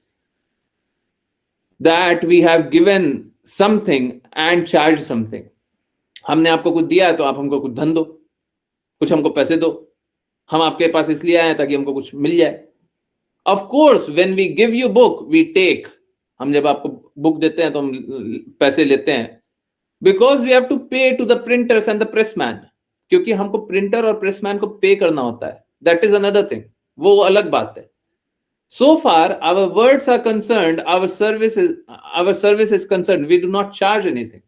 That we have given something and charge something. हमने आपको कुछ दिया है तो आप हमको कुछ धन दो, कुछ हमको पैसे दो। हम आपके पास इसलिए आए हैं ताकि हमको कुछ मिल जाए। Of course, when we give you book, we take. हम जब आपको बुक देते हैं तो हम पैसे लेते हैं, because we have to pay to the printers and the pressman. क्योंकि हमको प्रिंटर और प्रेसमैन को पे करना होता है। That is another thing. वो अलग बात है। So far, our words are concerned, our service is concerned, we do not charge anything.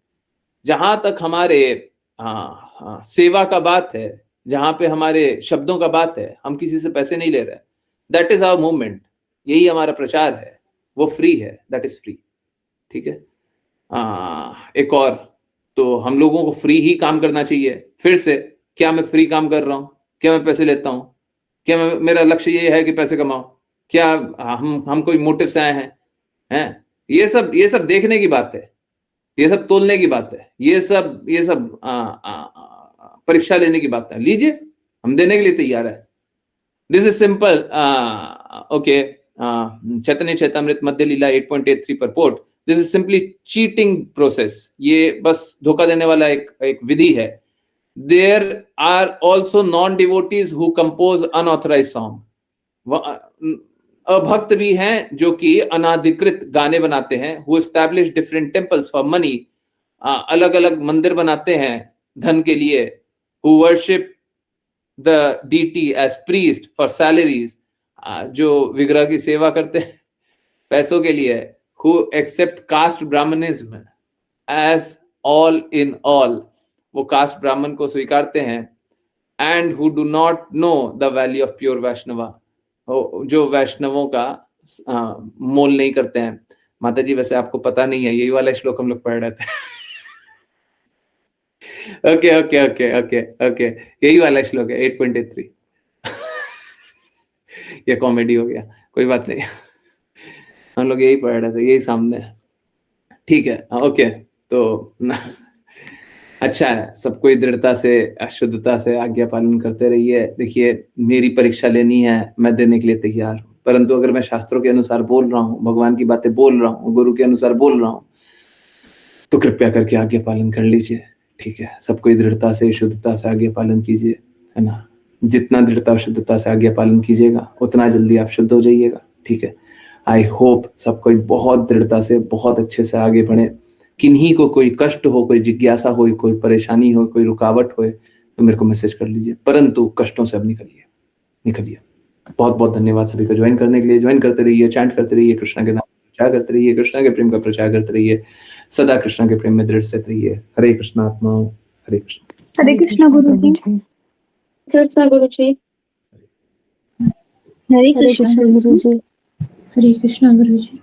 जहां तक हमारे सेवा का बात है, जहां पे हमारे शब्दों का बात है, हम किसी से पैसे नहीं ले रहे। That is our movement. यही हमारा प्रचार है, वो फ्री है, that is free. ठीक है। एक और, तो हम लोगों को फ्री ही काम करना चाहिए। फिर से, क्या मैं फ्री काम कर रहा हूं? क्या मैं पैसे लेता हूं? क्या मेरा लक्ष्य ये है कि पैसे कमाओ? क्या हम कोई मोटिव से आए हैं? ये सब देखने की बात है, ये सब तोलने की बात है, ये सब परीक्षा लेने की बात है। लीजिए, हम देने के लिए तैयार है। This is simple. Okay, Chaitanya Charitamrita Madhya Lila 8.83 purport. This is simply cheating process, ये बस धोखा देने वाला एक विधि है। There are also non devotees who compose unauthorized song, अभक्त भी हैं जो कि अनाधिकृत गाने बनाते हैं। Who establish different temples for money, अलग अलग मंदिर बनाते हैं धन के लिए। Who worship the deity as priest for salaries, जो विग्रह की सेवा करते हैं पैसों के लिए। Who accept caste brahminism as all in all, वो कास्ट ब्राह्मण को स्वीकारते हैं। And who do not know the value of pure Vaishnava, जो वैष्णवों का मोल नहीं करते हैं। माता जी वैसे आपको पता नहीं है, यही वाला श्लोक हम लोग पढ़ रहे थे। Okay okay okay okay okay, यही वाला श्लोक है 8.3। ये कॉमेडी हो गया, कोई बात नहीं। हम लोग यही पढ़ रहे थे, यही सामने है, ठीक है। ओके, तो अच्छा है, सब कोई दृढ़ता से शुद्धता से आज्ञा पालन करते रहिए। देखिए, मेरी परीक्षा लेनी है, मैं देने के लिए तैयार हूँ, परंतु अगर मैं शास्त्रों के अनुसार बोल रहा हूँ, भगवान की बातें बोल रहा हूँ, गुरु के अनुसार बोल रहा हूँ, तो कृपया करके आज्ञा पालन कर लीजिए, ठीक है। सब कोई दृढ़ता से शुद्धता से आज्ञा पालन कीजिए, है ना। जितना दृढ़ता शुद्धता से आज्ञा पालन कीजिएगा उतना जल्दी आप शुद्ध हो जाइएगा, ठीक है। आई होप सब कोई बहुत दृढ़ता से बहुत अच्छे से आगे बढ़े। किन्हीं को कोई कष्ट हो, कोई जिज्ञासा हो, कोई परेशानी हो, कोई रुकावट हो, तो मेरे को मैसेज कर लीजिए, परंतु कष्टों से अब निकलिए। बहुत बहुत धन्यवाद सभी को ज्वाइन करने के लिए। ज्वाइन करते रहिए, चैंट करते रहिए, कृष्णा के नाम प्रचार करते रहिए, कृष्णा के प्रेम का प्रचार करते रहिए, सदा कृष्णा के प्रेम में दृढ़ स्थित रहिए। हरे कृष्णा आत्माओं, हरे कृष्ण। हरे कृष्णा गुरु जी। कृष्णा गुरु जी। हरे कृष्णा गुरु जी। हरे कृष्णा गुरु जी।